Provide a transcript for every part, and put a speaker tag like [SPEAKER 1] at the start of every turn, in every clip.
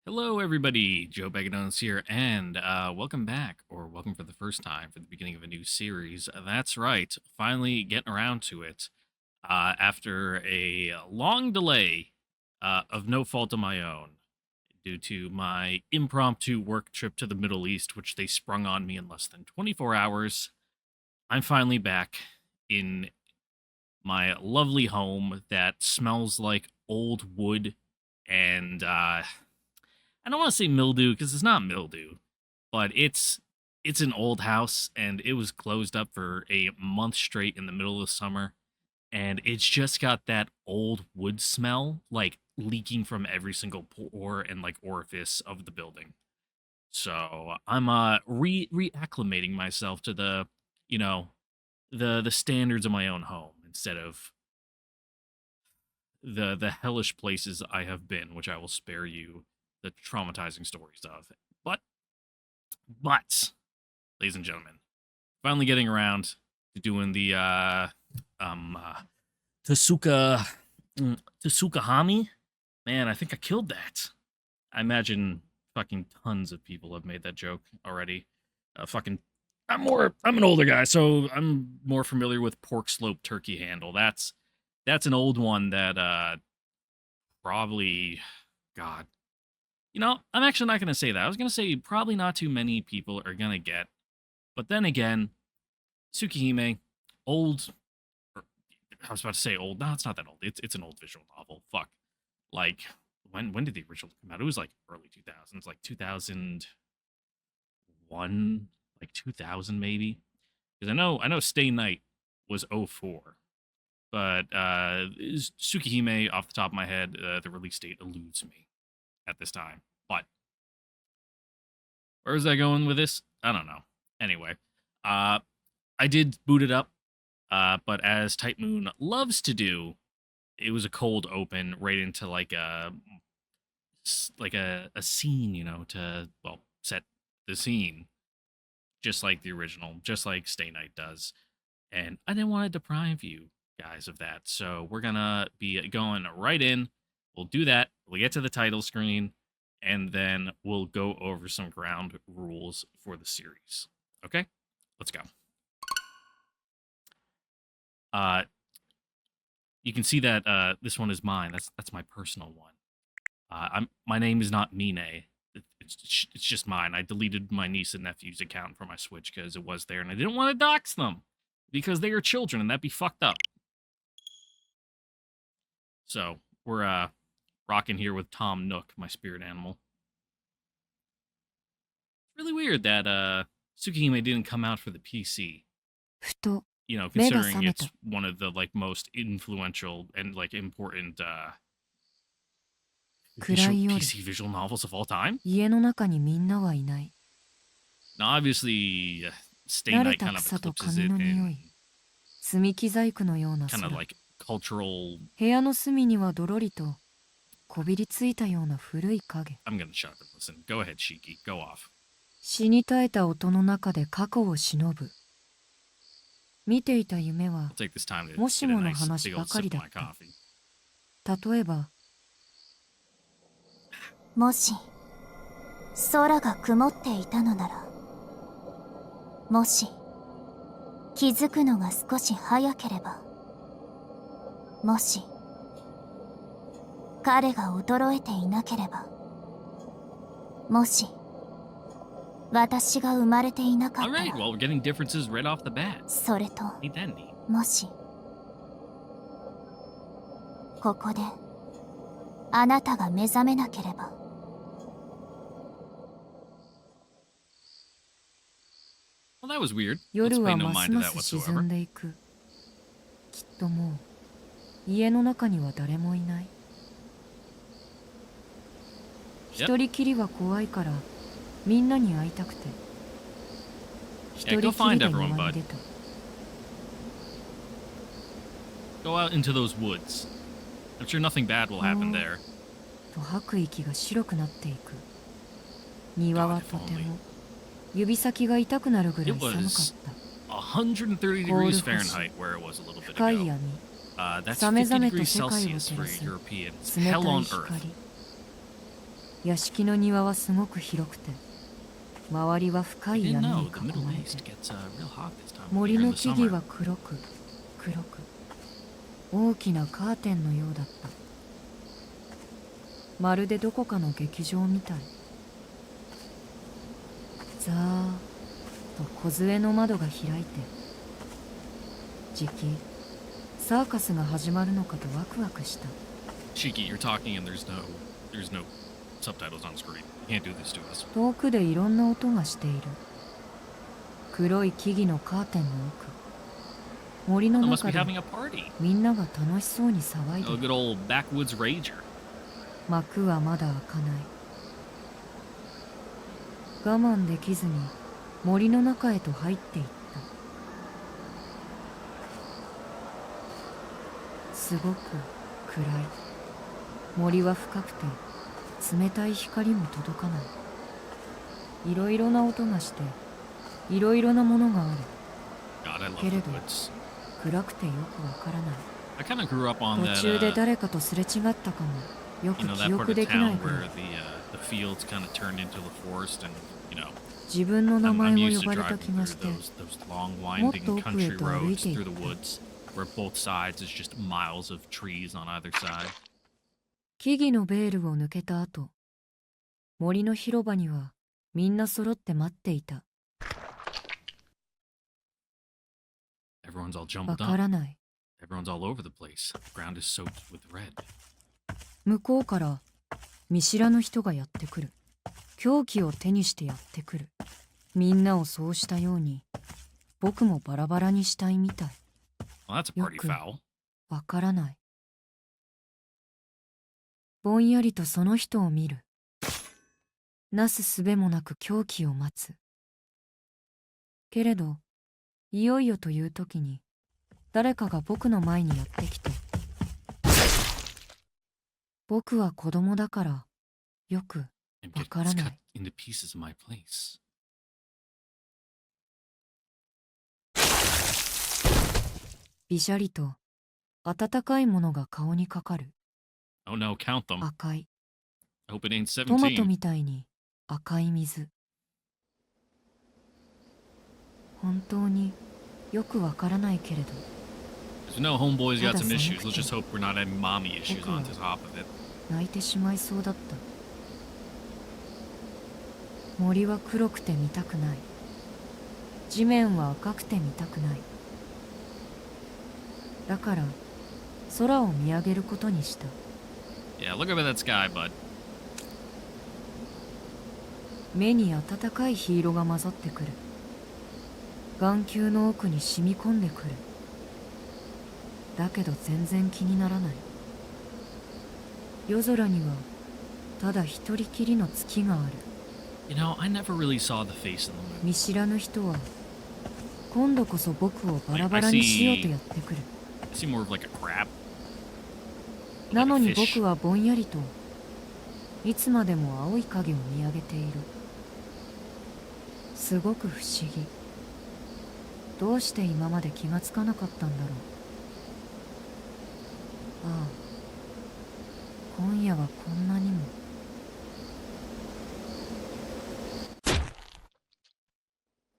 [SPEAKER 1] Hello, everybody. Joe Begadones here, and welcome back, or welcome for the first time for the beginning of a new series. That's right, finally getting around to it after a long delay of no fault of my own due to my impromptu work trip to the Middle East, which they sprung on me in less than 24 hours. I'm finally back in my lovely home that smells like old wood and I don't want to say mildew because it's not mildew, but it's an old house and it was closed up for a month straight in the middle of the summer, and it's just got that old wood smell like leaking from every single pore and like orifice of the building. So I'm reacclimating myself to the you know the standards of my own home instead of the hellish places I have been, which I will spare you the traumatizing stories of. But But, ladies and gentlemen, finally getting around to doing the Tasuka Tsukihame. Man, I think I killed that. I imagine fucking tons of people have made that joke already. Fucking, I'm an older guy, so I'm more familiar with pork slope turkey handle. That's an old one that probably, God, I'm actually not going to say that. I was going to say probably not too many people are going to get. But then again, Tsukihime, old. I was about to say old. No, it's not that old. It's an old visual novel. Fuck. Like, when did the original come out? It was like early 2000s, like 2001, like 2000 maybe. Because I know Stay Night was '04. But Tsukihime, off the top of my head, the release date eludes me at this time. But where was I going with this? I don't know. Anyway, I did boot it up, but as Type Moon loves to do, it was a cold open right into like a scene, to set the scene, just like the original, just like Stay Night does. And I didn't want to deprive you guys of that, so we're gonna be going right in. We'll do that. We'll get to the title screen, and then we'll go over some ground rules for the series. Okay, let's go. You can see that this one is mine. That's my personal one. My name is not Mine. It's just mine. I deleted my niece and nephew's account from my Switch because it was there, and I didn't want to dox them because they are children, and that'd be fucked up. So we're rocking here with Tom Nook, my spirit animal. It's really weird that Tsukihime didn't come out for the PC. Considering it's one of the like most influential and like important PC visual novels of all time. Now, obviously, Stay Night kind of eclipses it in kind of like cultural. I'm gonna shut up and listen. Go ahead, Shiki. Go off.
[SPEAKER 2] 死に絶えた音の中で過去を忍ぶ。見ていた夢はもしもの話ばかりだった。例えば、
[SPEAKER 3] もし空が曇っていたのなら、もし気づくのが少し早ければ、もし彼が衰えていなければ、もし私が生まれていなかったら、それともしここであなたが目覚めなければ。
[SPEAKER 2] 夜はますます沈んでいく。きっともう家の中には誰もいない。一人きりは怖いからみんなに会いたくて一人きりで庭に出た。
[SPEAKER 1] Go out into those woods. I'm sure nothing bad will happen there.
[SPEAKER 2] と吐く息が白くなっていく。庭はとても指先が痛くなるぐらい寒かった。
[SPEAKER 1] 130 degrees Fahrenheit where it was a little bit ago.
[SPEAKER 2] 深い闇。
[SPEAKER 1] That's 50 degrees Celsius for Europeans. Hell on Earth.
[SPEAKER 2] 屋敷の庭はすごく広くて、周りは深い闇に囲まれて、森の木々は黒く大きなカーテンのようだった。まるでどこかの劇場みたい。ざーっと梢の窓が開いて、じきサーカスが始まるのかとワクワクした。
[SPEAKER 1] Shiki, you're talking and there's no subtitles on screen. You can't do this to us.
[SPEAKER 2] 遠くでいろんな音がしている。黒い木々のカーテンの奥、森の中でみんなが楽しそうに騒いでいる。
[SPEAKER 1] A good old backwoods rager.
[SPEAKER 2] 幕はまだ開かない。我慢できずに森の中へと入っていった。すごく暗い。森は深くて冷たい光も届かない。いろいろな音がしていろいろなものがある。けれど暗くてよくわからない。途中で誰かとすれ違ったかも。よく記憶できないから。自分の名前を呼ばれた気がして、もっと奥へと歩いていった。木々のベールを抜けた後、森の広場にはみんな揃って待っていた。わからない。向こうから見知らぬ人がやってくる。凶器を手にしてやってくる。みんなをそうしたように僕もバラバラにしたいみたい。よくわからない。ぼんやりとその人を見る。なすすべもなく凶器を待つ。けれどいよいよという時に誰かが僕の前にやってきて、僕は子供だからよくわからない。びしゃりと温かいものが顔にかかる。赤い。トマトみたいに赤い水。本当によくわからないけれど。泣いてしまいそうだった。森は黒くて見たくない。地面は赤くて見たくない。だから空を見上げることにした。目に温かい火色が混ざってくる。眼球の奥に染み込んでくる。だけど全然気にならない。夜空にはただ一人きりの月がある。見知らぬ人は今度こそ僕をバラバラにしようとやってくる。なのに僕はぼんやりといつまでも青い影を見上げている。すごく不思議。どうして今まで気がつかなかったんだろう。ああ、今夜はこんなにも。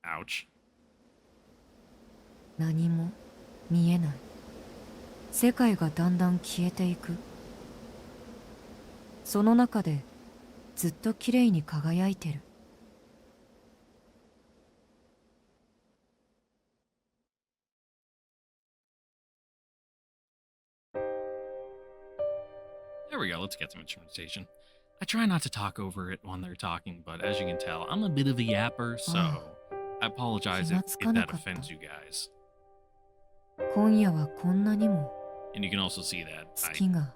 [SPEAKER 1] Ouch.
[SPEAKER 2] 何も見えない。世界がだんだん消えていく。その中でずっときれいに輝いてる。
[SPEAKER 1] There we go, let's get some instrumentation. I try not to talk over it when they're talking, but as you can tell, I'm a bit of a yapper, so I apologize if that offends you guys.
[SPEAKER 2] 今夜はこんなにも。
[SPEAKER 1] And you can also see that
[SPEAKER 2] 月が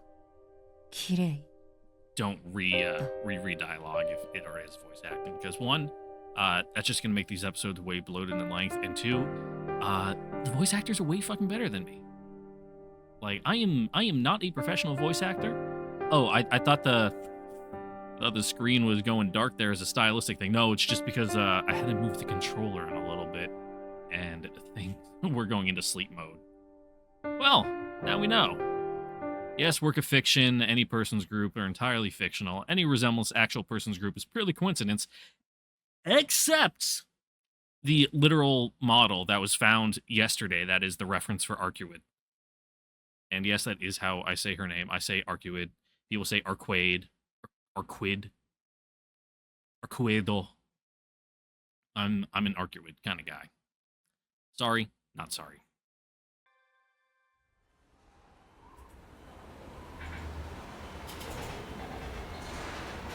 [SPEAKER 2] きれい。
[SPEAKER 1] don't reread dialogue if it already has voice acting, because one, that's just gonna make these episodes way bloated in length, and two, the voice actors are way fucking better than me. Like I am not a professional voice actor. Oh, I thought the screen was going dark there as a stylistic thing. No, it's just because I had to move the controller in a little bit, and things we're going into sleep mode. Well, now we know. Yes, work of fiction, any person's group are entirely fictional. Any resemblance to actual person's group is purely coincidence, except the literal model that was found yesterday. That is the reference for Arcueid. And yes, that is how I say her name. I say Arcueid. People say Arcueid, Arcueid, Arcuedo. I'm an Arcueid kind of guy. Sorry, not sorry.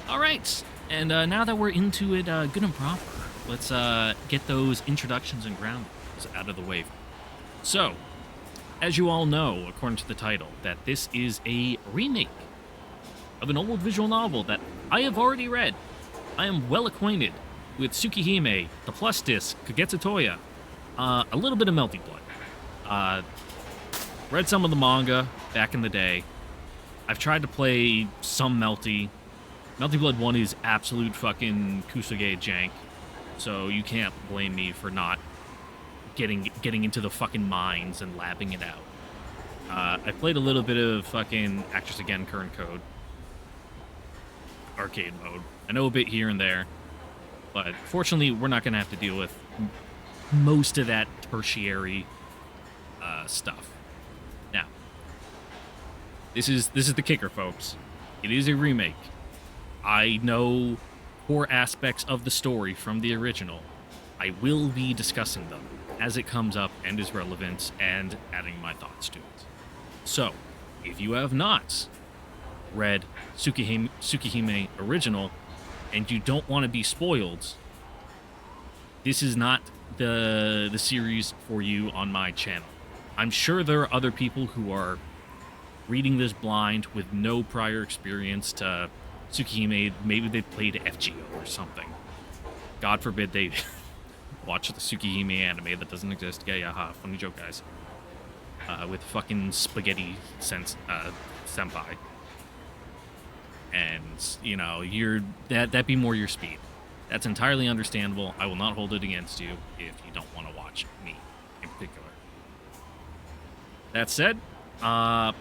[SPEAKER 1] All right, and now that we're into it good and proper, let's get those introductions and ground out of the way. So, as you all know, according to the title, that this is a remake of an old visual novel that I have already read. I am well acquainted with Tsukihime, the Plus Disc, Kagetsu Toya, a little bit of Melty Blood. Read some of the manga back in the day. I've tried to play some Melty. Melty Blood 1 is absolute fucking Kusuge jank, so you can't blame me for not getting into the fucking mines and labbing it out. I played a little bit of fucking Actress Again Current Code. Arcade mode. I know a bit here and there, but fortunately we're not going to have to deal with most of that tertiary stuff. Now, this is the kicker, folks. It is a remake. I know core aspects of the story from the original. I will be discussing them as it comes up and is relevant and adding my thoughts to it. So, if you have not read Tsukihime Original and you don't want to be spoiled, this is not the series for you on my channel. I'm sure there are other people who are reading this blind with no prior experience to Tsukihime. Maybe they played FGO or something. God forbid they watch the Tsukihime anime that doesn't exist. Yeah, funny joke, guys. With fucking spaghetti senpai. And, you know, that'd be more your speed. That's entirely understandable. I will not hold it against you if you don't want to watch me in particular. That said, I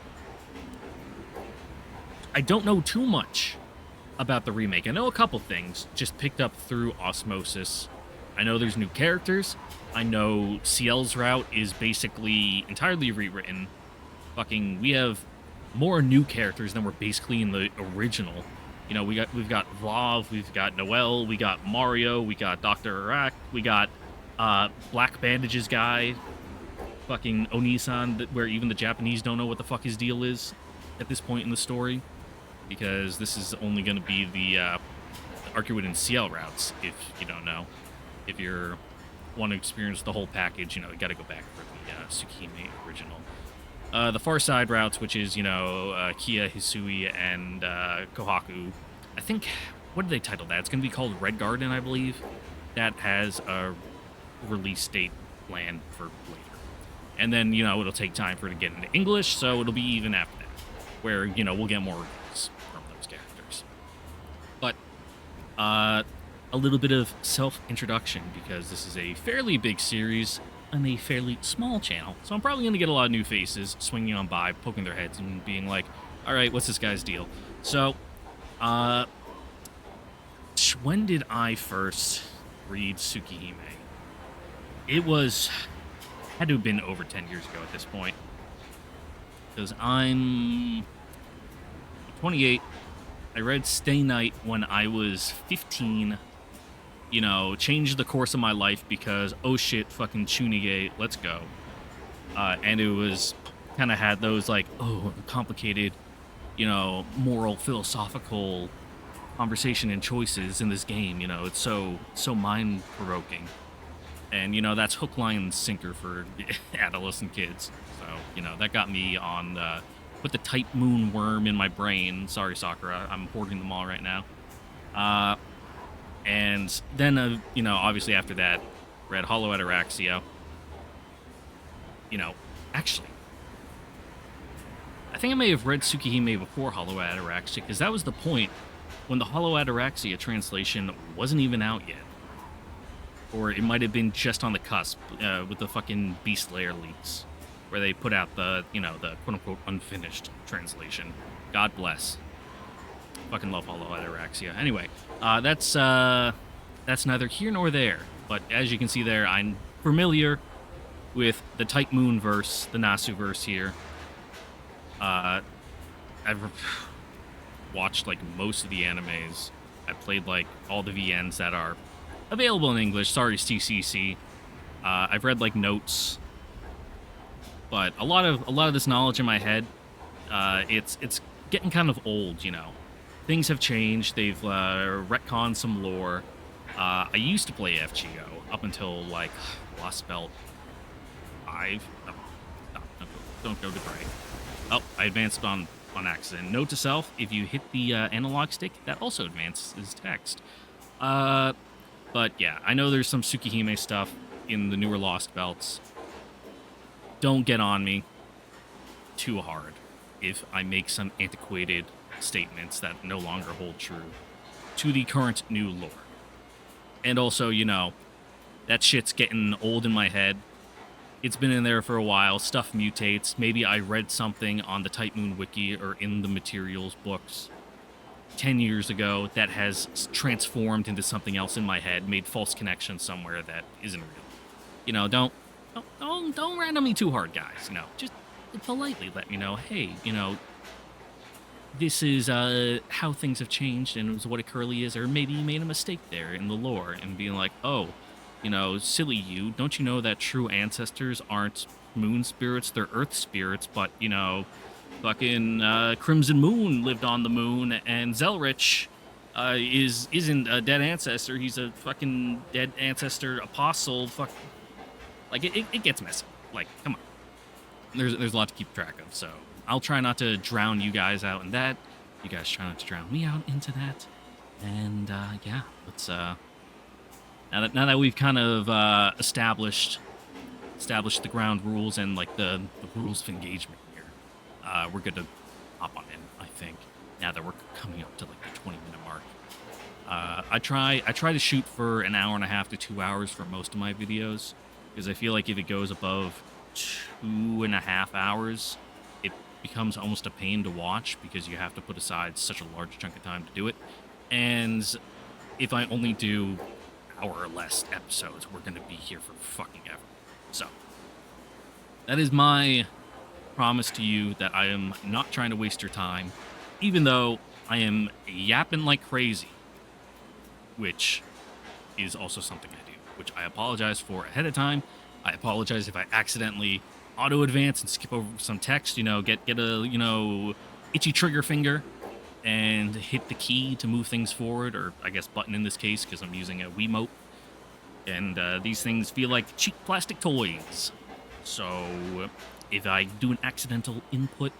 [SPEAKER 1] don't know too much about the remake. I know a couple things, just picked up through osmosis. I know there's new characters. I know CL's route is basically entirely rewritten. We have more new characters than were basically in the original. You know, we've got Vlav, we've got Noel, we got Mario, we got Dr. Arak, we got Black Bandages guy, fucking Onisan, where even the Japanese don't know what the fuck his deal is at this point in the story, because this is only going to be the Arcueid and CL routes, if you don't know. If you want to experience the whole package, you know, you got to go back for the Tsukihime original. The Far Side routes, which is, you know, Kia, Hisui, and Kohaku. I think, what did they title that? It's going to be called Red Garden, I believe. That has a release date planned for later. And then, you know, it'll take time for it to get into English, so it'll be even after that, where, you know, we'll get more reviews from those characters. But, a little bit of self-introduction, because this is a fairly big series on a fairly small channel, so I'm probably going to get a lot of new faces swinging on by, poking their heads, and being like, alright, what's this guy's deal? So, when did I first read Tsukihime? It had to have been over 10 years ago at this point, because I'm 28. I read Stay Night when I was 15. You know, changed the course of my life because, oh shit, fucking Chunige, let's go. And it was kind of had those, like, oh, complicated, you know, moral, philosophical conversation and choices in this game. You know, it's so mind-provoking. And, you know, that's hook, line, and sinker for adolescent kids. So, you know, that got me on, put the Type Moon worm in my brain. Sorry, Sakura, I'm hoarding them all right now. And then, you know, obviously after that, read Hollow Ataraxia. You know, actually, I think I may have read Tsukihime before Hollow Ataraxia, because that was the point when the Hollow Ataraxia translation wasn't even out yet. Or it might have been just on the cusp with the fucking Beast Lair leaks. where they put out the, the quote-unquote unfinished translation. God bless. Fucking love Hollow Ataraxia. Anyway, that's neither here nor there. But as you can see there, I'm familiar with the Type Moon verse, the Nasu verse here. I've watched like most of the animes. I played like all the VNs that are available in English. Sorry, TCC. I've read like notes, but a lot of this knowledge in my head, it's getting kind of old. Things have changed. They've retconned some lore. I used to play FGO up until like Lost Belt 5. Oh, stop. Don't go to gray. Oh, I advanced on accident. Note to self: if you hit the analog stick, that also advances text. But yeah, I know there's some Tsukihime stuff in the newer Lost Belts. Don't get on me too hard if I make some antiquated statements that no longer hold true to the current new lore. And also, that shit's getting old in my head. It's been in there for a while. Stuff mutates. Maybe I read something on the Type Moon wiki or in the materials books 10 years ago that has transformed into something else in my head, made false connections somewhere that isn't real. Don't rat on me too hard, guys. Just politely let me know, hey, this is how things have changed and it was what it currently is, or maybe you made a mistake there in the lore, and being like, oh, silly you, don't you know that true ancestors aren't moon spirits, they're earth spirits, but, fucking Crimson Moon lived on the moon, and Zelrich isn't a dead ancestor, he's a fucking dead ancestor apostle, like, it gets messy. Like, come on. There's a lot to keep track of, so I'll try not to drown you guys out in that. You guys try not to drown me out into that. And, yeah, let's, now that we've kind of established the ground rules and like the rules of engagement here, we're good to hop on in, I think, now that we're coming up to like the 20-minute mark. I try to shoot for an hour and a half to 2 hours for most of my videos, because I feel like if it goes above 2.5 hours, it becomes almost a pain to watch because you have to put aside such a large chunk of time to do it. And if I only do hour or less episodes, we're going to be here for fucking ever. So, that is my promise to you, that I am not trying to waste your time, even though I am yapping like crazy, which is also something I do, which I apologize for ahead of time. I apologize if I accidentally auto-advance and skip over some text, get a, itchy trigger finger and hit the key to move things forward, or I guess button in this case, because I'm using a Wiimote. And these things feel like cheap plastic toys. So if I do an accidental input,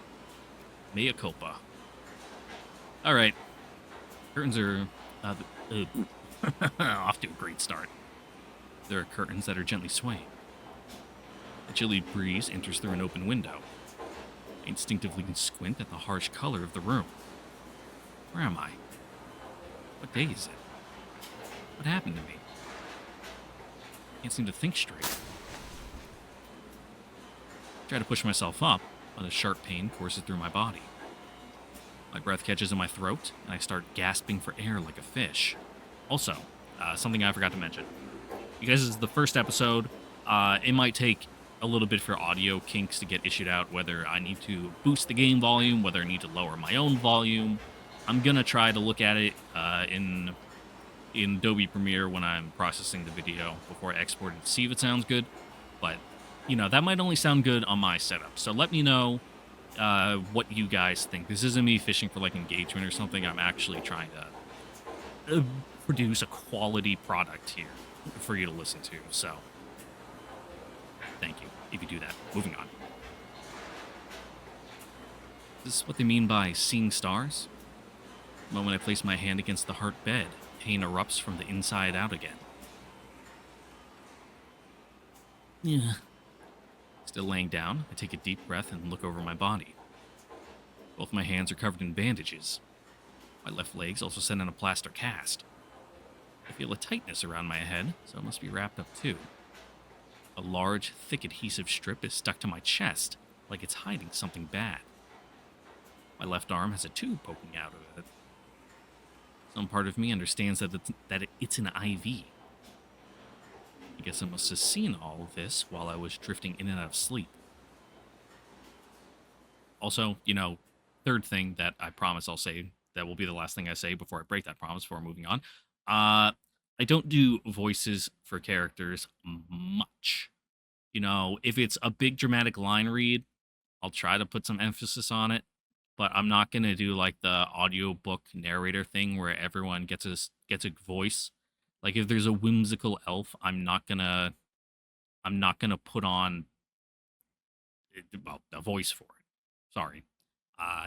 [SPEAKER 1] mea culpa. All right. Curtains are off to a great start. There are curtains that are gently swaying. A chilly breeze enters through an open window. I instinctively squint at the harsh color of the room. Where am I? What day is it? What happened to me? Can't seem to think straight. I try to push myself up, but a sharp pain courses through my body. My breath catches in my throat, and I start gasping for air like a fish. Also, something I forgot to mention. Because this is the first episode, it might take a little bit for audio kinks to get issued out, whether I need to boost the game volume, whether I need to lower my own volume. I'm gonna try to look at it in Adobe Premiere when I'm processing the video before I export it to see if it sounds good. But, that might only sound good on my setup. So let me know what you guys think. This isn't me fishing for, like, engagement or something. I'm actually trying to produce a quality product here for you to listen to. So, thank you if you do that. Moving on. Is this what they mean by seeing stars? The moment I place my hand against the heart bed, pain erupts from the inside out again. Yeah. Still laying down, I take a deep breath and look over my body. Both my hands are covered in bandages. My left leg's also set in a plaster cast. I feel a tightness around my head, so it must be wrapped up too. A large, thick adhesive strip is stuck to my chest, like it's hiding something bad. My left arm has a tube poking out of it. Some part of me understands that it's an IV. I guess I must have seen all of this while I was drifting in and out of sleep. Also, third thing that I promise I'll say, that will be the last thing I say before I break that promise before moving on. I don't do voices for characters much. If it's a big dramatic line read, I'll try to put some emphasis on it, but I'm not going to do like the audiobook narrator thing where everyone gets a voice. Like if there's a whimsical elf, I'm not going to put on a voice for it. Sorry.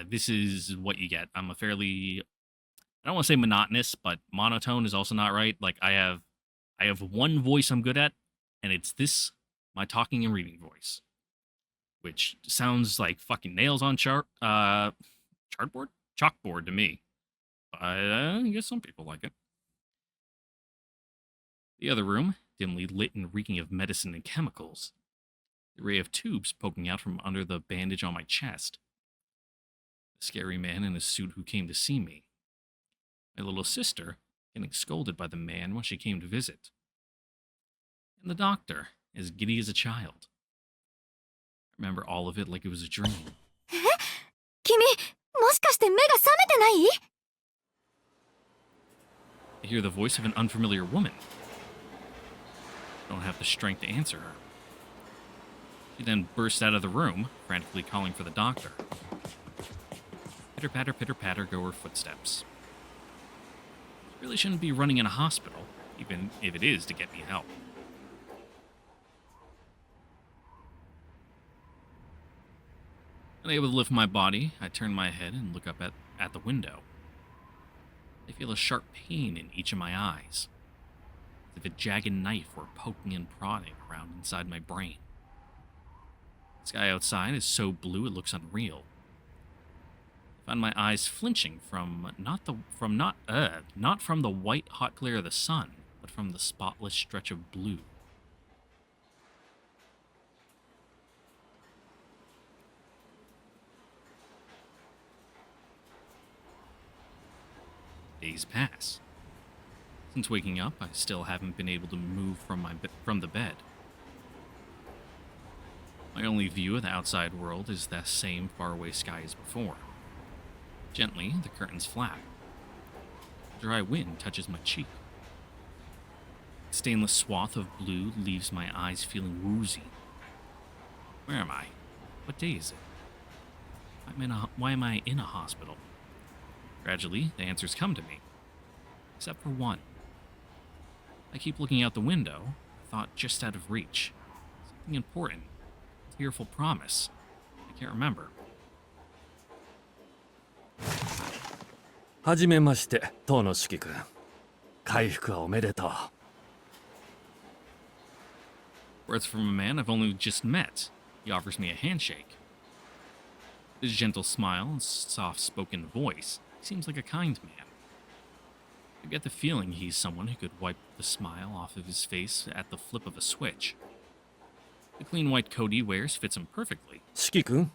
[SPEAKER 1] This is what you get. I'm I don't want to say monotonous, but monotone is also not right. Like I have one voice I'm good at, and it's this, my talking and reading voice, which sounds like fucking nails on chalkboard to me. But I guess some people like it. The other room, dimly lit and reeking of medicine and chemicals. The array of tubes poking out from under the bandage on my chest. The scary man in a suit who came to see me. My little sister getting scolded by the man when she came to visit. And the doctor, as giddy as a child. I remember all of it like it was a dream.
[SPEAKER 3] 君、もしかして目が覚めてない？
[SPEAKER 1] I hear the voice of an unfamiliar woman. I don't have the strength to answer her. She then bursts out of the room, frantically calling for the doctor. Pitter patter go her footsteps. She really shouldn't be running in a hospital, even if it is to get me help. Unable to lift my body, I turn my head and look up at the window. I feel a sharp pain in each of my eyes, as if a jagged knife were poking and prodding around inside my brain. The sky outside is so blue it looks unreal. I find my eyes flinching not from the white hot glare of the sun, but from the spotless stretch of blue. Days pass. Since waking up, I still haven't been able to move from the bed. My only view of the outside world is the same faraway sky as before. Gently, the curtains flap. A dry wind touches my cheek. The stainless swath of blue leaves my eyes feeling woozy. Where am I? What day is it? Why am I in a hospital? Gradually, the answers come to me. Except for one. I keep looking out the window, a thought just out of reach. Something important. A tearful promise. I can't remember.
[SPEAKER 4] はじめまして、東野四季君。回復はおめでとう。
[SPEAKER 1] Words from a man I've only just met. He offers me a handshake. His gentle smile and soft-spoken voice. He seems like a kind man. I get the feeling he's someone who could wipe the smile off of his face at the flip of a switch. The clean white coat he wears fits him perfectly.
[SPEAKER 4] 四季君、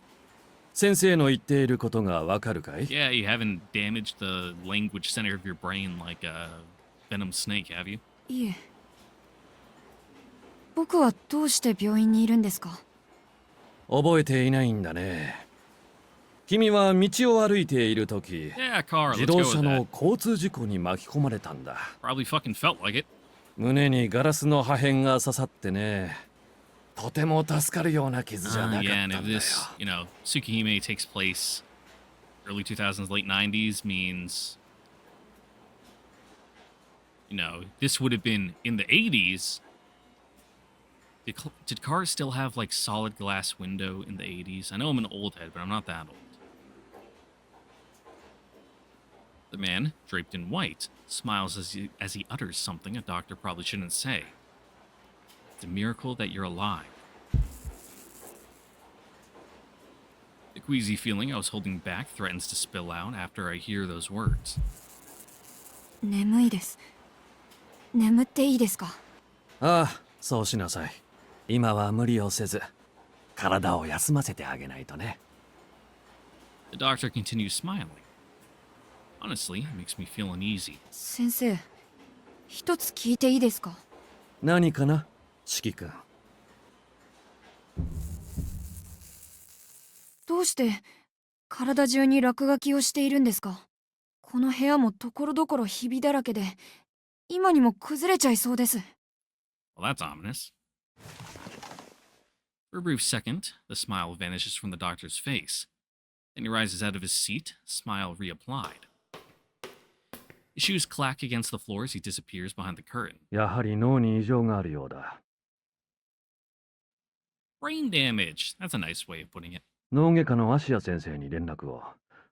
[SPEAKER 4] 先生の言っていることがわかるかい？
[SPEAKER 1] Yeah, you haven't damaged the language center of your brain like a venom snake, have you?
[SPEAKER 2] いえ。僕はどうして病院にいるんですか？
[SPEAKER 4] 覚えていないんだね。君は道を歩いているとき、
[SPEAKER 1] Yeah, car,
[SPEAKER 4] 自
[SPEAKER 1] let's
[SPEAKER 4] 動
[SPEAKER 1] go
[SPEAKER 4] 車
[SPEAKER 1] with
[SPEAKER 4] の
[SPEAKER 1] that.
[SPEAKER 4] 交通事故に巻き込まれたんだ。
[SPEAKER 1] Probably fucking felt like it.
[SPEAKER 4] 胸にガラスの破片が刺さってね。とても助かるような傷じゃなかった
[SPEAKER 1] Yeah,
[SPEAKER 4] ん
[SPEAKER 1] and
[SPEAKER 4] だ
[SPEAKER 1] if
[SPEAKER 4] よ。
[SPEAKER 1] this, Tsukihime takes place early 2000s, late 90s means, this would have been in the 80s. Did cars still have, like, solid glass window in the 80s? I know I'm an old head, but I'm not that old. The man, draped in white, smiles as he utters something a doctor probably shouldn't say. It's a miracle that you're alive. The queasy feeling I was holding back threatens to spill out after I hear those words.
[SPEAKER 2] 眠いです。眠っていいですか？
[SPEAKER 4] ああ、そうしなさい。今は無理をせず、体を休ませてあげないとね。
[SPEAKER 1] The doctor continues smiling. Honestly, it makes me feel uneasy.
[SPEAKER 2] 先生、一つ聞いていいですか？
[SPEAKER 4] 何かな、四季君。
[SPEAKER 2] どうして体中に落書きをしているんですか？この部屋もところどころひびだらけで、今にも崩れちゃいそうです。
[SPEAKER 1] Well, that's ominous. For a brief second, the smile vanishes from the doctor's face. Then he rises out of his seat, smile reapplied. His shoes clack against the floor as he disappears behind the curtain.
[SPEAKER 4] やはり脳に異常があるようだ。
[SPEAKER 1] Brain damage. That's a nice way of putting it.
[SPEAKER 4] 脳外科の芦谷先生に連絡を。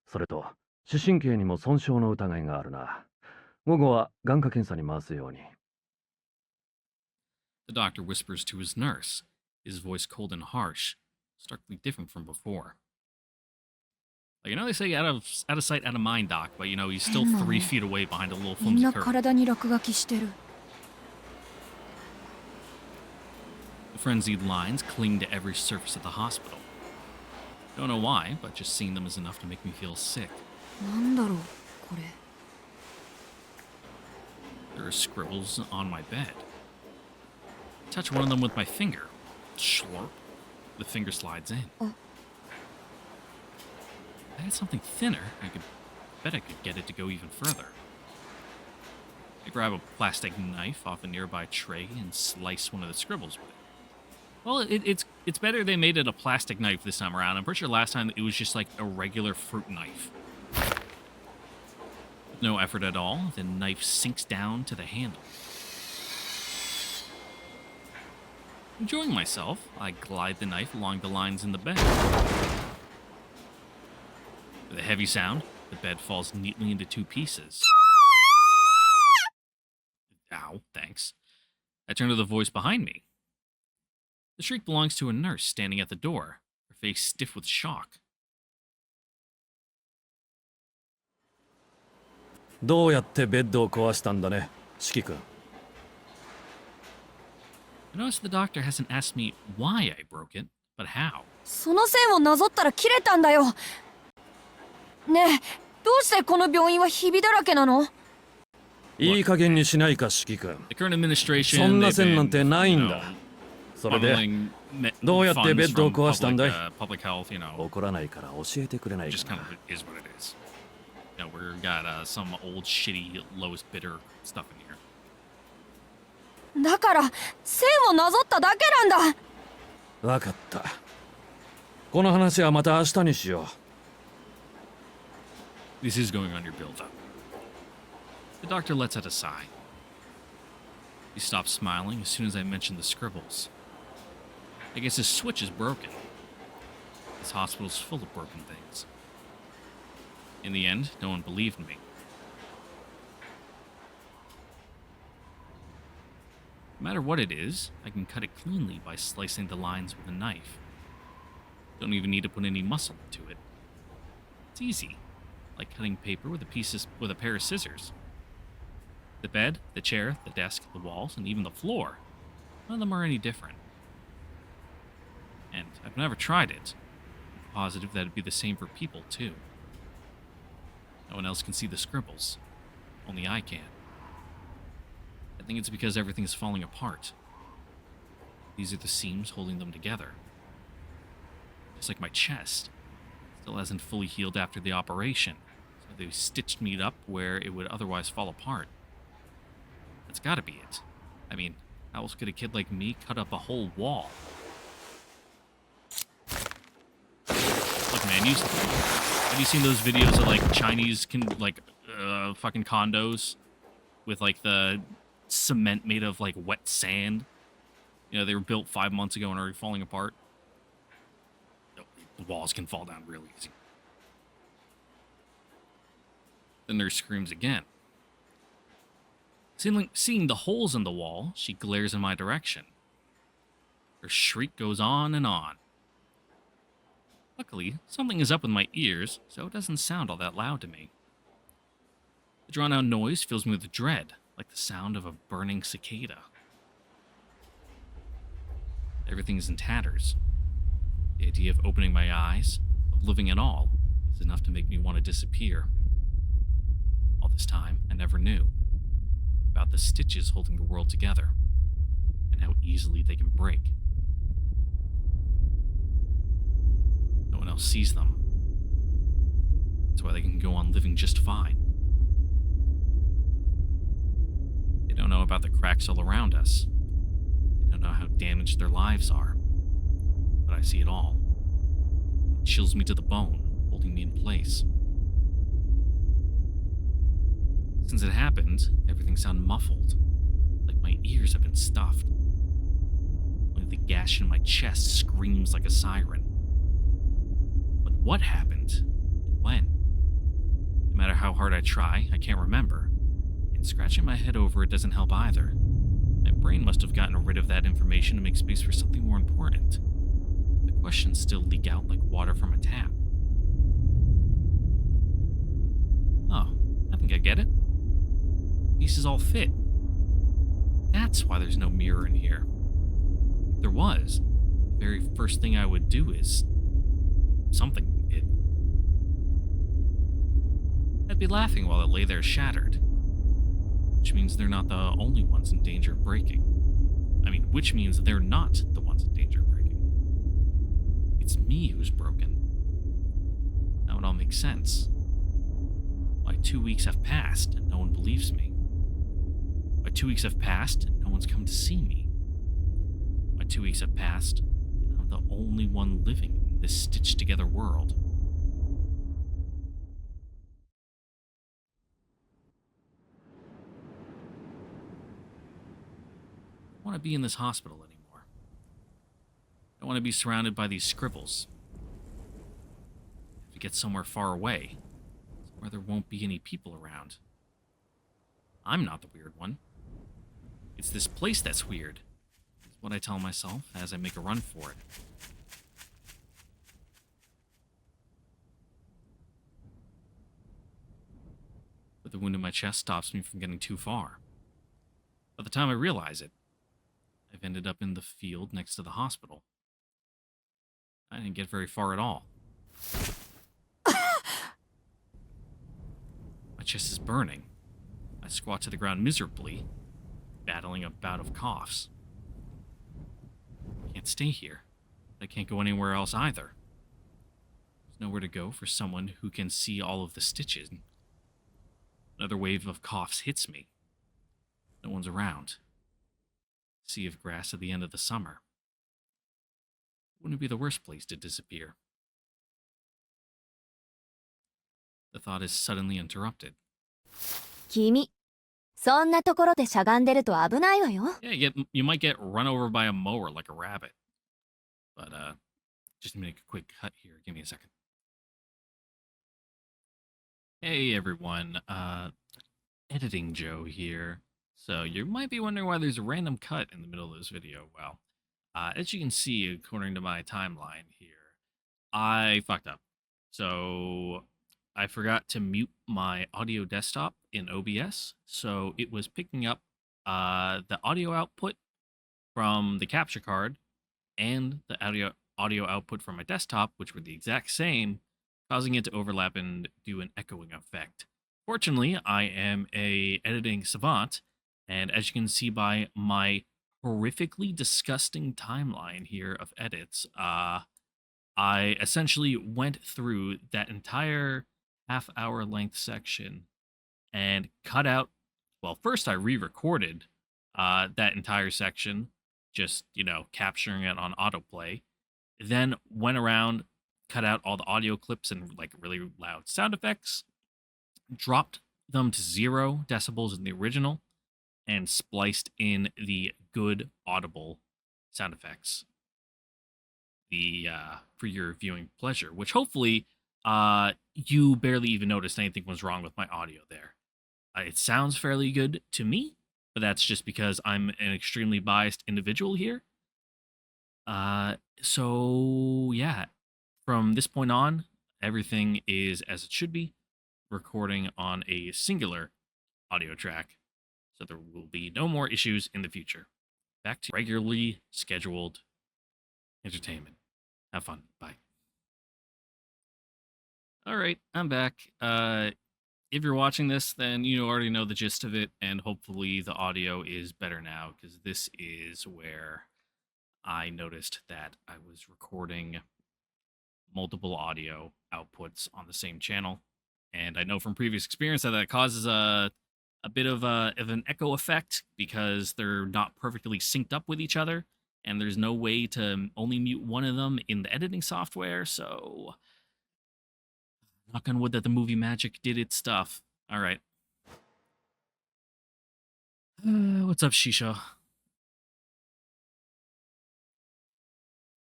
[SPEAKER 4] それと、視神経にも損傷の疑いがあるな。午後は眼科検査に回すように。
[SPEAKER 1] The doctor whispers to his nurse, his voice cold and harsh, starkly different from before. Like, they say out of sight, out of mind, Doc, but he's still 3 feet away behind a little
[SPEAKER 2] みん
[SPEAKER 1] flimsy
[SPEAKER 2] な
[SPEAKER 1] curtain.
[SPEAKER 2] 体に落書きしてる。
[SPEAKER 1] The frenzied lines cling to every surface of the hospital. Don't know why, but just seeing them is enough to make me feel sick.
[SPEAKER 2] なんだろう、これ。
[SPEAKER 1] There are scribbles on my bed. Touch one of them with my finger. Slurp. The finger slides in.
[SPEAKER 2] Oh.
[SPEAKER 1] If I had something thinner, bet I could get it to go even further. I grab a plastic knife off a nearby tray and slice one of the scribbles with it. Well, it's better they made it a plastic knife this time around. I'm pretty sure last time it was just like a regular fruit knife. With no effort at all, the knife sinks down to the handle. Enjoying myself, I glide the knife along the lines in the bed. With a heavy sound, the bed falls neatly into 2 pieces. Ow, thanks. I turn to the voice behind me. The shriek belongs to a nurse standing at the door, her face stiff with shock.
[SPEAKER 4] どうやってベッドを壊したんだね、四季君。
[SPEAKER 1] I notice the doctor hasn't asked me why I broke it, but how.
[SPEAKER 2] その線をなぞったら切れたんだよ。ねえ、どうしてこの病院はひびだらけなの？
[SPEAKER 4] いい加減にしないか、四季君。
[SPEAKER 1] The current administration,
[SPEAKER 4] そんな
[SPEAKER 1] they've
[SPEAKER 4] 線なん
[SPEAKER 1] been,
[SPEAKER 4] てないんだ。それで、
[SPEAKER 1] funneling
[SPEAKER 4] どうやってベッドを
[SPEAKER 1] funds
[SPEAKER 4] 壊した
[SPEAKER 1] from
[SPEAKER 4] んだい？
[SPEAKER 1] public health,
[SPEAKER 4] 怒らないから教えてくれない
[SPEAKER 1] just
[SPEAKER 4] か
[SPEAKER 1] kind
[SPEAKER 4] な。
[SPEAKER 1] of is what it is. We've got some old shitty lowest bidder stuff in here.
[SPEAKER 2] だから線をなぞっただけなんだ。
[SPEAKER 4] わかった。この話はまた明日にしよう。
[SPEAKER 1] This is going on your build-up. The doctor lets out a sigh. He stops smiling as soon as I mention the scribbles. I guess his switch is broken. This hospital's full of broken things. In the end, no one believed me. No matter what it is, I can cut it cleanly by slicing the lines with a knife. Don't even need to put any muscle into it. It's easy, like cutting paper with a pair of scissors. The bed, the chair, the desk, the walls, and even the floor, none of them are any different. And I've never tried it. I'm positive that it'd be the same for people, too. No one else can see the scribbles. Only I can. I think it's because everything is falling apart. These are the seams holding them together. Just like my chest. Still hasn't fully healed after the operation, so they stitched me up where it would otherwise fall apart. That's gotta be it. I mean, how else could a kid like me cut up a whole wall? Look, man, have you seen those videos of like Chinese fucking condos with like the cement made of like wet sand? They were built 5 months ago and already falling apart. The walls can fall down real easy. The nurse screams again. Seeing the holes in the wall, she glares in my direction. Her shriek goes on and on. Luckily, something is up with my ears, so it doesn't sound all that loud to me. The drawn-out noise fills me with dread, like the sound of a burning cicada. Everything's in tatters. The idea of opening my eyes, of living at all, is enough to make me want to disappear. All this time, I never knew about the stitches holding the world together, and how easily they can break. No one else sees them. That's why they can go on living just fine. They don't know about the cracks all around us. They don't know how damaged their lives are. But I see it all. It chills me to the bone, holding me in place. Since it happened, everything sounded muffled, like my ears have been stuffed. Only the gash in my chest screams like a siren. But what happened? And when? No matter how hard I try, I can't remember. And scratching my head over it doesn't help either. My brain must have gotten rid of that information to make space for something more important. The questions still leak out like water from a tap. Oh, I think I get it. Pieces all fit. That's why there's no mirror in here. If there was, the very first thing I would do is something. I'd be laughing while it lay there shattered. Which means they're not the only ones in danger of breaking. Which means they're not the ones in danger of breaking. It's me who's broken. Now it all makes sense. Why 2 weeks have passed and no one believes me? Why 2 weeks have passed and no one's come to see me? Why 2 weeks have passed and I'm the only one living in this stitched together world? I don't want to be in this hospital anymore. I don't want to be surrounded by these scribbles. I have to get somewhere far away, somewhere there won't be any people around. I'm not the weird one. It's this place that's weird, is what I tell myself as I make a run for it. But the wound in my chest stops me from getting too far. By the time I realize it, I've ended up in the field next to the hospital. I didn't get very far at all. My chest is burning. I squat to the ground miserably, battling a bout of coughs. I can't stay here. I can't go anywhere else either. There's nowhere to go for someone who can see all of the stitches. Another wave of coughs hits me. No one's around. Sea of grass at the end of the summer. Wouldn't it be the worst place to disappear? The thought is suddenly interrupted.
[SPEAKER 3] 君、そんなところでしゃがんでると危ないわよ。
[SPEAKER 1] Yeah, you might get run over by a mower like a rabbit. But, just to make a quick cut here. Give me a second. Hey, everyone. Editing Joe here. So, you might be wondering why there's a random cut in the middle of this video. Well, as you can see, according to my timeline here, I fucked up. So, I forgot to mute my audio desktop in OBS, so it was picking up the audio output from the capture card and the audio output from my desktop, which were the exact same, causing it to overlap and do an echoing effect. Fortunately, I am a editing savant, and as you can see by my horrifically disgusting timeline here of edits, I essentially went through that entire half-hour length section and cut out, well, first I re-recorded that entire section, just, capturing it on autoplay, then went around, cut out all the audio clips and, really loud sound effects, dropped them to 0 decibels in the original, and spliced in the good audible sound effects for your viewing pleasure, which hopefully you barely even noticed anything was wrong with my audio there. It sounds fairly good to me, but that's just because I'm an extremely biased individual here. So yeah, from this point on, everything is as it should be, recording on a singular audio track, so there will be no more issues in the future. Back to regularly scheduled entertainment. Have fun. Bye. All right, I'm back. If you're watching this, then you already know the gist of it, and hopefully the audio is better now, because this is where I noticed that I was recording multiple audio outputs on the same channel. And I know from previous experience that that causes a bit of an echo effect because they're not perfectly synced up with each other, and there's no way to only mute one of them in the editing software. So, knock on wood that the movie magic did its stuff. All right. What's up, Shisha?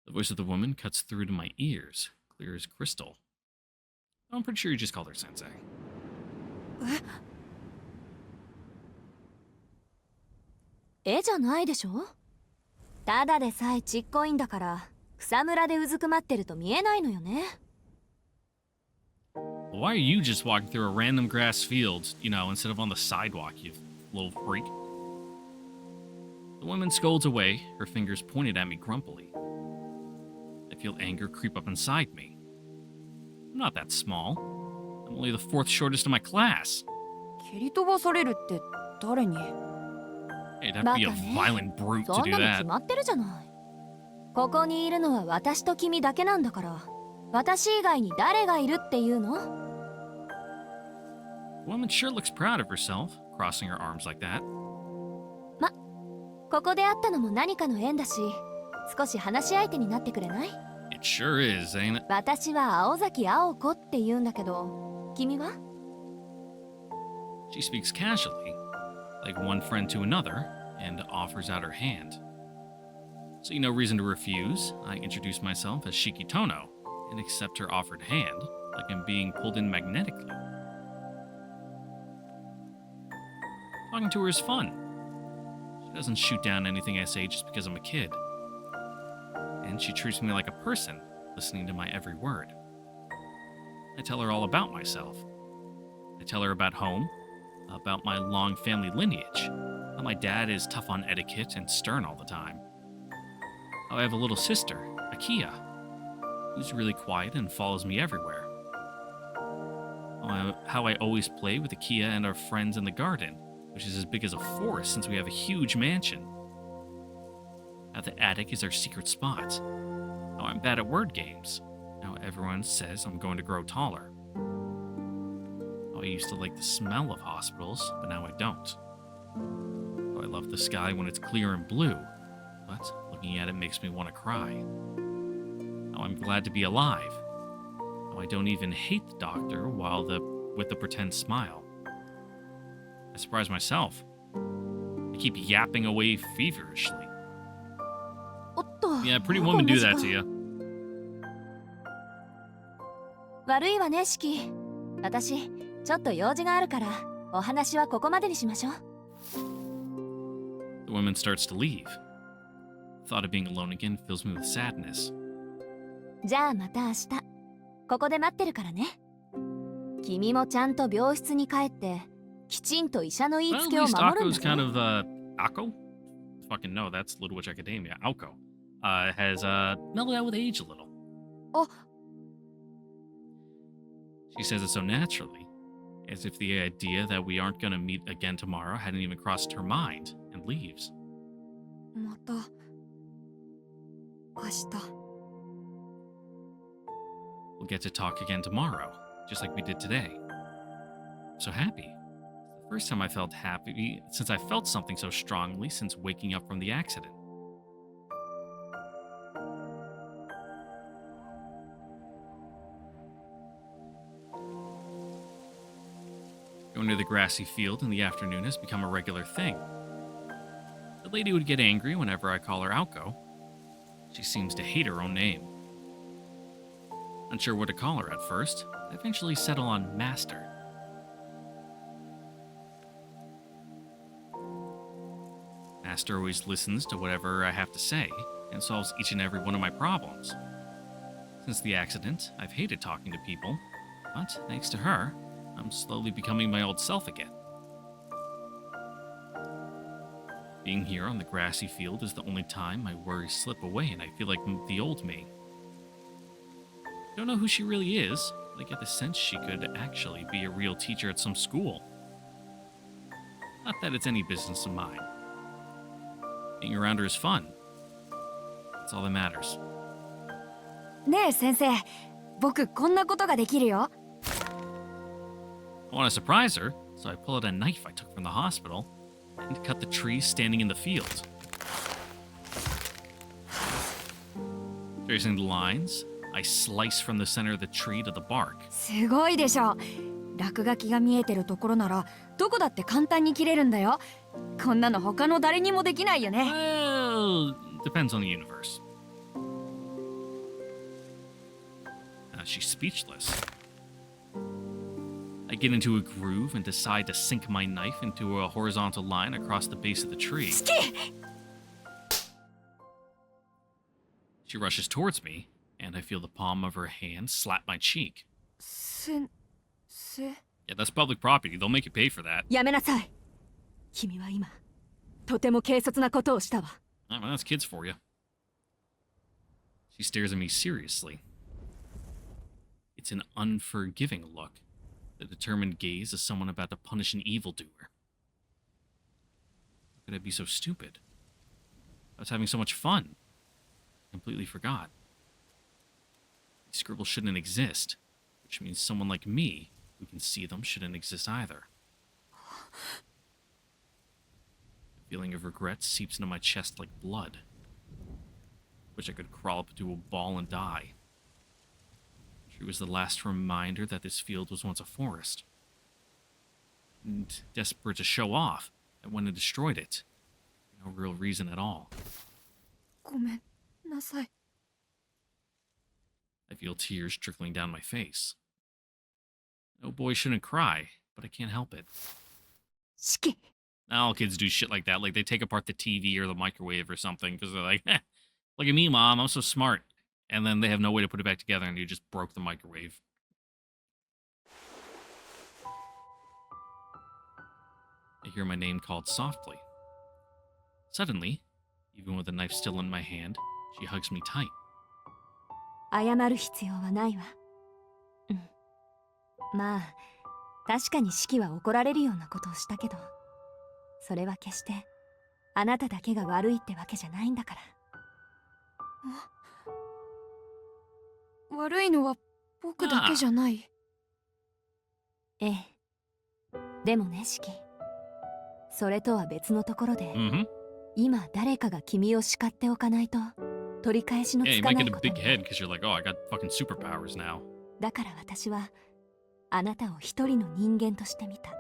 [SPEAKER 1] The voice of the woman cuts through to my ears, clear as crystal. I'm pretty sure you just called her Sensei.
[SPEAKER 3] 絵じゃないでしょ。ただでさえちっこいんだから草むらでうずくまってると見えないのよね。
[SPEAKER 1] Why are you just walking through a random grass field, instead of on the sidewalk, you little freak? The woman scolds away, her fingers pointed at me grumpily. I feel anger creep up inside me. I'm not that small. I'm only the fourth shortest in my class.
[SPEAKER 2] 蹴り飛ばされるって誰に？
[SPEAKER 1] You'd have to be a violent brute to
[SPEAKER 3] そん
[SPEAKER 1] do
[SPEAKER 3] なの
[SPEAKER 1] that.
[SPEAKER 3] 決まってるじゃない。ここにいるのは私と君だけなんだから。私以外に誰がいるっていうの？
[SPEAKER 1] The woman sure looks proud of herself, crossing her arms like that.
[SPEAKER 3] ここで会ったのも何かの縁だし、少し話し相手になってくれない？
[SPEAKER 1] It sure is, ain't it?
[SPEAKER 3] 私は青崎青子って言うんだけど、君は？
[SPEAKER 1] She speaks casually, like one friend to another, and offers out her hand. Seeing no reason to refuse, I introduce myself as Shiki Tohno and accept her offered hand like I'm being pulled in magnetically. Talking to her is fun. She doesn't shoot down anything I say just because I'm a kid. And she treats me like a person, listening to my every word. I tell her all about myself. I tell her about home, about my long family lineage, how my dad is tough on etiquette and stern all the time. How I have a little sister, Akia, who's really quiet and follows me everywhere. How I always play with Akia and our friends in the garden, which is as big as a forest since we have a huge mansion. How the attic is our secret spot. How I'm bad at word games. How everyone says I'm going to grow taller. How I used to like the smell of hospitals, but now I don't. How I love the sky when it's clear and blue, but looking at it makes me want to cry. How I'm glad to be alive. How I don't even hate the doctor with the pretend smile. I surprise myself. I keep yapping away feverishly.
[SPEAKER 3] おっと。
[SPEAKER 1] Yeah, pretty women do that to you.
[SPEAKER 3] 悪いわね、シキ。私、ちょっと用事があるから、お話はここまでにしましょう。
[SPEAKER 1] The woman starts to leave. The thought of being alone again fills me with sadness.
[SPEAKER 3] じゃあまた明日。ここで待ってるからね。君もちゃんと病室に帰って、きちんと医者の言い
[SPEAKER 1] Well,
[SPEAKER 3] つ
[SPEAKER 1] at
[SPEAKER 3] けを
[SPEAKER 1] least
[SPEAKER 3] 守るん
[SPEAKER 1] Ako's
[SPEAKER 3] だ
[SPEAKER 1] kind
[SPEAKER 3] よ。
[SPEAKER 1] of, Aoko? Fucking no, that's Little Witch Academia. Aoko. Has, mellowed out with age a little.
[SPEAKER 3] あ、
[SPEAKER 1] She says it so naturally, as if the idea that we aren't gonna meet again tomorrow hadn't even crossed her mind, and leaves.
[SPEAKER 2] また明日。
[SPEAKER 1] We'll get to talk again tomorrow, just like we did today. I'm so happy. It's the first time I felt happy since I felt something so strongly since waking up from the accident. Going to the grassy field in the afternoon has become a regular thing. The lady would get angry whenever I call her Aoko. She seems to hate her own name. Unsure what to call her at first, I eventually settle on Master. Master always listens to whatever I have to say and solves each and every one of my problems. Since the accident, I've hated talking to people, but thanks to her, I'm slowly becoming my old self again. Being here on the grassy field is the only time my worries slip away and I feel like the old me. Don't know who she really is, but I get the sense she could actually be a real teacher at some school. Not that it's any business of mine. Being around her is fun. That's all that matters.
[SPEAKER 2] ねえ先生、僕こんなことができるよ。
[SPEAKER 1] I want to surprise her, so I pull out a knife I took from the hospital and cut the trees standing in the field. Tracing the lines, I slice from the center of the tree to the bark.
[SPEAKER 2] すごいでしょ。落書きが見えてるところならどこだって簡単に切れるんだよ。こんなの他の誰にもできないよね。
[SPEAKER 1] Well, depends on the universe. She's speechless. I get into a groove and decide to sink my knife into a horizontal line across the base of the tree. She rushes towards me, and I feel the palm of her hand slap my cheek. Yeah, that's public property. They'll make you pay for that.
[SPEAKER 2] やめなさい。君は今、とても軽率なことをしたわ。
[SPEAKER 1] Oh, well, that's kids for you. She stares at me seriously. It's an unforgiving look, the determined gaze of someone about to punish an evildoer. How could I be so stupid? I was having so much fun. I completely forgot. These scribbles shouldn't exist, which means someone like me, who can see them, shouldn't exist either. The feeling of regret seeps into my chest like blood. Wish I could crawl up into a ball and die. She was the last reminder that this field was once a forest. And desperate to show off, I went and destroyed it. For no real reason at all.
[SPEAKER 2] ごめんなさい。
[SPEAKER 1] I feel tears trickling down my face. No boy shouldn't cry, but I can't help it.
[SPEAKER 2] 式。
[SPEAKER 1] All kids do shit like that, like they take apart the TV or the microwave or something, because they're like, look at me, Mom, I'm so smart. And then they have no way to put it back together, and you just broke the microwave. I hear my name called softly. Suddenly, even with the knife still in my hand, she hugs me tight.
[SPEAKER 2] 謝る必要はないわ。うん。まあ、確かに式は怒られるようなことをしたけど、それは決してあなただけが悪いってわけじゃないんだから。悪いのは僕だけじゃない。ええ。でもね、式。それとは別のところで、今誰かが君を叱っておかないと取り返しのつかないことに。だから私はあなたを一人の人間として見た。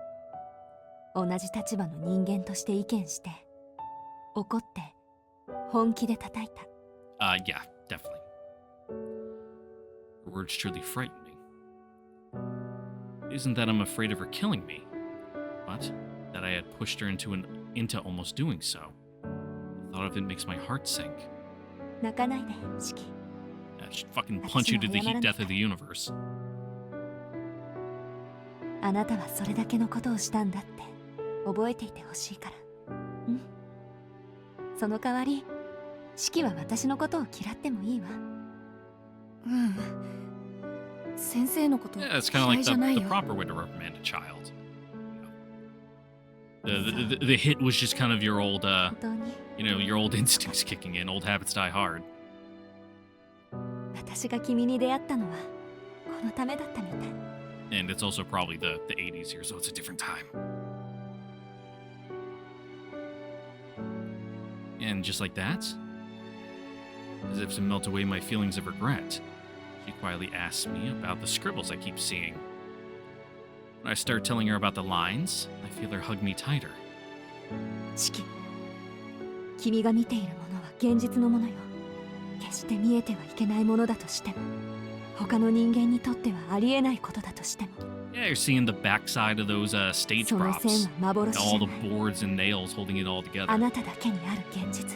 [SPEAKER 2] 同じ立場の人間として意見して、怒って本気で叩いた。
[SPEAKER 1] Yeah, definitely. Her words truly frighten me. It isn't that I'm afraid of her killing me, but that I had pushed her into almost doing so. The thought of it makes my heart sink.
[SPEAKER 2] 泣かないで、式。
[SPEAKER 1] I should fucking punch you to the heat death of the universe.
[SPEAKER 2] あなたはそれだけのことをしたんだって覚えていてほしいから。うん。その代わり、式は私のことを嫌ってもいいわ。うん。先生のこと嫌いじゃないよ。
[SPEAKER 1] Yeah, it's kind of like the proper way to reprimand a child. The hit was just kind of your old, your old instincts kicking in. Old habits die hard.
[SPEAKER 2] 私が君に出会ったのはこのためだったみたい。
[SPEAKER 1] And it's also probably the 80s here, so it's a different time. And just like that, as if to melt away my feelings of regret, she quietly asks me about the scribbles I keep seeing. When I start telling her about the lines, I feel her hug me tighter.
[SPEAKER 2] 式、君が見ているものは現実のものよ。決して見えてはいけないものだとしても、他の人間にとってはありえないことだとしても。
[SPEAKER 1] Yeah, you're seeing the backside of those stage
[SPEAKER 2] その
[SPEAKER 1] props.
[SPEAKER 2] 線は幻じゃ
[SPEAKER 1] All
[SPEAKER 2] な
[SPEAKER 1] the
[SPEAKER 2] い。
[SPEAKER 1] boards and nails holding it all
[SPEAKER 2] あ
[SPEAKER 1] together.
[SPEAKER 2] なただけにある現実。そ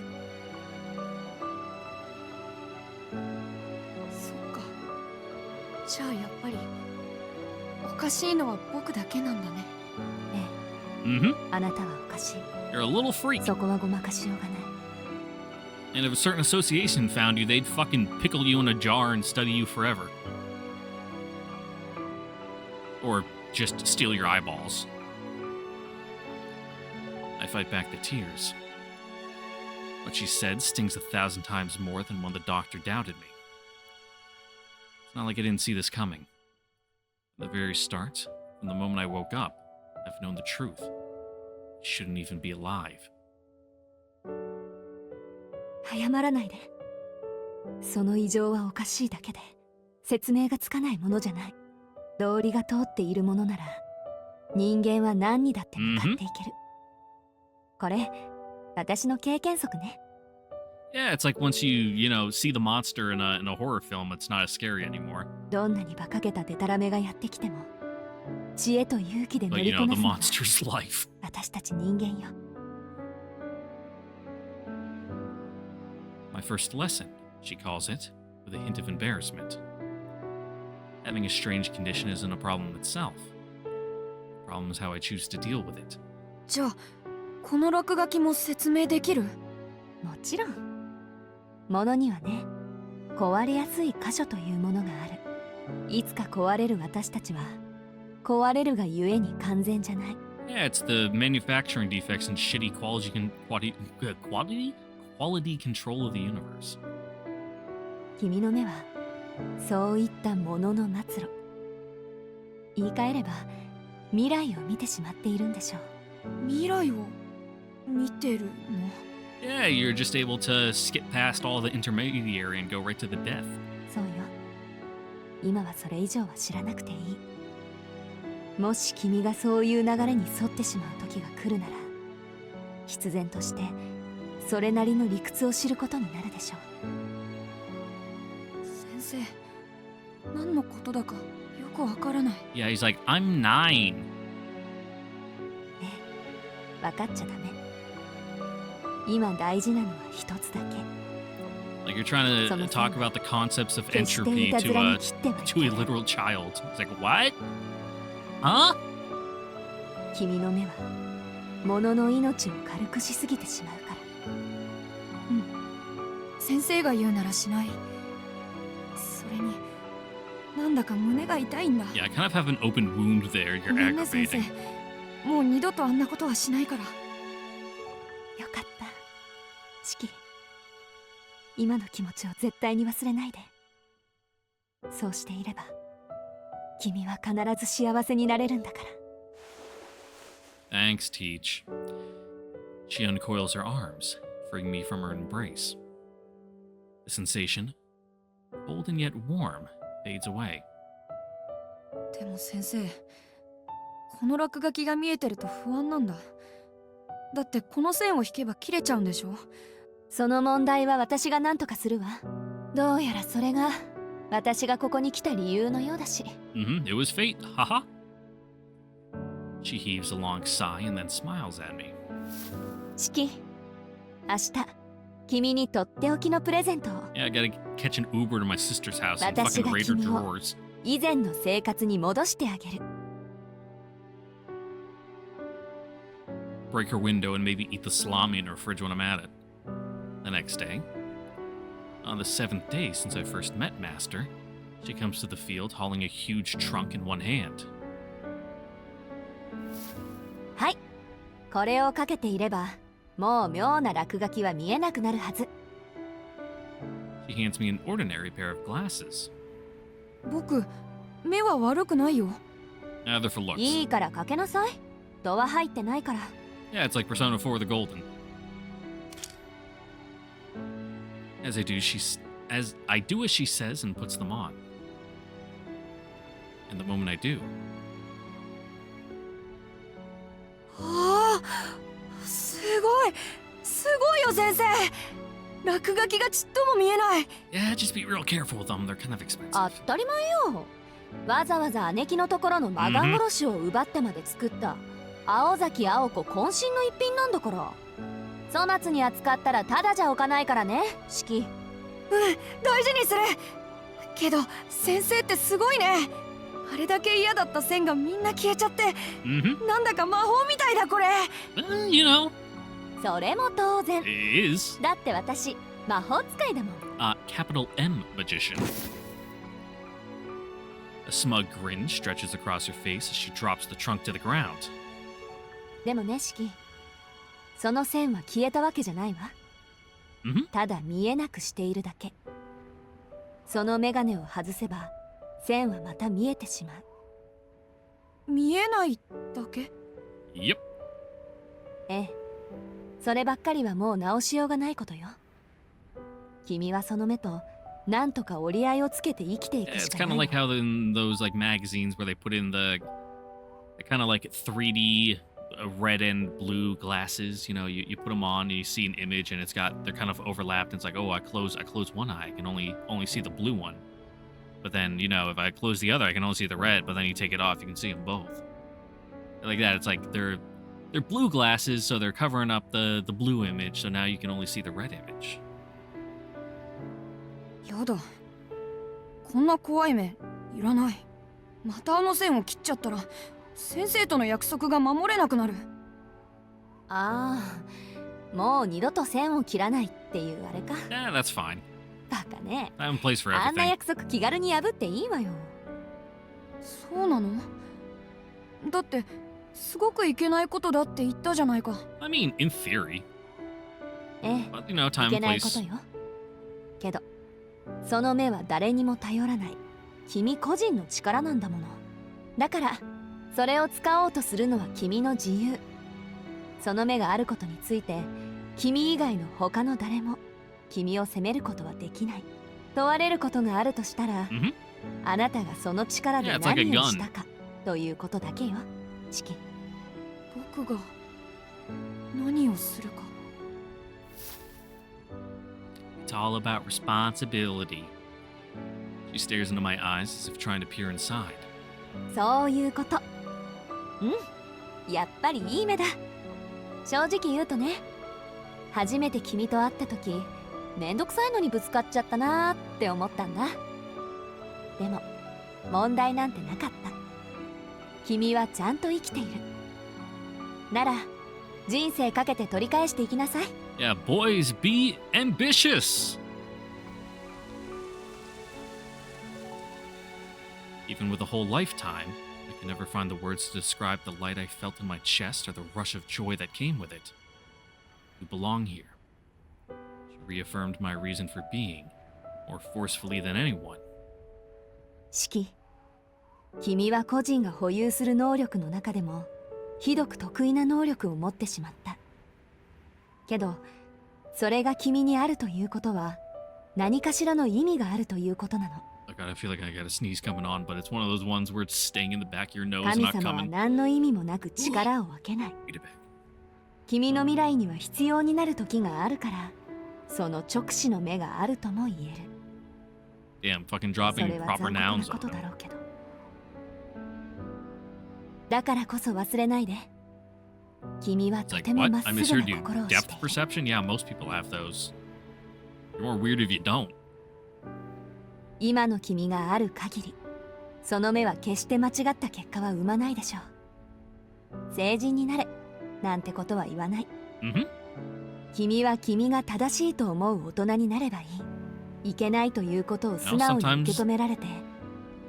[SPEAKER 2] っか。じゃあやっぱりおかしいのは僕だけなんだね。ええ。
[SPEAKER 1] Mm-hmm.
[SPEAKER 2] あなたはおかしい。
[SPEAKER 1] You're You're a little freak.
[SPEAKER 2] そこはごまかしようがない。
[SPEAKER 1] And if a certain association found you, they'd fucking pickle you in a jar and study you forever. Or just steal your eyeballs. I fight back the tears. What she said stings 1,000 times more than when the doctor doubted me. It's not like I didn't see this coming. From the very start, from the moment I woke up, I've known the truth. I shouldn't even be alive.
[SPEAKER 2] 謝らないで。その異常はおかしいだけで、説明がつかないものじゃない。道理が通っているものなら、人間は何にだって向かっていける。これ、私の経験則ね。
[SPEAKER 1] Yeah, it's like once you know, see the monster in a horror film, it's not as scary anymore.
[SPEAKER 2] どんなに馬鹿げたデタラメがやってきても、知恵と勇気で乗
[SPEAKER 1] But
[SPEAKER 2] り
[SPEAKER 1] you
[SPEAKER 2] こ
[SPEAKER 1] know,
[SPEAKER 2] な
[SPEAKER 1] the
[SPEAKER 2] すのが
[SPEAKER 1] monster's life.
[SPEAKER 2] 私たち人間よ。
[SPEAKER 1] My first lesson, she calls it, with a hint of embarrassment. Having a strange condition isn't a problem itself. The problem is how I choose to deal with it.
[SPEAKER 2] じゃあ、この落書きも説明できる？もちろん。ものにはね、壊れやすい箇所というものがある。いつか壊れる私たちは、壊れるがゆえに完全じゃない。
[SPEAKER 1] Yeah, it's the manufacturing defects and shitty quality control of the universe.
[SPEAKER 2] 君の目は、そういったものの末路。言い換えれば、未来を見てしまっているんでしょう。未来を見てるの？
[SPEAKER 1] Yeah, you're just able to skip past all the intermediary and go right to the death.
[SPEAKER 2] そうよ。今はそれ以上は知らなくていい。もし君がそういう流れに沿ってしまう時が来るなら、必然としてそれなりの理屈を知ることになるでしょう。先生、何のことだかよくわからない。
[SPEAKER 1] Yeah, he's like, I'm 9.
[SPEAKER 2] ねえ、分かっちゃダメ。今大事なのは一つだけ。
[SPEAKER 1] Like you're trying to talk about the concepts of entropy to a literal child. It's like, what? Huh?
[SPEAKER 2] 君の目は物の命を軽くしすぎてしまうから。うん。先生が言うならしない。それに、なんだか胸が痛いんだ。
[SPEAKER 1] Yeah, I kind of have an open wound there.
[SPEAKER 2] ご
[SPEAKER 1] You're
[SPEAKER 2] めんね、先
[SPEAKER 1] aggravating.
[SPEAKER 2] 生。もう二度とあんなことはしないから。よかった。シキ。今の気持ちを絶対に忘れないで。そうしていれば、君は必ず幸せになれるんだから。
[SPEAKER 1] Thanks, Teach. She uncoils her arms, freeing me from her embrace. The sensation, cold and yet warm, fades away.
[SPEAKER 2] でも先生、この落書きが見えてると不安なんだ。だってこの線を引けば切れちゃうんでしょ。その問題は私が何とかするわ。どうやらそれが私がここに来た理由のようだし。
[SPEAKER 1] It was fate, haha. She heaves a long sigh and then smiles at me.
[SPEAKER 2] シキ、明日君にとっておきのプレゼントを。
[SPEAKER 1] Yeah, I gotta catch an Uber to my sister's house and
[SPEAKER 2] 私
[SPEAKER 1] fucking
[SPEAKER 2] が
[SPEAKER 1] raid her
[SPEAKER 2] 君を
[SPEAKER 1] drawers.
[SPEAKER 2] 以前の生活に戻してあげる。
[SPEAKER 1] Break her window and maybe eat the salami in her fridge when I'm at it. The next day, on the 7th day since I first met Master, she comes to the field hauling a huge trunk in one hand.
[SPEAKER 2] はい、これをかけていればもう妙な落書きは見えなくなるはず。
[SPEAKER 1] She hands me an ordinary pair of glasses.
[SPEAKER 2] 僕、目は悪くないよ。
[SPEAKER 1] They're for looks.
[SPEAKER 2] いいからかけなさい。度は入ってないから。
[SPEAKER 1] Yeah, it's like Persona 4 the Golden. As I do as she says and puts them on. And the moment I do,
[SPEAKER 2] ああ、すごい、すごいよ先生。落書きがちっとも見えない。
[SPEAKER 1] yeah, just be real careful with them. They're kind of expensive.
[SPEAKER 2] 当たり前よ。わざわざ姉貴のところのマガン殺しを奪ってまで作った青崎青子渾身の一品なんだから。粗末に扱ったらただじゃ置かないからね、シキ。うん、大事にする。けど先生ってすごいね。あれだけ嫌だった線がみんな消えちゃって、なんだか魔法みたいだこれ。
[SPEAKER 1] You know,
[SPEAKER 2] それも当然。
[SPEAKER 1] It is.
[SPEAKER 2] だって私魔法使いだもん。
[SPEAKER 1] Capital M magician. A smug grin stretches across her face as she drops the trunk to the ground.
[SPEAKER 2] でもね、シキ、その線は消えたわけじゃないわ。
[SPEAKER 1] Mhm.
[SPEAKER 2] ただ見えなくしているだけ。そのメガネを外せば線はまた見えてしまう。見えないだけ？
[SPEAKER 1] Yep.
[SPEAKER 2] ええ、そればっかりはもう直しようがないことよ。君はその目となんとか折り合いをつけて生きていく
[SPEAKER 1] It's
[SPEAKER 2] しか
[SPEAKER 1] kind
[SPEAKER 2] な
[SPEAKER 1] of
[SPEAKER 2] い
[SPEAKER 1] like
[SPEAKER 2] わ。
[SPEAKER 1] how in those like magazines where they put in the kind of like 3D red and blue glasses. You know, you put them on and you see an image and they're kind of overlapped. And it's like, oh, I close one eye, I can only see the blue one. But then, you know, if I close the other, I can only see the red. But then you take it off, you can see them both. Like that, it's like they're blue glasses, so they're covering up the blue image. So now you can only see the red image.
[SPEAKER 5] やだ、こんな怖い目いらない。またあの線を切っちゃったら先生との約束が守れなくなる。
[SPEAKER 2] ああ、もう二度と線を切らないっていうあれか。
[SPEAKER 1] Yeah, that's fine.
[SPEAKER 2] バカね。
[SPEAKER 1] I have a place for
[SPEAKER 2] あんな
[SPEAKER 1] everything.
[SPEAKER 2] 約束気軽に破っていいわよ。
[SPEAKER 5] そうなの？だってすごくいけないことだって言ったじゃないか。
[SPEAKER 1] I mean, in theory.
[SPEAKER 2] ええ、
[SPEAKER 1] But, you know,
[SPEAKER 2] い
[SPEAKER 1] time
[SPEAKER 2] け
[SPEAKER 1] and
[SPEAKER 2] ないこと
[SPEAKER 1] place.
[SPEAKER 2] よ。けどその目は誰にも頼らない君個人の力なんだもの。だからそれを使おうとするのは君の自由。その目があることについて君以外の他の誰も君を責めることはできない。問われることがあるとしたら、
[SPEAKER 1] Mhm.
[SPEAKER 2] あなたがその力で
[SPEAKER 1] Yeah, it's like a
[SPEAKER 2] 何を
[SPEAKER 1] gun.
[SPEAKER 2] したかということだけよ。チキ。
[SPEAKER 5] 僕が何をするか。
[SPEAKER 1] It's all about responsibility. She stares into my eyes as if trying to peer inside.
[SPEAKER 2] そういうこと。うん、やっぱりいい目だ。正直言うとね、初めて君と会った時めんどくさいのにぶつかっちゃったなーって思ったんだ。でも問題なんてなかった。君はちゃんと生きている。なら人生かけて取り返していきなさい。
[SPEAKER 1] Yeah, boys, be ambitious! Even with a whole lifetime, I can never find the words to describe the light I felt in my chest or the rush of joy that came with it. You belong here. She reaffirmed my reason for being, more forcefully than anyone.
[SPEAKER 2] シキ、君は個人が保有する能力の中でもひどく得意な能力を持ってしまった。けどそれが君にあるということは何かしらの意味があるということなの。
[SPEAKER 1] Like, I feel like I got a sneeze coming on, but it's one of those ones where it's staying in the back of your nose,
[SPEAKER 2] 神
[SPEAKER 1] not
[SPEAKER 2] 様は
[SPEAKER 1] coming.
[SPEAKER 2] 何の意味もなく力を分けない。
[SPEAKER 1] Wait a bit.
[SPEAKER 2] 君の未来には必要になる時があるから、その直視の目があるとも言える。
[SPEAKER 1] Damn, fucking
[SPEAKER 2] そ
[SPEAKER 1] dropping
[SPEAKER 2] れは
[SPEAKER 1] proper
[SPEAKER 2] 残酷な
[SPEAKER 1] nouns
[SPEAKER 2] こと
[SPEAKER 1] on
[SPEAKER 2] だ
[SPEAKER 1] her.
[SPEAKER 2] ろうけど。だからこそ忘れないで。君は
[SPEAKER 1] It's
[SPEAKER 2] と
[SPEAKER 1] like,
[SPEAKER 2] ても
[SPEAKER 1] what?
[SPEAKER 2] まっ
[SPEAKER 1] I
[SPEAKER 2] すぐ
[SPEAKER 1] misheard
[SPEAKER 2] な
[SPEAKER 1] you.
[SPEAKER 2] 心をし
[SPEAKER 1] Depth
[SPEAKER 2] ている。
[SPEAKER 1] perception? Yeah, most people have those. You're more weird if you don't.
[SPEAKER 2] 今の君がある限り、その目は決して間違った結果は生まないでしょう。成人になれなんてことは言わない。
[SPEAKER 1] Mm-hmm.
[SPEAKER 2] 君は君が正しいと思う大人になればいい。いけないということを素直に受け止められて、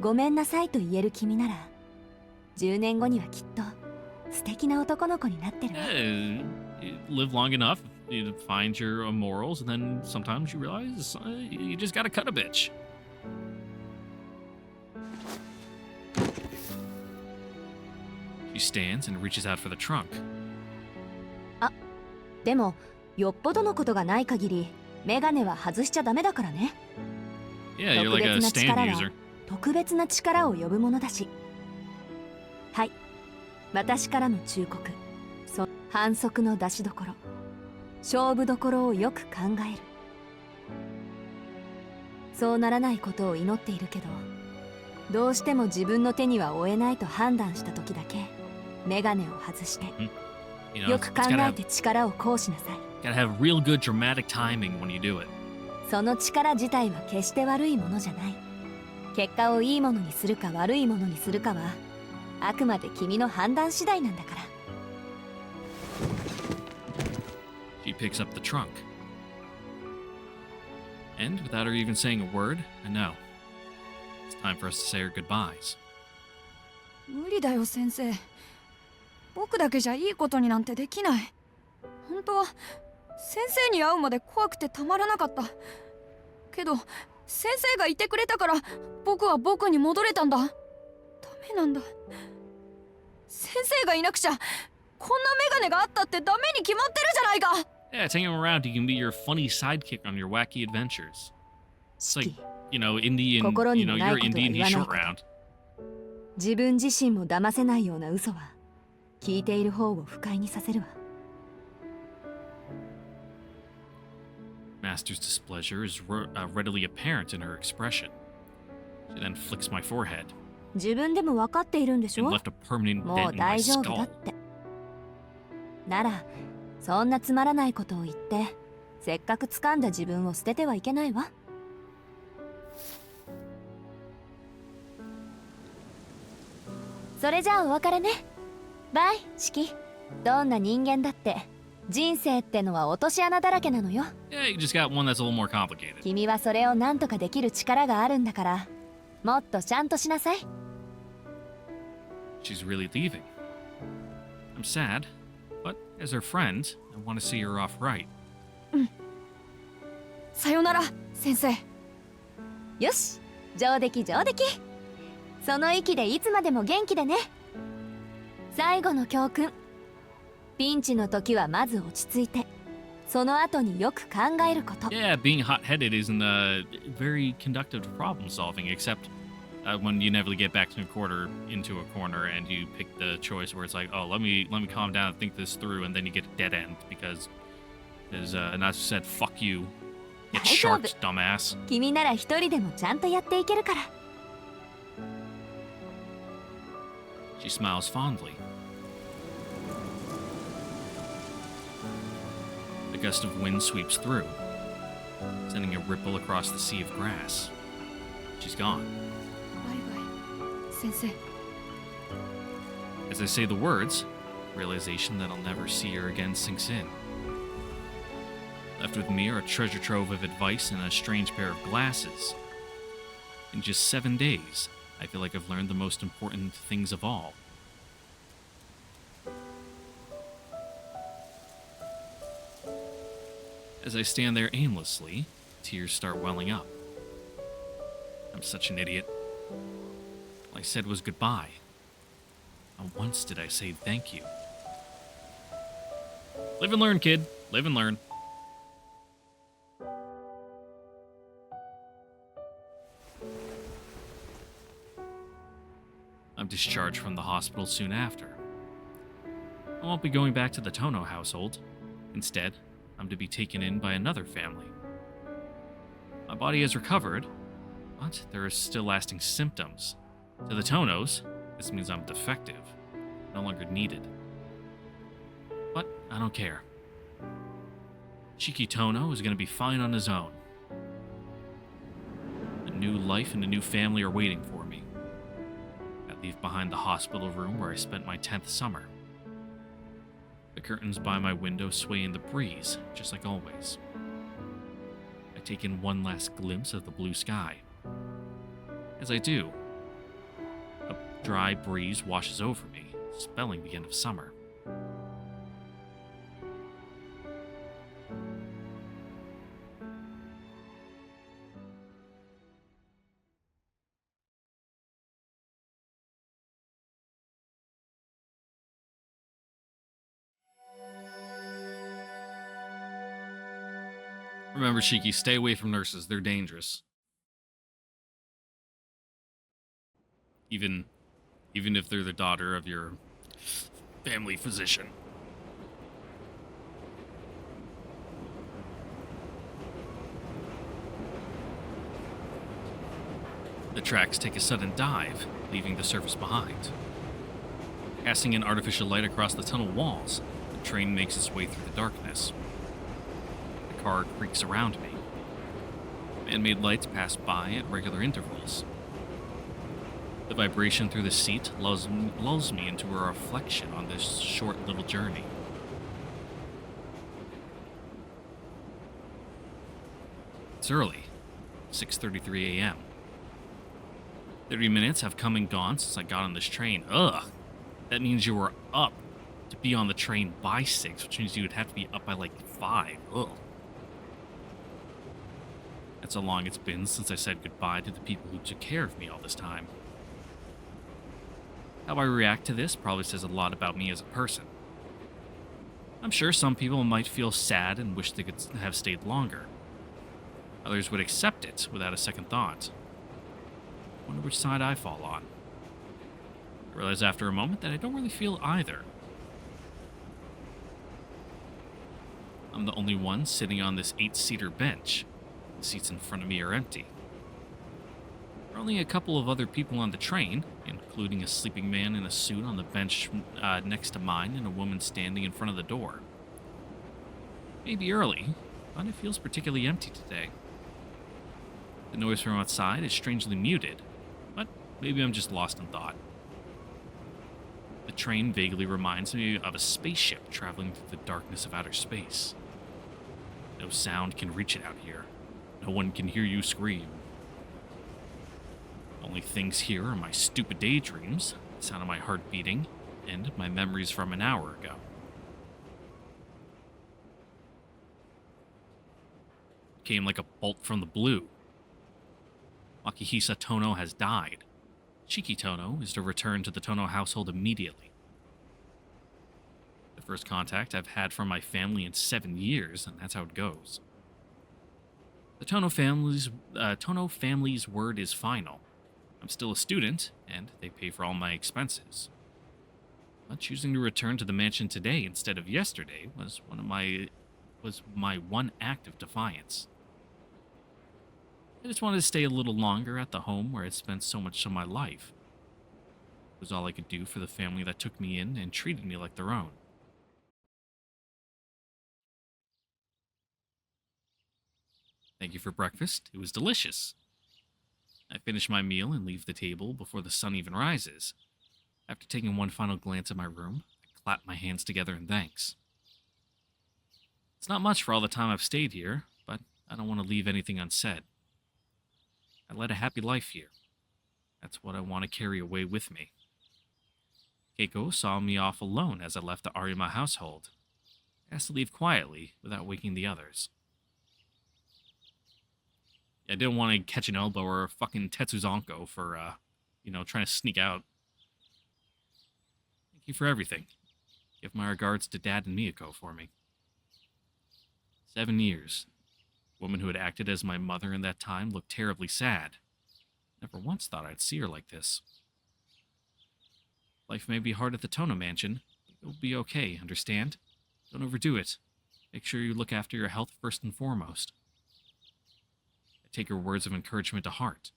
[SPEAKER 2] ごめんなさいと言える君なら、10年後にはきっと素敵な男の子になってるわ。
[SPEAKER 1] Yeah, you live long enough, you find your morals, and then sometimes you realize you just gotta cut a bitch. She stands and reaches out for the trunk.
[SPEAKER 2] でもよっぽどのことがない限りメガネは外しちゃダメだからね。
[SPEAKER 1] Yeah, you're
[SPEAKER 2] 特
[SPEAKER 1] like a
[SPEAKER 2] 別な
[SPEAKER 1] stand
[SPEAKER 2] 力
[SPEAKER 1] user.
[SPEAKER 2] は特別な力を呼ぶものだし。はい、私からの忠告。反則の出しどころ、勝負どころをよく考える。そうならないことを祈っているけど、どうしても自分の手には負えないと判断した時だけメガネを外して、
[SPEAKER 1] You know,
[SPEAKER 2] よ
[SPEAKER 1] it's
[SPEAKER 2] く考
[SPEAKER 1] gotta
[SPEAKER 2] えて力を行使なさい。
[SPEAKER 1] gotta have real good dramatic timing when you do it.
[SPEAKER 2] その力自体は決して悪いものじゃない。結果をいいものにするか悪いものにするかはあくまで君の判断次第なんだから。
[SPEAKER 1] picks up the trunk. And without her even saying a word, I know. It's time for us to say our goodbyes.
[SPEAKER 5] 無理だよ先生。僕だけじゃいいことになんてできない。本当は先生に会うまで怖くてたまらなかった。けど先生がいてくれたから僕は僕に戻れたんだ。ダメなんだ。先生がいなくちゃこんなメガネがあったってダメに決まってるじゃないか。
[SPEAKER 1] Yeah, take him around. He can be your funny sidekick on your wacky adventures. It's like, Indian, you're Indian, he's short round.
[SPEAKER 2] 自分自身も騙せないような嘘は聞いている方を不快にさせるわ。
[SPEAKER 1] Master's displeasure is readily apparent in her expression. She then flicks my forehead
[SPEAKER 2] 自分でも分かっているんでし
[SPEAKER 1] and
[SPEAKER 2] ょ。
[SPEAKER 1] left a permanent
[SPEAKER 2] も
[SPEAKER 1] dent
[SPEAKER 2] う
[SPEAKER 1] in my
[SPEAKER 2] 大丈夫だ
[SPEAKER 1] skull.
[SPEAKER 2] って。ならそんなつまらないことを言ってせっかく掴んだ自分を捨ててはいけないわ。それじゃあお別れね。バイ、シキ。どんな人間だって人生ってのは落とし穴だらけなのよ。
[SPEAKER 1] Yeah, you just got one that's a little more complicated.
[SPEAKER 2] 君はそれを何とかできる力があるんだからもっとちゃんとしなさい。
[SPEAKER 1] She's really leaving. I'm sad, but as her friend, I want to see her off right.
[SPEAKER 5] さよなら先生。
[SPEAKER 2] よし、上出来上出来。その息でいつまでも元気でね。最後の教訓。ピンチの時はまず落ち着いて、その後によく考えること。
[SPEAKER 1] Yeah, being hot-headed isn't very conductive to problem solving, except when you inevitably get back into a corner and you pick the choice where it's like, oh, let me calm down and think this through, and then you get a dead end because, as Natsu said, fuck you, get
[SPEAKER 2] 大丈夫。
[SPEAKER 1] sharked, dumbass.
[SPEAKER 2] 君なら一人でもちゃんとやっていけるから。
[SPEAKER 1] She smiles fondly. A gust of wind sweeps through, sending a ripple across the sea of grass. She's gone.
[SPEAKER 5] バイバイ先生。
[SPEAKER 1] As I say the words, realization that I'll never see her again sinks in. Left with me are a treasure trove of advice and a strange pair of glasses. In just 7 days, I feel like I've learned the most important things of all. As I stand there aimlessly, tears start welling up. I'm such an idiot. All I said was goodbye. Not once did I say thank you. Live and learn, kid. Live and learn. I'm discharged from the hospital soon after. I won't be going back to the Tohno household. Instead, I'm to be taken in by another family. My body has recovered, but there are still lasting symptoms. To the Tohnos, this means I'm defective, no longer needed. But I don't care. Shiki Tohno is going to be fine on his own. A new life and a new family are waiting for me. I leave behind the hospital room where I spent my 10th summer. The curtains by my window sway in the breeze, just like always. I take in one last glimpse of the blue sky. As I do, a dry breeze washes over me, spelling the end of summer. Remember, Shiki, stay away from nurses. They're dangerous. Even if they're the daughter of your family physician. The tracks take a sudden dive, leaving the surface behind. Casting an artificial light across the tunnel walls, the train makes its way through the darkness. The car creaks around me. Man-made lights pass by at regular intervals. The vibration through the seat lulls me into a reflection on this short little journey. It's early, 6:33 a.m. 30 minutes have come and gone since I got on this train. Ugh. That means you were up to be on the train by 6, which means you would have to be up by like 5. Ugh. That's how long it's been since I said goodbye to the people who took care of me all this time. How I react to this probably says a lot about me as a person. I'm sure some people might feel sad and wish they could have stayed longer. Others would accept it without a second thought. I wonder which side I fall on. I realize after a moment that I don't really feel either. I'm the only one sitting on this 8-seater bench. The seats in front of me are empty. There are only a couple of other people on the train, including a sleeping man in a suit on the bench next to mine and a woman standing in front of the door. Maybe early, but it feels particularly empty today. The noise from outside is strangely muted, but maybe I'm just lost in thought. The train vaguely reminds me of a spaceship traveling through the darkness of outer space. No sound can reach it out here. No one can hear you scream. The only things here are my stupid daydreams, the sound of my heart beating, and my memories from an hour ago. Came like a bolt from the blue. Makihisa Tohno has died. Shiki Tohno is to return to the Tohno household immediately. The first contact I've had from my family in 7 years, and that's how it goes. The Tohno family's word is final. I'm still a student, and they pay for all my expenses. But choosing to return to the mansion today instead of yesterday was my one act of defiance. I just wanted to stay a little longer at the home where I'd spent so much of my life. It was all I could do for the family that took me in and treated me like their own. Thank you for breakfast. It was delicious. I finish my meal and leave the table before the sun even rises. After taking one final glance at my room, I clap my hands together in thanks. It's not much for all the time I've stayed here, but I don't want to leave anything unsaid. I led a happy life here. That's what I want to carry away with me. Keiko saw me off alone as I left the Arima household. I asked to leave quietly without waking the others. I didn't want to catch an elbow or a fucking Tetsuzanko for, trying to sneak out. Thank you for everything. Give my regards to Dad and Miyako for me. 7 years. The woman who had acted as my mother in that time looked terribly sad. Never once thought I'd see her like this. Life may be hard at the Tohno mansion, but you'll be okay, understand? Don't overdo it. Make sure you look after your health first and foremost. I take her words of encouragement to heart.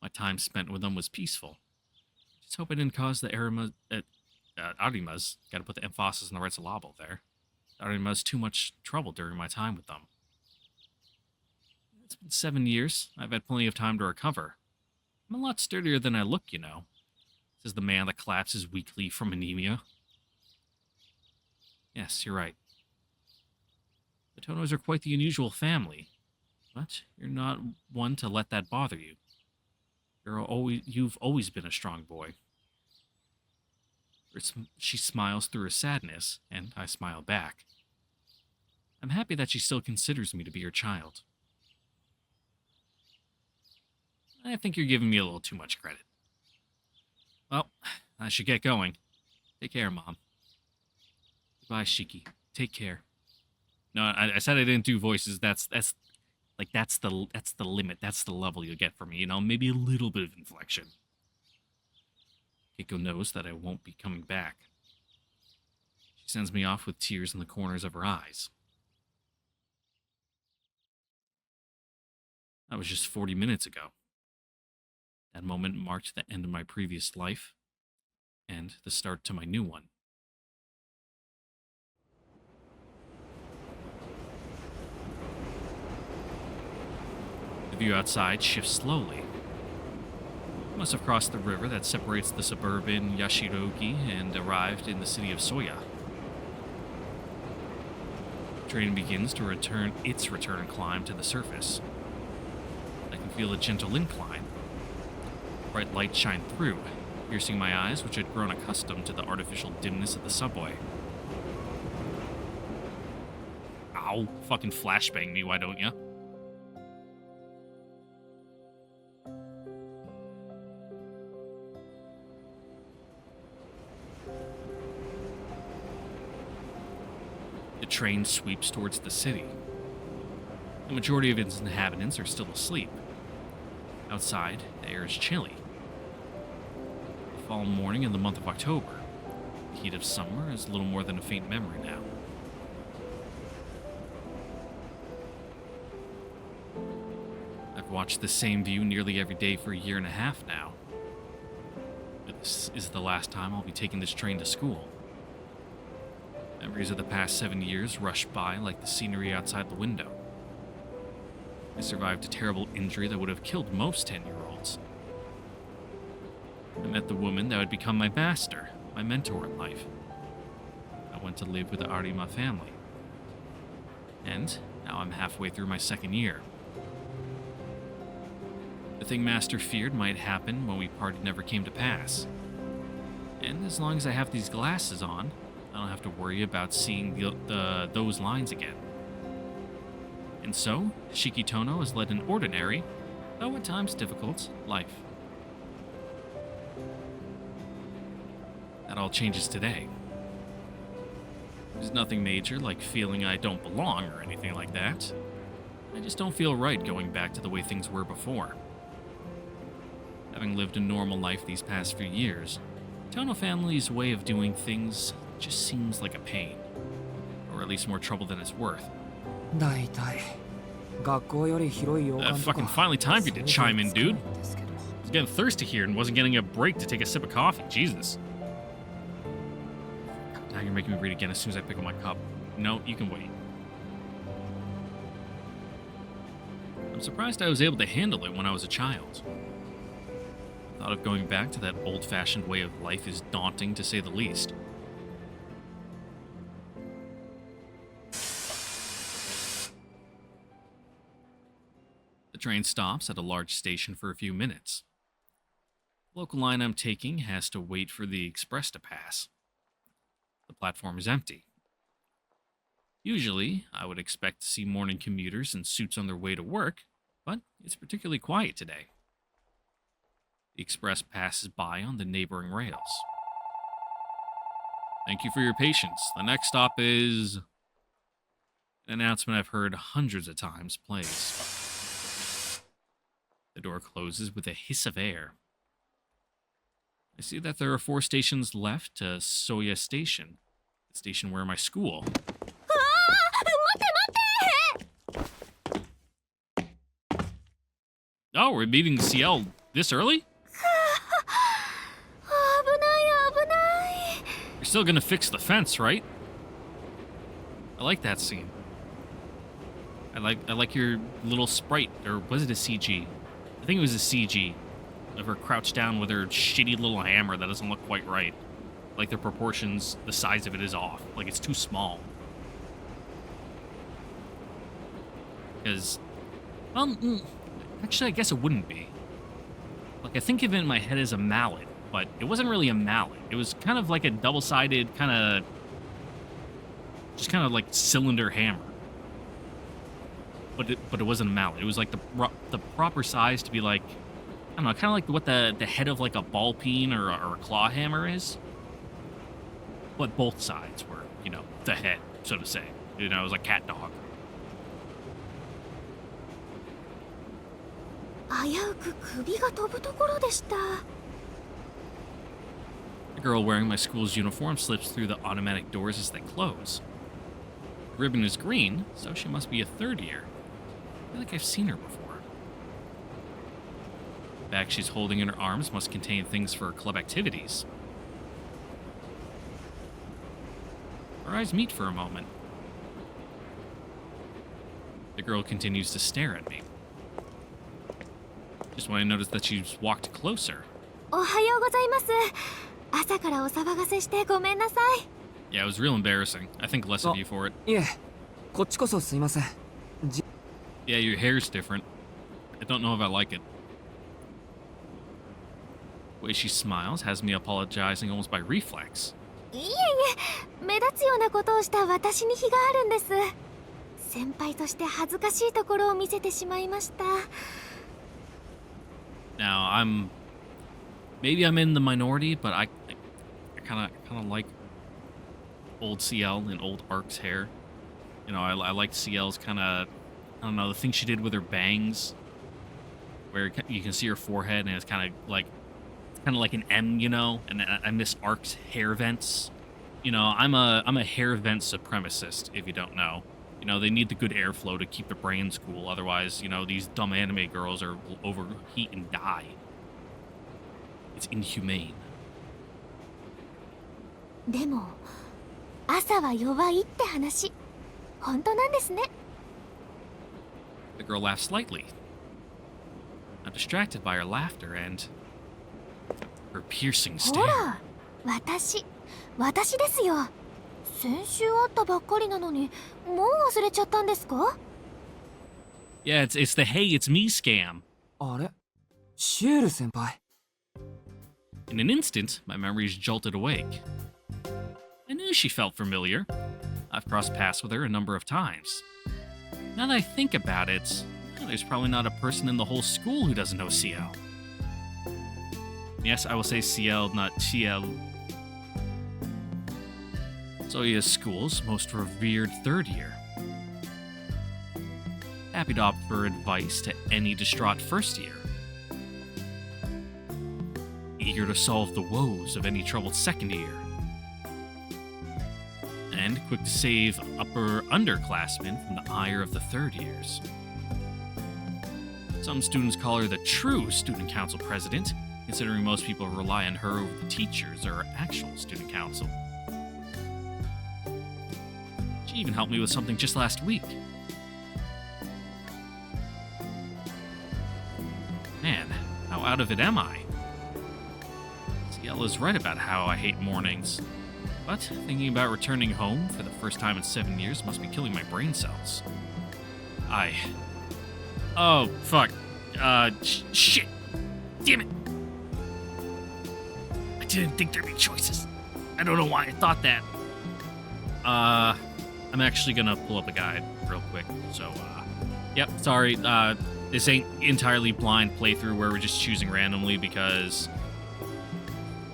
[SPEAKER 1] My time spent with them was peaceful. Just hope I didn't cause the Arimas, gotta put the emphasis on the right syllable there, Arimas too much trouble during my time with them. It's been 7 years. I've had plenty of time to recover. I'm a lot sturdier than I look, says the man that collapses weakly from anemia. Yes, you're right. The Tohnos are quite the unusual family, but you're not one to let that bother you. You've always been a strong boy. She smiles through her sadness, and I smile back. I'm happy that she still considers me to be her child. I think you're giving me a little too much credit. Well, I should get going. Take care, Mom. Goodbye, Shiki. Take care. No, I said I didn't do voices. That's the limit. That's the level you'll get from me. Maybe a little bit of inflection. Keiko knows that I won't be coming back. She sends me off with tears in the corners of her eyes. That was just 40 minutes ago. That moment marked the end of my previous life and the start to my new one. The view outside shifts slowly. I must have crossed the river that separates the suburban Yashirogi and arrived in the city of Soya. train begins to return its return climb to the surface. I can feel a gentle incline. Bright lights shine through, piercing my eyes, which had grown accustomed to the artificial dimness of the subway. Ow, fucking flashbang me, why don't ya? The train sweeps towards the city. The majority of its inhabitants are still asleep. Outside, the air is chilly. The fall morning in the month of October. The heat of summer is little more than a faint memory now. I've watched the same view nearly every day for a year and a half now. But this is the last time I'll be taking this train to school. Memories of the past 7 years rush by like the scenery outside the window. I survived a terrible injury that would have killed most 10-year-olds. I met the woman that would become my master, my mentor in life. I went to live with the Arima family. And now I'm halfway through my second year. The thing Master feared might happen when we parted never came to pass. And as long as I have these glasses on, I don't have to worry about seeing those lines again. And so, Shikitono has led an ordinary, though at times difficult, life. That all changes today. There's nothing major like feeling I don't belong or anything like that. I just don't feel right going back to the way things were before. Having lived a normal life these past few years, Tohno family's way of doing things just seems like a pain. Or at least more trouble than it's worth. Fucking finally time for you to chime in, dude. I was getting thirsty here and wasn't getting a break to take a sip of coffee. Jesus. Now you're making me read again as soon as I pick up my cup. No, you can wait. I'm surprised I was able to handle it when I was a child. The thought of going back to that old-fashioned way of life is daunting, to say the least. The train stops at a large station for a few minutes. The local line I'm taking has to wait for the express to pass. The platform is empty. Usually, I would expect to see morning commuters in suits on their way to work, but it's particularly quiet today. The express passes by on the neighboring rails. Thank you for your patience. The next stop is... an announcement I've heard hundreds of times plays. The door closes with a hiss of air. I see that there are 4 stations left to Soya Station, the station where my school. Oh, we're meeting CL this early? You're still gonna fix the fence, right? I like that scene. I like your little sprite, or was it a CG? I think it was a CG of her crouched down with her shitty little hammer that doesn't look quite right. Like the proportions, the size of it is off. Like it's too small. Because, actually I guess it wouldn't be. Like I think of it in my head as a mallet, but it wasn't really a mallet. It was kind of like a double-sided just kind of like cylinder hammer. But it wasn't a mallet. It was like the proper size to be like, I don't know, kind of like what the head of like a ball peen or a claw hammer is. But both sides were, you know, the head, so to say. You know, it was like cat dog. The girl wearing my school's uniform slips through the automatic doors as they close. The ribbon is green, so she must be a 3rd year. I feel like I've seen her before. The bag she's holding in her arms must contain things for club activities. Our eyes meet for a moment. The girl continues to stare at me. Just when I notice that she's walked closer. Yeah, it was real embarrassing. I think less of you for it.
[SPEAKER 6] こっちこそすいません。
[SPEAKER 1] Yeah, your hair's different. I don't know if I like it. The way she smiles has me apologizing almost by reflex.
[SPEAKER 3] いえいえ、目立つようなことをした私に非があるんです。先輩として恥ずかしいところを見せてしまいました。
[SPEAKER 1] Now, maybe I'm in the minority, but I kind of like old CL and old Arc's hair. You know, I like CL's kind of, I don't know, the thing she did with her bangs, where you can see her forehead and it's kind of like an M, you know. And I miss Arc's hair vents. You know, I'm a hair vent supremacist, if you don't know. You know, they need the good airflow to keep their brains cool. Otherwise, you know, these dumb anime girls will overheat and die. It's inhumane.
[SPEAKER 3] でも、朝は弱いって話、本当なんですね。
[SPEAKER 1] The girl laughed slightly. I'm distracted by her laughter and her piercing
[SPEAKER 3] ほ
[SPEAKER 1] stare.
[SPEAKER 3] ら、私ですよ。先週会ったばっかりなのに、もう忘れちゃったんですか？
[SPEAKER 1] Yeah, it's the hey, it's me scam.
[SPEAKER 6] あれ、シエル先輩。
[SPEAKER 1] In an instant, my memories jolted awake. I knew she felt familiar. I've crossed paths with her a number of times. Now that I think about it, there's probably not a person in the whole school who doesn't know CL. Yes, I will say CL, not CL. Zoya's school's most revered third year. Happy to offer advice to any distraught first year. Eager to solve the woes of any troubled second year. And quick to save upper underclassmen from the ire of the third years. Some students call her the true student council president, considering most people rely on her over the teachers or actual student council. She even helped me with something just last week. Man, how out of it am I? CL is right about how I hate mornings. But thinking about returning home for the first time in 7 years must be killing my brain cells. Oh, fuck. Shit. Damn it. I didn't think there'd be choices. I don't know why I thought that. I'm actually gonna pull up a guide real quick. So, yep, sorry. This ain't entirely blind playthrough where we're just choosing randomly because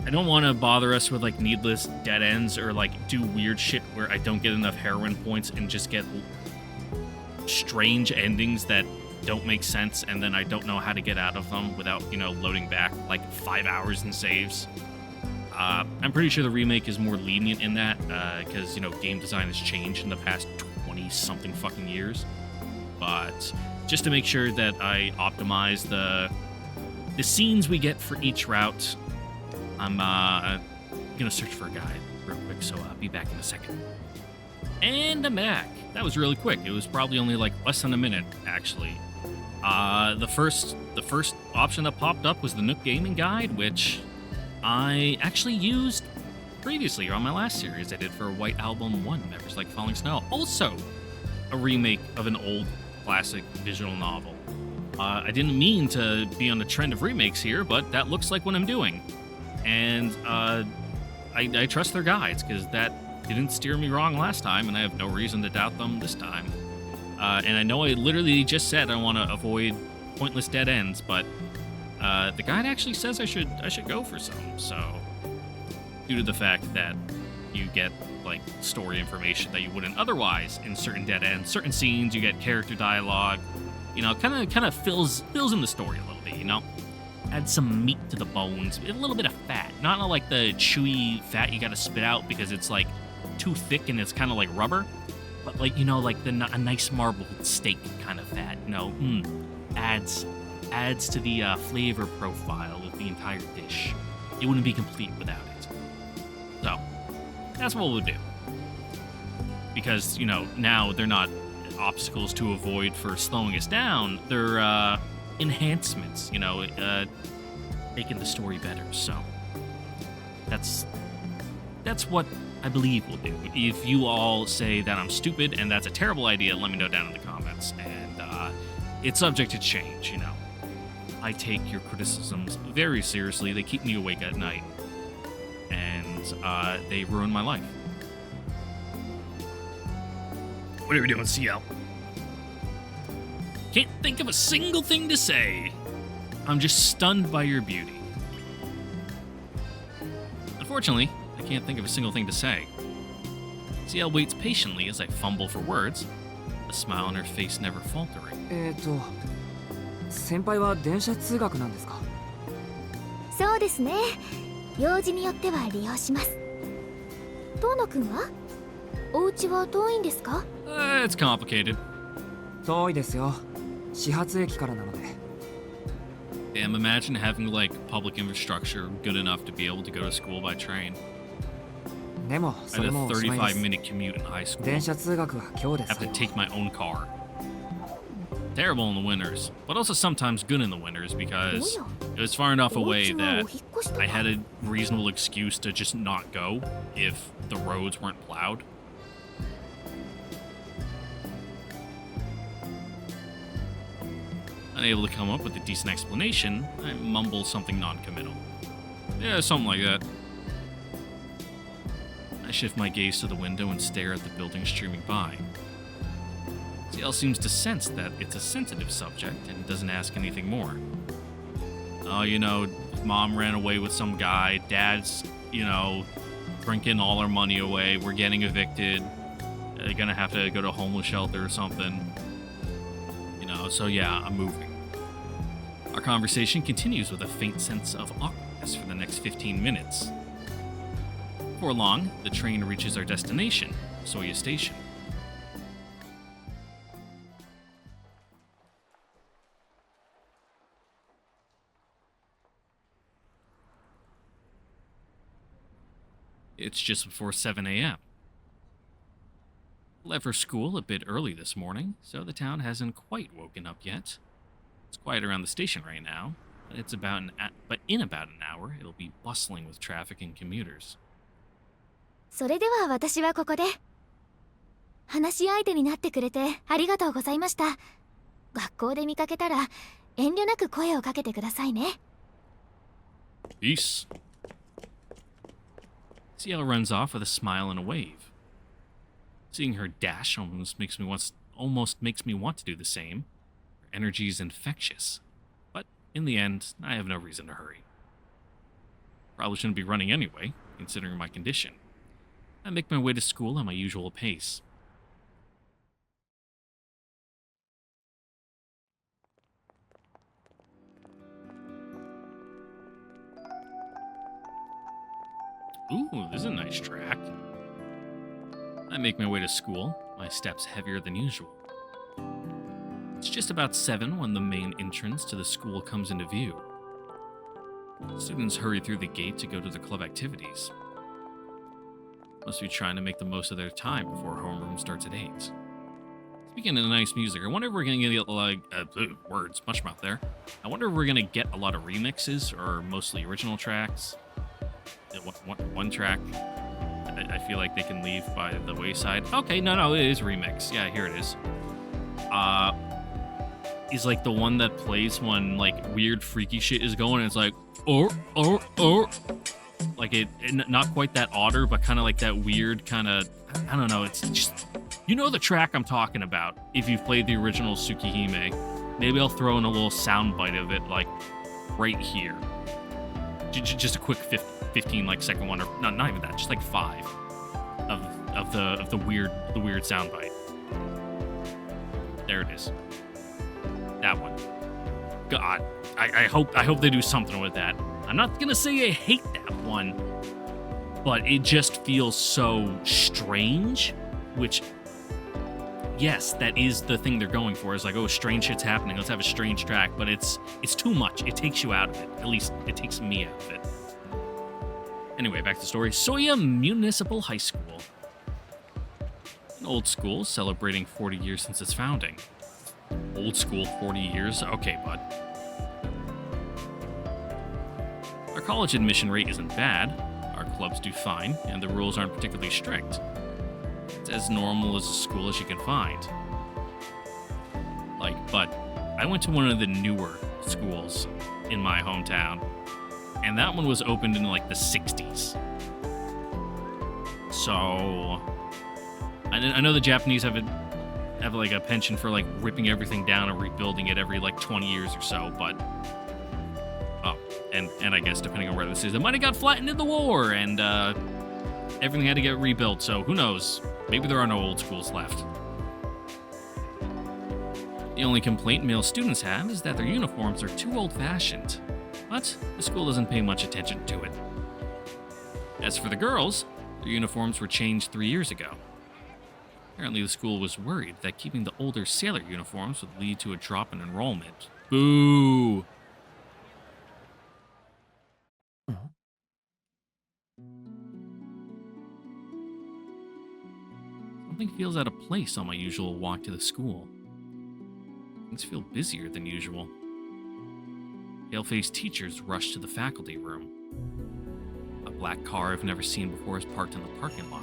[SPEAKER 1] I don't want to bother us with, like, needless dead ends or, like, do weird shit where I don't get enough heroine points and just get strange endings that don't make sense and then I don't know how to get out of them without, you know, loading back, like, 5 hours in saves. I'm pretty sure the remake is more lenient in that, because, you know, game design has changed in the past 20-something fucking years. But just to make sure that I optimize the scenes we get for each route, I'm gonna search for a guide real quick, so I'll be back in a second. And I'm back. That was really quick. It was probably only like less than a minute, actually. The first option that popped up was the Nook Gaming Guide, which I actually used previously on my last series I did for White Album 1, Members Like Falling Snow. Also, a remake of an old classic visual novel. I didn't mean to be on the trend of remakes here, but that looks like what I'm doing. And I trust their guides, because that didn't steer me wrong last time, and I have no reason to doubt them this time. And I know I literally just said I want to avoid pointless dead ends, but the guide actually says I should go for some. So, due to the fact that you get like story information that you wouldn't otherwise in certain dead ends, certain scenes, you get character dialogue, you know, kind of fills in the story a little bit, you know. Add some meat to the bones, a little bit of fat, not like the chewy fat you gotta spit out because it's like too thick and it's kind of like rubber, but like, you know, like a nice marbled steak kind of fat, you know, adds to the flavor profile of the entire dish. It wouldn't be complete without it. So that's what we'll do, because, you know, now they're not obstacles to avoid for slowing us down, they're enhancements, you know, making the story better. So that's what I believe will do. If you all say that I'm stupid and that's a terrible idea, let me know down in the comments. And it's subject to change, you know. I take your criticisms very seriously. They keep me awake at night. And they ruin my life. What are we doing, CL? Can't think of a single thing to say. I'm just stunned by your beauty. Unfortunately, I can't think of a single thing to say. CL waits patiently as I fumble for words, a smile on her face never faltering.
[SPEAKER 6] 先輩は電車通学なんですか？
[SPEAKER 3] そうですね。用事によっては利用します。遠野くんは？お家は遠いんですか？
[SPEAKER 1] It's complicated.
[SPEAKER 6] 遠いですよ。始発駅からなので。
[SPEAKER 1] Damn, imagine having like public infrastructure good enough to be able to go to school by train.
[SPEAKER 6] でも
[SPEAKER 1] I
[SPEAKER 6] そ
[SPEAKER 1] had
[SPEAKER 6] れ
[SPEAKER 1] a
[SPEAKER 6] もおしまいです。
[SPEAKER 1] 35-minute commute in high school.
[SPEAKER 6] 電車通学は今日で
[SPEAKER 1] Have
[SPEAKER 6] 最
[SPEAKER 1] to
[SPEAKER 6] 後。
[SPEAKER 1] take my own car. Terrible in the winters, but also sometimes good in the winters because it was far enough
[SPEAKER 3] お
[SPEAKER 1] away
[SPEAKER 3] 家は
[SPEAKER 1] that
[SPEAKER 3] お引っ越しと
[SPEAKER 1] I
[SPEAKER 3] か
[SPEAKER 1] had a reasonable excuse to just not go if the roads weren't plowed. Unable to come up with a decent explanation, I mumble something non-committal. Yeah, something like that. I shift my gaze to the window and stare at the building streaming by. CL seems to sense that it's a sensitive subject and doesn't ask anything more. Oh, you know, mom ran away with some guy, dad's, you know, drinking all our money away, we're getting evicted, they're gonna have to go to a homeless shelter or something. You know, so yeah, I'm moving. Our conversation continues with a faint sense of awkwardness for the next 15 minutes. Before long, the train reaches our destination, Soya Station. It's just before 7 a.m. Left for school a bit early this morning, so the town hasn't quite woken up yet. It's quiet around the station right now, but in about an hour, it'll be bustling with traffic and commuters.
[SPEAKER 3] それでは私はここで。話し相手になってくれてありがとうございました。学校で見かけたら遠慮なく声をかけてくださいね。
[SPEAKER 1] Peace. CL runs off with a smile and a wave. Seeing her dash almost makes me want to do the same. Her energy is infectious. But in the end, I have no reason to hurry. Probably shouldn't be running anyway, considering my condition. I make my way to school at my usual pace. Ooh, this is a nice track. I make my way to school, my steps heavier than usual. It's just about 7 when the main entrance to the school comes into view. Students hurry through the gate to go to their club activities. Must be trying to make the most of their time before homeroom starts at 8. Speaking of nice music, I wonder if we're gonna get words, much mouth there. I wonder if we're gonna get a lot of remixes or mostly original tracks. One track I feel like they can leave by the wayside. Okay, no, it is remix. Yeah, here it is. Is like the one that plays when like weird freaky shit is going and it's like like it not quite that otter, but kind of like that weird kind of, I don't know, it's just, you know the track I'm talking about if you've played the original Tsukihime. Maybe I'll throw in a little soundbite of it like right here. Just a quick 15 like second one, or not even that, just like 5 of the weird soundbite. There it is. That one. God, I hope they do something with that. I'm not gonna say I hate that one, but it just feels so strange, which, yes, that is the thing they're going for, is like, oh, strange shit's happening, let's have a strange track, but it's too much. It takes you out of it. At least it takes me out of it. Anyway, back to the story. Soya Municipal High School. An old school celebrating 40 years since its founding. Old school, 40 years? Okay, bud. Our college admission rate isn't bad. Our clubs do fine, and the rules aren't particularly strict. It's as normal as a school as you can find. But I went to one of the newer schools in my hometown, and that one was opened in like the 60s. So I know the Japanese have like a penchant for like ripping everything down and rebuilding it every like 20 years or so, but and I guess depending on where this is, it might have got flattened in the war and everything had to get rebuilt, so who knows? Maybe there are no old schools left. The only complaint male students have is that their uniforms are too old-fashioned, but the school doesn't pay much attention to it. As for the girls, their uniforms were changed 3 years ago. Apparently the school was worried that keeping the older sailor uniforms would lead to a drop in enrollment. Boo! Something feels out of place on my usual walk to the school. Things feel busier than usual. Pale-faced teachers rush to the faculty room. A black car I've never seen before is parked in the parking lot.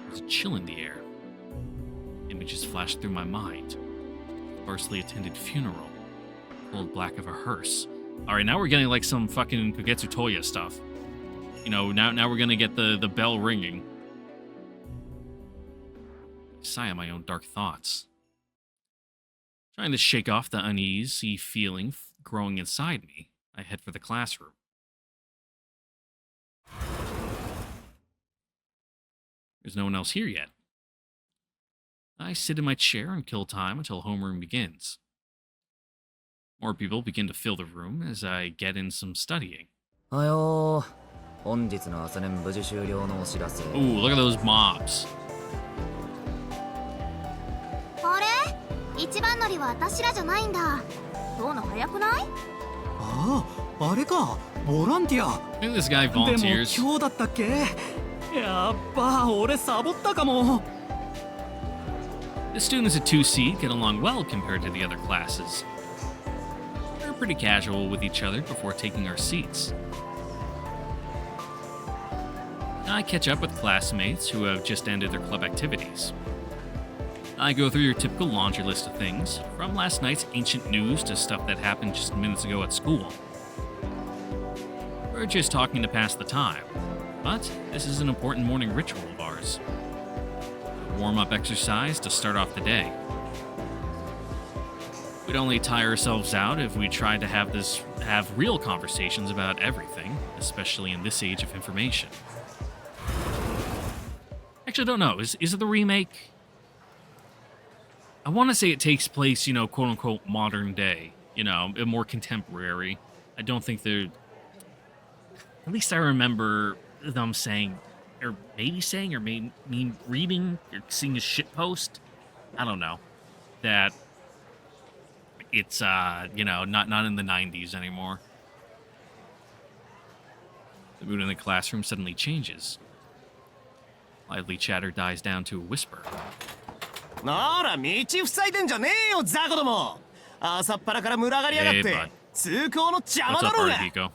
[SPEAKER 1] There's a chill in the air. Images flash through my mind. A sparsely attended funeral. Cold black of a hearse. Alright, now we're getting like some fucking Kugetsu Toya stuff. You know, now we're gonna get the bell ringing. I sigh at my own dark thoughts. Trying to shake off the uneasy feeling growing inside me, I head for the classroom. There's no one else here yet. I sit in my chair and kill time until homeroom begins. More people begin to fill the room as I get in some studying. Ooh, look at those mobs.
[SPEAKER 3] 一番乗りは私らじゃないんだ。どうの早くない？
[SPEAKER 7] ああ、あれか、ボランティア。
[SPEAKER 1] I think this guy
[SPEAKER 7] でも
[SPEAKER 1] volunteers.
[SPEAKER 7] 今日だったっけ？やっば、俺サボったかも。
[SPEAKER 1] The students at 2C get along well compared to the other classes. We're pretty casual with each other before taking our seats. I catch up with classmates who have just ended their club activities. I go through your typical laundry list of things, from last night's ancient news to stuff that happened just minutes ago at school. We're just talking to pass the time, but this is an important morning ritual of ours. A warm-up exercise to start off the day. We'd only tire ourselves out if we tried to have real conversations about everything, especially in this age of information. Actually, I don't know. Is it the remake? I want to say it takes place, you know, quote-unquote modern day, you know, more contemporary. I don't think they're... At least I remember them saying, or maybe saying, or maybe reading, or seeing a shitpost, I don't know, that it's, you know, not in the 90s anymore. The mood in the classroom suddenly changes. Lively chatter dies down to a whisper.
[SPEAKER 7] なら道塞いでんじゃねえよザコども。朝っぱらから群がりやがっ
[SPEAKER 1] Hey,
[SPEAKER 7] て
[SPEAKER 1] bud.
[SPEAKER 7] 通行の邪魔
[SPEAKER 1] What's
[SPEAKER 7] だ
[SPEAKER 1] up,
[SPEAKER 7] ろうが。
[SPEAKER 1] Arcueid?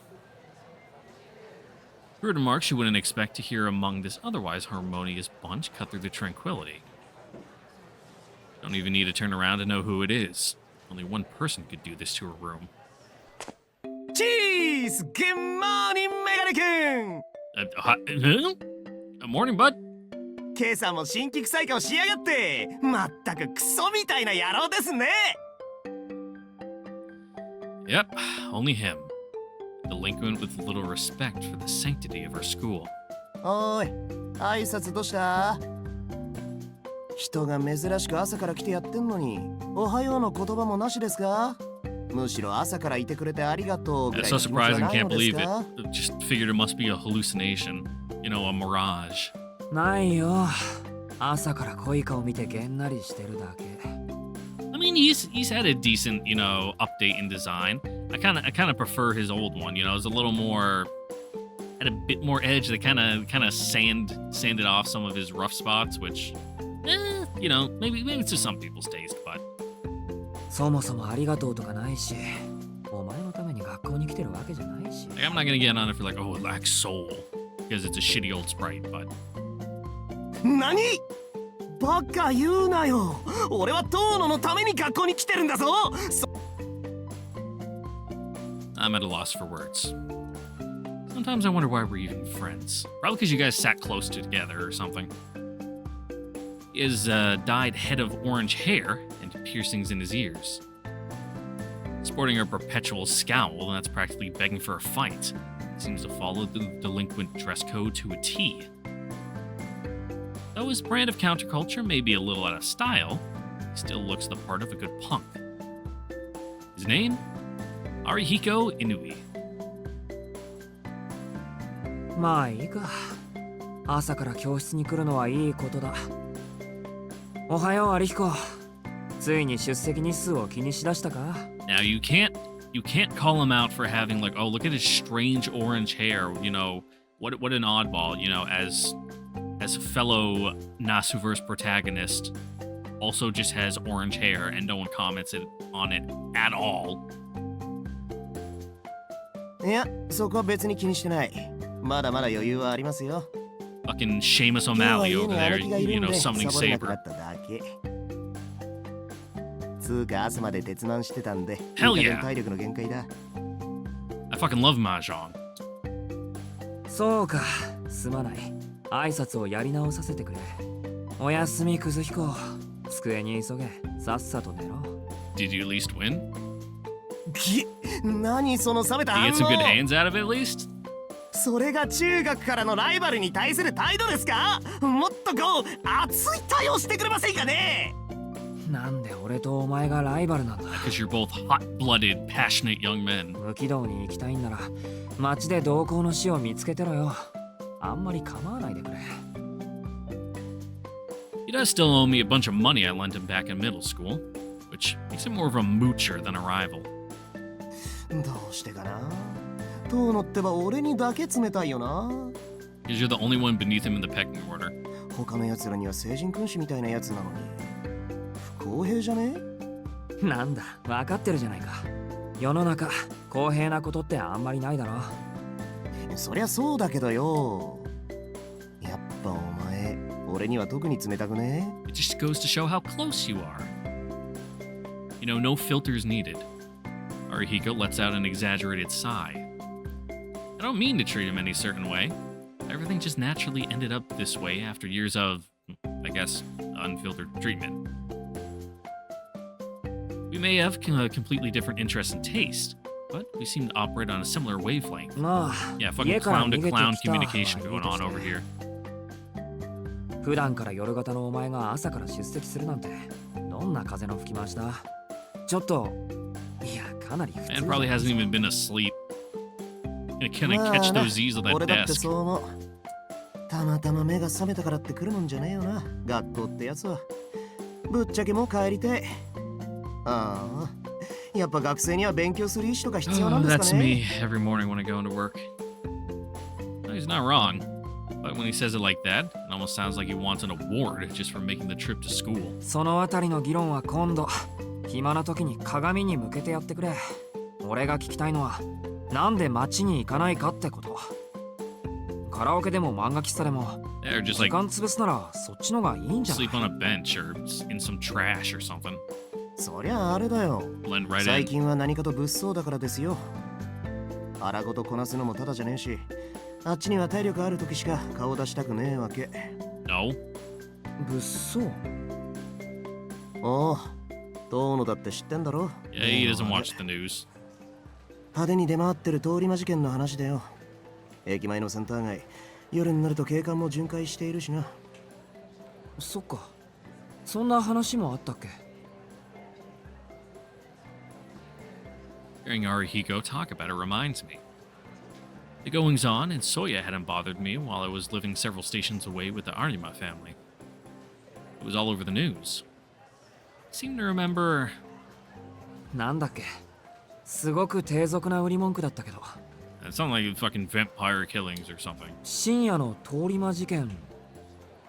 [SPEAKER 1] Rude remarks you wouldn't expect to hear among this otherwise harmonious bunch cut through the tranquility. Don't even need to turn around to know who it is. Only one person could do this to a room.
[SPEAKER 7] チーズグッモーニングメガネ君。
[SPEAKER 1] Morning, bud.
[SPEAKER 7] 今朝も新規臭い顔しやがって。まったくクソみたいな野郎ですね。
[SPEAKER 1] Yep, only him. Delinquent with little respect for the sanctity of our school.
[SPEAKER 7] おい、挨拶どうした？人が珍しく朝から来てやってんのに、おはようの言葉もなしですか？むしろ朝からいてくれてありがとうぐら
[SPEAKER 1] It's
[SPEAKER 7] い
[SPEAKER 1] so
[SPEAKER 7] の気持ちは
[SPEAKER 1] surprising,
[SPEAKER 7] ないの
[SPEAKER 1] can't
[SPEAKER 7] です
[SPEAKER 1] believe it.
[SPEAKER 7] か？
[SPEAKER 1] Just figured it must be a hallucination. You know, a mirage.
[SPEAKER 6] ないよ。朝から濃い顔見てげんなりしてるだけ。
[SPEAKER 1] I mean, he's had a decent, you know, update in design. I kind of prefer his old one. You know, it was a little more, had a bit more edge. That kind of sanded off some of his rough spots, which, you know, maybe it's just some people's taste, but.
[SPEAKER 6] そもそもありがとうとかないし、お前のために学校に来てるわけじゃないし。
[SPEAKER 1] Like, I'm not gonna get on it for like, oh, it lacks soul. because it's a shitty old sprite, but
[SPEAKER 7] 何バカ言うなよ。俺は遠野のために学校に来てるんだぞ。
[SPEAKER 1] I'm at a loss for words. Sometimes I wonder why we're even friends. Probably because you guys sat close together or something. He has dyed head of orange hair and piercings in his ears. Sporting a perpetual scowl, that's practically begging for a fight. Seems to follow the delinquent dress code to a T. Though his brand of counterculture may be a little out of style, he still looks the part of a good punk. His name? Arihiko Inui.
[SPEAKER 6] まあいいか。朝から教室に来るのはいいことだ。おはよう、アリヒコ。ついに出席日数を気にしだしたか？
[SPEAKER 1] Now you can't call him out for having like, oh, look at his strange orange hair, you know, what an oddball, you know, as fellow Nasuverse protagonist also just has orange hair and no one comments on it at all.
[SPEAKER 7] いや、そこは別に気にしてない。まだまだ余裕はありますよ。
[SPEAKER 1] Fucking Seamus O'Malley over there, you know, summoning Saber.
[SPEAKER 7] つうか朝まで鉄腕してたんで、
[SPEAKER 1] Hell
[SPEAKER 7] いい加
[SPEAKER 1] yeah.
[SPEAKER 7] 減体力の限界だ。
[SPEAKER 1] I fucking love Mahjong.
[SPEAKER 6] そうか、すまない。挨拶をやり直させてくれ。おやすみ、クズヒコ。机に急げ。さっさと寝ろ。
[SPEAKER 1] Did you at least win?
[SPEAKER 7] 何その冷めた
[SPEAKER 1] Did you
[SPEAKER 7] 反
[SPEAKER 1] get some good
[SPEAKER 7] 応。
[SPEAKER 1] hands out of it at least?
[SPEAKER 7] それが中学からのライバルに対する態度ですか？もっとこう熱い対応してくれませんかね？
[SPEAKER 6] なんで俺とお前がライバルなんだ。
[SPEAKER 1] Because you're both hot-blooded, passionate young men.
[SPEAKER 6] 無軌道に行きたいんなら街で同行の死を見つけてろよ。あんまり構わないでくれ。
[SPEAKER 1] He does still owe me a bunch of money I lent him back in middle school, which makes him more of a moocher than a rival.
[SPEAKER 7] どうしてかな？遠野ってば俺にだけ冷たいよな。
[SPEAKER 1] Because you're the only one beneath him in the pecking order.
[SPEAKER 7] 他の奴らには聖人君子みたいなやつなのに不公平じゃね？
[SPEAKER 6] なんだ、分かってるじゃないか。世の中、公平なことってあんまりないだろ。
[SPEAKER 7] そりゃそうだけどよ。やっぱお前、俺には特に冷たくね？
[SPEAKER 1] It just goes to show how close you are. You know, no filters needed. Arihiko lets out an exaggerated sigh. I don't mean to treat him any certain way. Everything just naturally ended up this way after years of, I guess, unfiltered treatment. We may have completely different interests and taste, but we seem to operate on a similar wavelength.
[SPEAKER 6] まあ、
[SPEAKER 1] Yeah,
[SPEAKER 6] 家
[SPEAKER 1] fucking
[SPEAKER 6] から
[SPEAKER 1] clown
[SPEAKER 6] 逃
[SPEAKER 1] to
[SPEAKER 6] げてきた
[SPEAKER 1] clown
[SPEAKER 6] 母は
[SPEAKER 1] communication
[SPEAKER 6] いい
[SPEAKER 1] going
[SPEAKER 6] と
[SPEAKER 1] on
[SPEAKER 6] して
[SPEAKER 1] over here.
[SPEAKER 6] 普段から夜型のお前が朝から出席するなんてどんな風の吹き回しだ。ちょっと、いや、かなり普通
[SPEAKER 1] Man probably hasn't even been asleep. Can I catch those Z's on
[SPEAKER 7] 俺
[SPEAKER 1] that
[SPEAKER 7] だって
[SPEAKER 1] desk?
[SPEAKER 7] そう思う。たまたま目が覚めたからって来るもんじゃねえよな、学校ってやつは。ぶっちゃけもう帰りてえ。ああ、やっぱ学生には勉強する意思とか必要なん
[SPEAKER 1] Oh,
[SPEAKER 7] です
[SPEAKER 1] that's
[SPEAKER 7] かね？
[SPEAKER 1] me every morning when I go into work. No, he's not wrong. But when he says it like that, it almost sounds like he wants an award just for making the trip to school.
[SPEAKER 6] そのあたりの議論は今度、暇な時に鏡に向けてやってくれ。俺が聞きたいのは、なんで街に行かないかってこと。カラオケでも漫画喫茶でも、
[SPEAKER 1] Or just
[SPEAKER 6] 時
[SPEAKER 1] like
[SPEAKER 6] 間潰すならそっちのがいいんじゃない？
[SPEAKER 1] sleep on a bench or in some trash or something.
[SPEAKER 7] そりゃあれだよ。
[SPEAKER 1] Blend right
[SPEAKER 7] 最
[SPEAKER 1] in.
[SPEAKER 7] 近は何かと物騒だからですよ。腹ごとこなすのもただじゃねえし、あっちには体力ある時しか顔出したくねえわけ。
[SPEAKER 1] No?
[SPEAKER 6] 物騒？
[SPEAKER 7] おう、遠野だって知ってんだろ？
[SPEAKER 1] Yeah, he doesn't watch the news.
[SPEAKER 7] 派手に出回ってる通り魔事件の話だよ。駅前のセンター街、夜になると警官も巡回しているしな。
[SPEAKER 6] そっか。そんな話もあったっけ？
[SPEAKER 1] Hearing Arihiko talk about it reminds me. The goings on in Soya hadn't bothered me while I was living several stations away with the Arima family. It was all over the news. I seem to remember.
[SPEAKER 6] なんだっけ？すごく低俗な売り文句だったけど。
[SPEAKER 1] It sounded like fucking vampire killings or something.
[SPEAKER 6] 深夜の通り魔事件。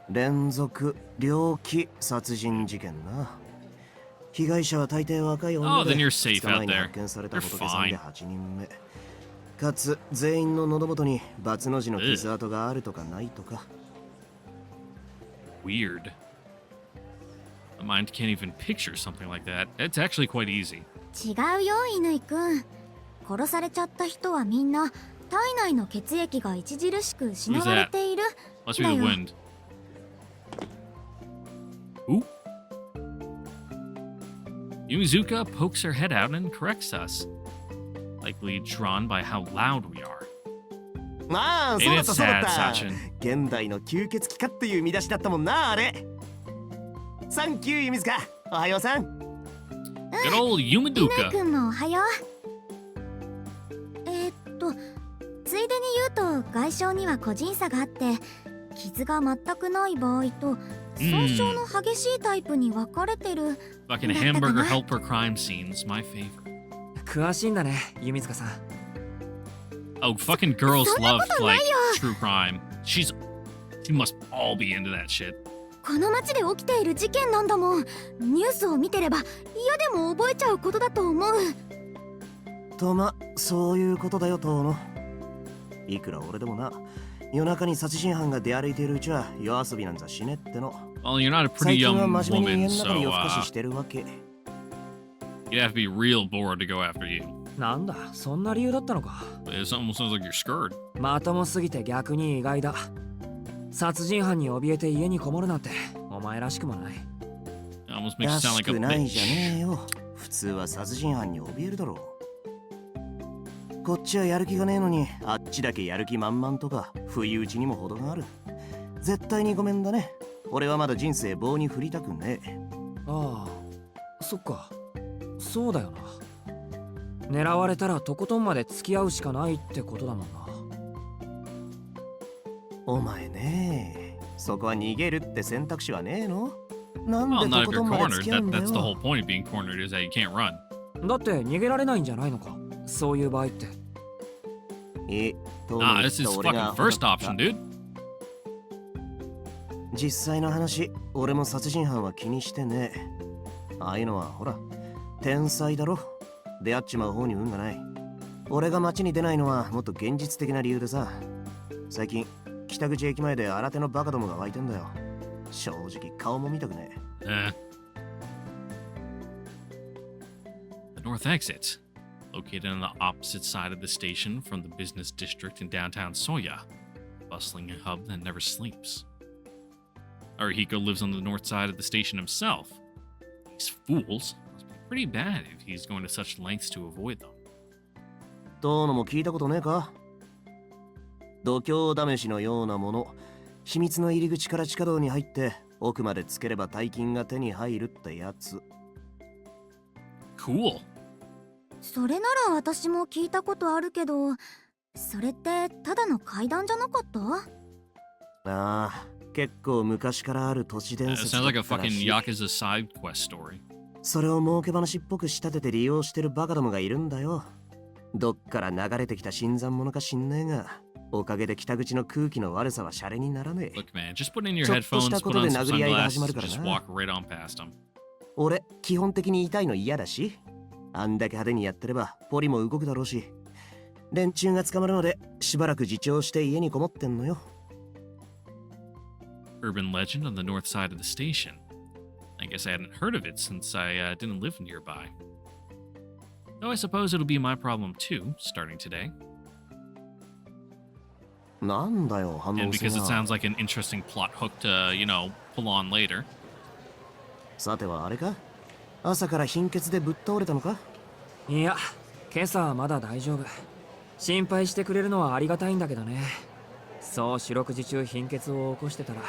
[SPEAKER 7] 連続猟奇殺人事件な。被害者は大抵若い
[SPEAKER 1] Oh,
[SPEAKER 7] 女で
[SPEAKER 1] then you're safe
[SPEAKER 7] 捕ま
[SPEAKER 1] out
[SPEAKER 7] えに
[SPEAKER 1] there.
[SPEAKER 7] 発見された
[SPEAKER 1] You're
[SPEAKER 7] 仏さんで
[SPEAKER 1] fine.
[SPEAKER 7] 8人目。かつ全員の喉元にバツの字の傷跡があるとかないとか。
[SPEAKER 1] Weird. The mind can't even picture something like that. It's actually quite easy.
[SPEAKER 3] 違うよ乾くん。殺されちゃった人はみんな体内の血液が著しく失われている。
[SPEAKER 1] Must be the wind. Ooh. Yumizuka pokes her head out and corrects us. Likely drawn by how loud we are.
[SPEAKER 7] ああ、そうだったそうだった。
[SPEAKER 1] Sad, Sachin.
[SPEAKER 7] 現代の吸血鬼かっていう見出しだったもんな、あれ。サンキュー、弓塚。おはようさん。
[SPEAKER 1] Good old
[SPEAKER 3] 乾
[SPEAKER 1] Yumiduka.
[SPEAKER 3] くんもおはよう。ついでに言うと外傷には個人差があって、傷が全くない場合と損傷の激しいタイプに分かれてる。
[SPEAKER 1] Fucking hamburger helper crime scenes, my favorite.
[SPEAKER 6] 詳しいんだね、弓塚さん。
[SPEAKER 1] Oh, fucking girls love like true crime. She must all be into that shit.
[SPEAKER 3] この街で起きている事件なんだもん。ニュースを見てれば嫌でも覚えちゃうことだと思う。
[SPEAKER 7] とま、そういうことだよ、遠野。いくら俺でもな、夜中に殺人犯が出歩いているうちは夜遊びなんざしねっての。
[SPEAKER 1] Well, you're not a
[SPEAKER 7] 最
[SPEAKER 1] pretty
[SPEAKER 7] 近は
[SPEAKER 1] young
[SPEAKER 7] 真面目に
[SPEAKER 1] woman,
[SPEAKER 7] 家の中で
[SPEAKER 1] so
[SPEAKER 7] 夜更かししてるわけ。
[SPEAKER 1] you'd have to be real bored to go after you.
[SPEAKER 6] なんだ、そんな理由だったのか。
[SPEAKER 1] It almost sounds like you're scared.
[SPEAKER 6] まともすぎて逆に意外だ。殺人犯に怯えて家にこもるなんてお前らしくもない。
[SPEAKER 1] It almost makes you
[SPEAKER 7] ら
[SPEAKER 1] sound
[SPEAKER 7] し
[SPEAKER 1] like a
[SPEAKER 7] くないじゃ
[SPEAKER 1] bitch.
[SPEAKER 7] ねえよ。普通は殺人犯に怯えるだろう。こっちはやる気がねえのに、あっちだけやる気満々とか不意打ちにも程がある。絶対にごめんだね。俺はまだ人生棒に振りたくねえ。
[SPEAKER 6] ああ、そっか。そうだよな。狙われたらとことんまで付き合うしかないってことだもんな。
[SPEAKER 7] お前ねえ、そこは逃げるって選択肢はねえの？なん
[SPEAKER 1] Well,
[SPEAKER 7] で
[SPEAKER 1] not
[SPEAKER 7] と
[SPEAKER 1] if
[SPEAKER 7] こと
[SPEAKER 1] you're
[SPEAKER 7] んまで
[SPEAKER 1] cornered.
[SPEAKER 7] 付き合うんだ
[SPEAKER 1] That's the
[SPEAKER 7] よ。
[SPEAKER 1] whole point of being cornered is that you can't run.
[SPEAKER 6] だって逃げられないんじゃないのか、そういう場合って。
[SPEAKER 1] Nah, this is fucking first option, dude.
[SPEAKER 7] 実際の話、俺も殺人犯は気にしてねえ。ああいうのはほら、天才だろ。出会っちまう方に運がない。俺が街に出ないのはもっと現実的な理由でさ。最近、北口駅前で新手のバカどもが湧いてんだよ。正直顔も見たくねえ。
[SPEAKER 1] The north exit, located on the opposite side of the station from the business district in downtown Soya, bustling hub that never sleeps. Arihiko lives on the north side of the station himself. These fools must be pretty bad if he's going to such lengths to avoid them.
[SPEAKER 7] どうのも聞いたことねえか？度胸試しのようなもの。秘密の入り口から地下道に入って奥までつければ大金が手に入るってやつ。
[SPEAKER 1] Cool.
[SPEAKER 3] それなら私も聞いたことあるけど、それってただの怪談じゃなかった？
[SPEAKER 7] ああ、結構昔からある都市伝
[SPEAKER 1] It
[SPEAKER 7] 説
[SPEAKER 1] sounds
[SPEAKER 7] だ
[SPEAKER 1] like
[SPEAKER 7] っ
[SPEAKER 1] a
[SPEAKER 7] たら
[SPEAKER 1] fucking
[SPEAKER 7] しい。
[SPEAKER 1] Yakuza side quest story.
[SPEAKER 7] それを儲け話っぽく仕立てて利用してるバカどもがいるんだよ。どっから流れてきた新参者か知んねえが、おかげで北口の空気の悪さはシャレにならねえ。
[SPEAKER 1] Look, man, just put in your
[SPEAKER 7] ちょっとし
[SPEAKER 1] headphones,
[SPEAKER 7] た
[SPEAKER 1] put
[SPEAKER 7] こと
[SPEAKER 1] on
[SPEAKER 7] で
[SPEAKER 1] some
[SPEAKER 7] 殴り合いが始ま
[SPEAKER 1] sunglasses,
[SPEAKER 7] るから
[SPEAKER 1] just
[SPEAKER 7] な。
[SPEAKER 1] walk right on past them.
[SPEAKER 7] 俺、基本的に痛いの嫌だし、あんだけ派手にやってればポリも動くだろうし、連中が捕まるのでしばらく自重して家にこもってんのよ。
[SPEAKER 1] Urban legend on the north side of the station. I guess I hadn't heard of it since I didn't live nearby. Though I suppose it'll be my problem too, starting today.
[SPEAKER 7] なんだよ、反
[SPEAKER 1] And
[SPEAKER 7] 応す
[SPEAKER 1] because
[SPEAKER 7] る
[SPEAKER 1] it
[SPEAKER 7] な。
[SPEAKER 1] sounds like an interesting plot hook to, pull on later.
[SPEAKER 7] さてはあれか？朝から貧血でぶっ倒れたのか？
[SPEAKER 6] いや、今朝はまだ大丈夫。心配してくれるのはありがたいんだけどね。そう四六時中貧血を起こしてたら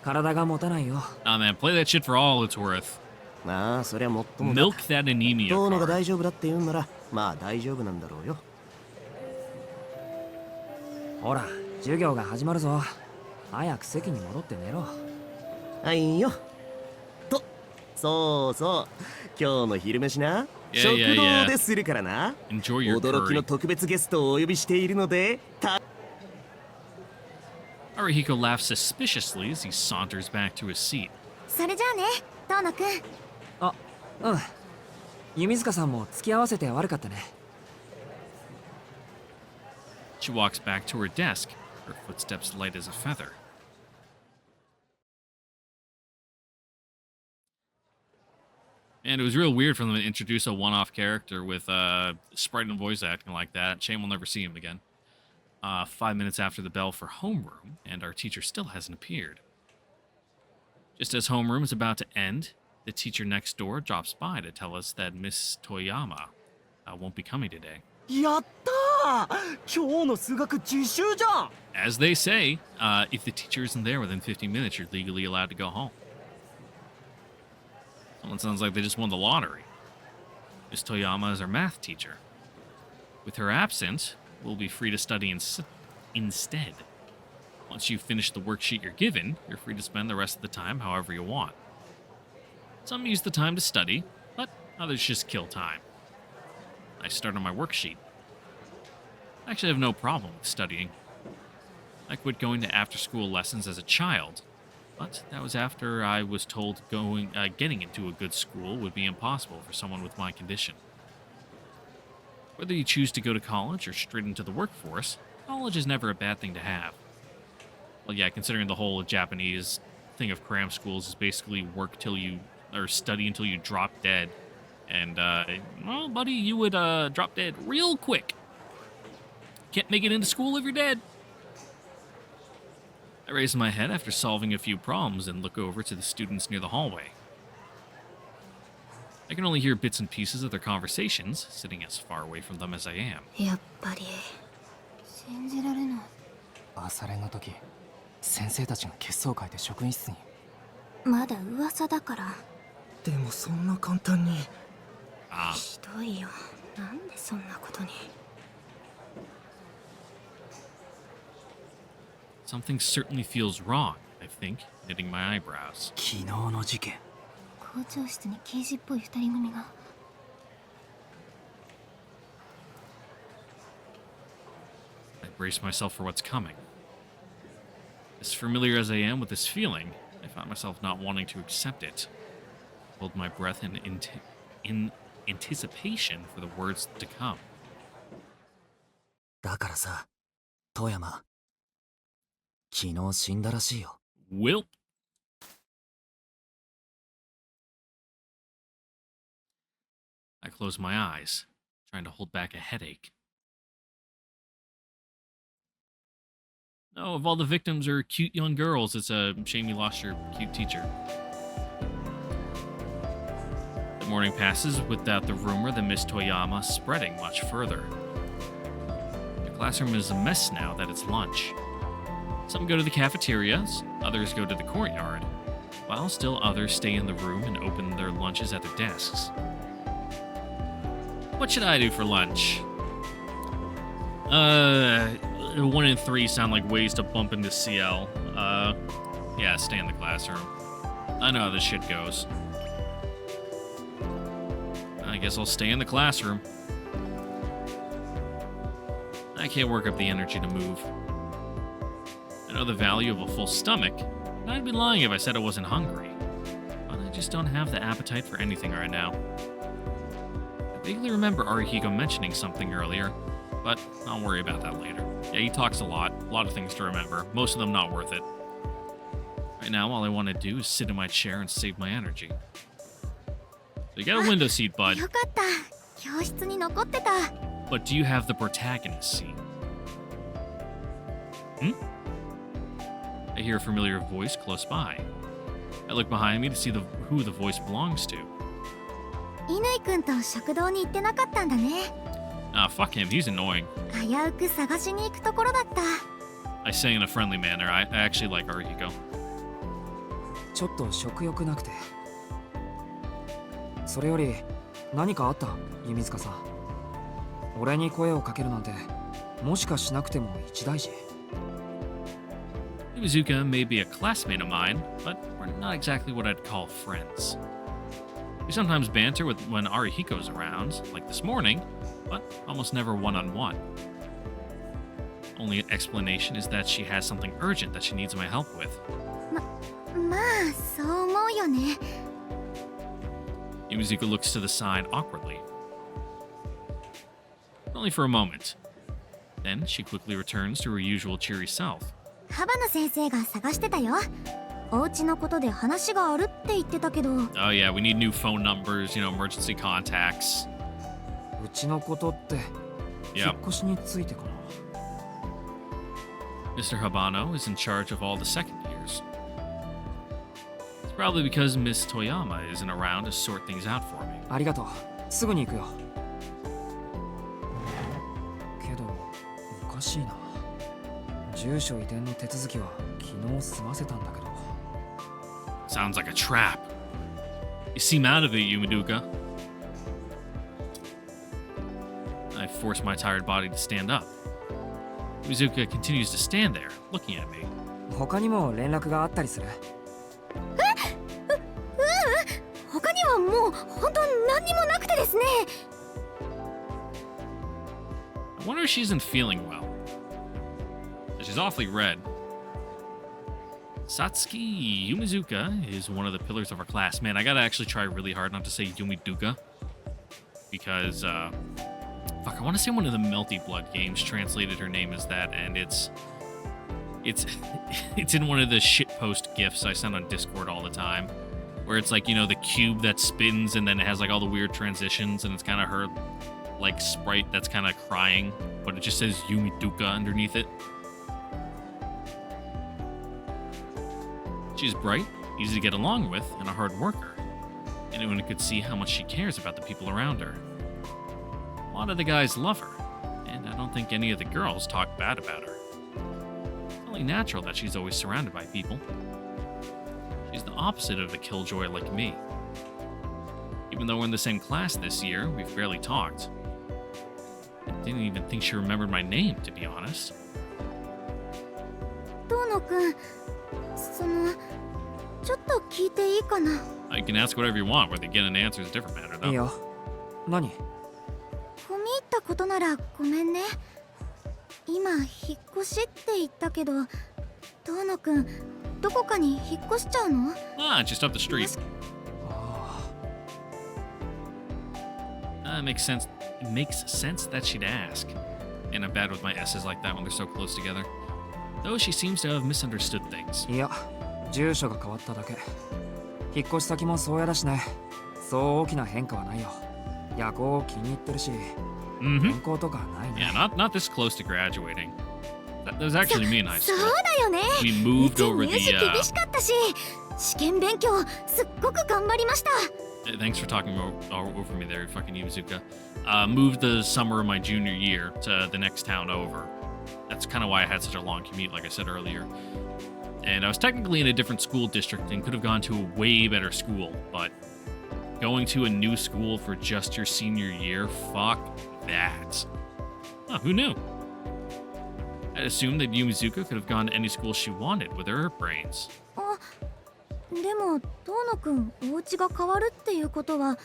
[SPEAKER 6] 体が持たないよ。
[SPEAKER 1] Nah, man, play that shit for all it's worth.
[SPEAKER 7] まあ、そりゃもっともだ。
[SPEAKER 1] Milk that anemia
[SPEAKER 7] 遠野が
[SPEAKER 1] card.
[SPEAKER 7] 大丈夫だって言うんなら、まあ大丈夫なんだろうよ。
[SPEAKER 6] ほら、授業が始まるぞ。早く席に戻って寝ろ。
[SPEAKER 7] はいよ。と、そうそう。今日の昼飯な、
[SPEAKER 1] Yeah,
[SPEAKER 7] 食
[SPEAKER 1] yeah,
[SPEAKER 7] 堂でするからな。
[SPEAKER 1] Enjoy your
[SPEAKER 7] 驚きの
[SPEAKER 1] curry.
[SPEAKER 7] 特別ゲストをお呼びしているので、
[SPEAKER 1] Arihiko laughs suspiciously as he saunters back to his seat.
[SPEAKER 3] それじゃあね、遠野くん。
[SPEAKER 6] あ、うん。弓塚さんも付き合わせて悪かったね。
[SPEAKER 1] She walks back to her desk, her footsteps light as a feather. And it was real weird for them to introduce a one-off character with sprite and voice acting like that. Shame we'll never see him again. 5 minutes after the bell for homeroom, and our teacher still hasn't appeared. Just as homeroom is about to end, the teacher next door drops by to tell us that Miss Toyama won't be coming today.
[SPEAKER 8] やったー今日の数学自習じゃん
[SPEAKER 1] As they say, if the teacher isn't there within 15 minutes, you're legally allowed to go home. Someone sounds like they just won the lottery. Miss Toyama is our math teacher. With her absent, we'll be free to study instead. Once you finish the worksheet you're given, you're free to spend the rest of the time however you want. Some use the time to study, but others just kill time. I start on my worksheet. I actually have no problem with studying. I quit going to after-school lessons as a child, but that was after I was told getting into a good school would be impossible for someone with my condition. Whether you choose to go to college or straight into the workforce, college is never a bad thing to have. Well, yeah, considering the whole Japanese thing of cram schools is basically study until you drop dead. And, well, buddy, you would drop dead real quick. Can't make it into school if you're dead. I raise my head after solving a few problems and look over to the students near the hallway. I can only hear bits and pieces of their conversations, sitting as far away from them as I am.
[SPEAKER 3] やっぱり信じられない。
[SPEAKER 8] 朝練の時先生たちが血相を変えて職員室に
[SPEAKER 3] まだ噂だから。
[SPEAKER 8] でもそんな簡単に
[SPEAKER 3] ひどいよ。なんでそんなことに。
[SPEAKER 1] Something certainly feels wrong, I think, knitting my eyebrows.
[SPEAKER 8] 昨日の事件
[SPEAKER 3] 校長室に刑事っぽい二人組が。
[SPEAKER 1] I brace myself for what's coming. As familiar as I am with this feeling, I find myself not wanting to accept it. Hold my breath in anticipation for the words to come.
[SPEAKER 8] だからさ遠山昨日死んだらしいよ
[SPEAKER 1] Wilp. I close my eyes, trying to hold back a headache. No, if all the victims are cute young girls, it's a shame you lost your cute teacher. The morning passes without the rumor that Miss Toyama spreading much further. The classroom is a mess now that it's lunch. Some go to the cafeterias, others go to the courtyard, while still others stay in the room and open their lunches at their desks. What should I do for lunch? 1 and 3 sound like ways to bump into CL. Yeah, stay in the classroom. I know how this shit goes. I guess I'll stay in the classroom. I can't work up the energy to move. I know the value of a full stomach, and I'd be lying if I said I wasn't hungry. But I just don't have the appetite for anything right now. I vaguely remember Arihiko mentioning something earlier, but I'll worry about that later. Yeah, he talks a lot of things to remember, most of them not worth it. Right now, all I want to do is sit in my chair and save my energy. So you got a window seat, bud.
[SPEAKER 3] よかった。教室に残ってた。
[SPEAKER 1] But do you have the protagonist seat? I hear a familiar voice close by. I look behind me to see who the voice belongs to.
[SPEAKER 3] 乾くんと食堂に行ってなかったんだね。
[SPEAKER 1] Fuck him, he's annoying.
[SPEAKER 3] 危うく探しに行くところだった。
[SPEAKER 1] I say in a friendly manner. I actually like Arihiko.
[SPEAKER 6] ちょっと食欲なくて。それより何かあった弓塚さん。俺に声をかけるなんてもしかしなくても一大事。
[SPEAKER 1] Izuka may be a classmate of mine, but we're not exactly what I'd call friends. We sometimes banter when Arihiko's around, like this morning, but almost never one-on-one. Only explanation is that she has something urgent that she needs my help with.
[SPEAKER 3] まあそう思うよね。
[SPEAKER 1] Izuka looks to the side awkwardly. Only for a moment. Then she quickly returns to her usual cheery self.
[SPEAKER 3] 幅野先生が探してたよ。お家のことで話があるって言ってたけど。
[SPEAKER 1] Oh yeah, we need new phone numbers, emergency contacts.
[SPEAKER 6] うちのことって引
[SPEAKER 1] Yep.
[SPEAKER 6] っ越しについてかな。
[SPEAKER 1] Mr. Habano is in charge of all the second years. It's probably because Miss Toyama isn't around to sort things out for me.
[SPEAKER 6] ありがとう。すぐに行くよ。けどおかしいな。住所移転の手続きは昨日済ませたんだけど。
[SPEAKER 1] Sounds like a trap. You seem out of it, Yumaduka. I force my tired body to stand up. Mizuka continues to stand there, looking at me.
[SPEAKER 6] 他にも連絡があったりする？
[SPEAKER 3] 他にはもう本当何にもなくてですね。
[SPEAKER 1] I wonder if she isn't feeling well. She's awfully red. Satsuki Yumizuka is one of the pillars of our class. Man, I gotta actually try really hard not to say Yumiduka. Because, fuck, I want to say one of the Melty Blood games translated her name as that, and it's in one of the shitpost gifs I send on Discord all the time. Where it's like, the cube that spins and then it has like all the weird transitions, and it's kind of her, like, sprite that's kind of crying, but it just says Yumiduka underneath it. She's bright, easy to get along with, and a hard worker. Anyone could see how much she cares about the people around her. A lot of the guys love her, and I don't think any of the girls talk bad about her. It's only natural that she's always surrounded by people. She's the opposite of a killjoy like me. Even though we're in the same class this year, we've barely talked. I didn't even think she remembered my name, to be honest.
[SPEAKER 3] 遠野くん、ちょっと聞いていいかな。
[SPEAKER 1] You can ask whatever you want, whether you get an answer is a different matter,
[SPEAKER 6] いい
[SPEAKER 1] though.
[SPEAKER 6] よ。何？
[SPEAKER 3] 込み入ったことならごめんね。今引っ越しって言ったけど、遠野くんどこかに引っ越しちゃうの？
[SPEAKER 1] Ah, just up the street.
[SPEAKER 6] あ
[SPEAKER 1] It makes sense. It makes sense that she'd ask. And I'm bad with my S's like that when they're so close together. Though she seems to have misunderstood things.
[SPEAKER 6] あ。いや、住所が変わっただけ。引っ越し先もそうやだしね。そう大きな変化はないよ。夜行を気に入ってるし、
[SPEAKER 1] Mm-hmm.
[SPEAKER 6] 変更とかないね。
[SPEAKER 1] Yeah, not this close to graduating. That was actually me in high
[SPEAKER 3] そう
[SPEAKER 1] school.
[SPEAKER 3] だよね。
[SPEAKER 1] We
[SPEAKER 3] う
[SPEAKER 1] moved
[SPEAKER 3] ち
[SPEAKER 1] over
[SPEAKER 3] 入試
[SPEAKER 1] the.
[SPEAKER 3] 厳しかったし、試験勉強すっごく頑張りました。
[SPEAKER 1] Thanks for talking over me there, fucking Yuzuka. Moved the summer of my junior year to the next town over. That's kind of why I had such a long commute, like I said earlier. And I was technically in a different school district and could have gone to a way better school, but going to a new school for just your senior year, fuck that. Oh, who knew? I'd assumed that Yumizuka could have gone to any school she wanted with her brains.
[SPEAKER 3] あ、でも遠野くんお家が変わるっていうことは、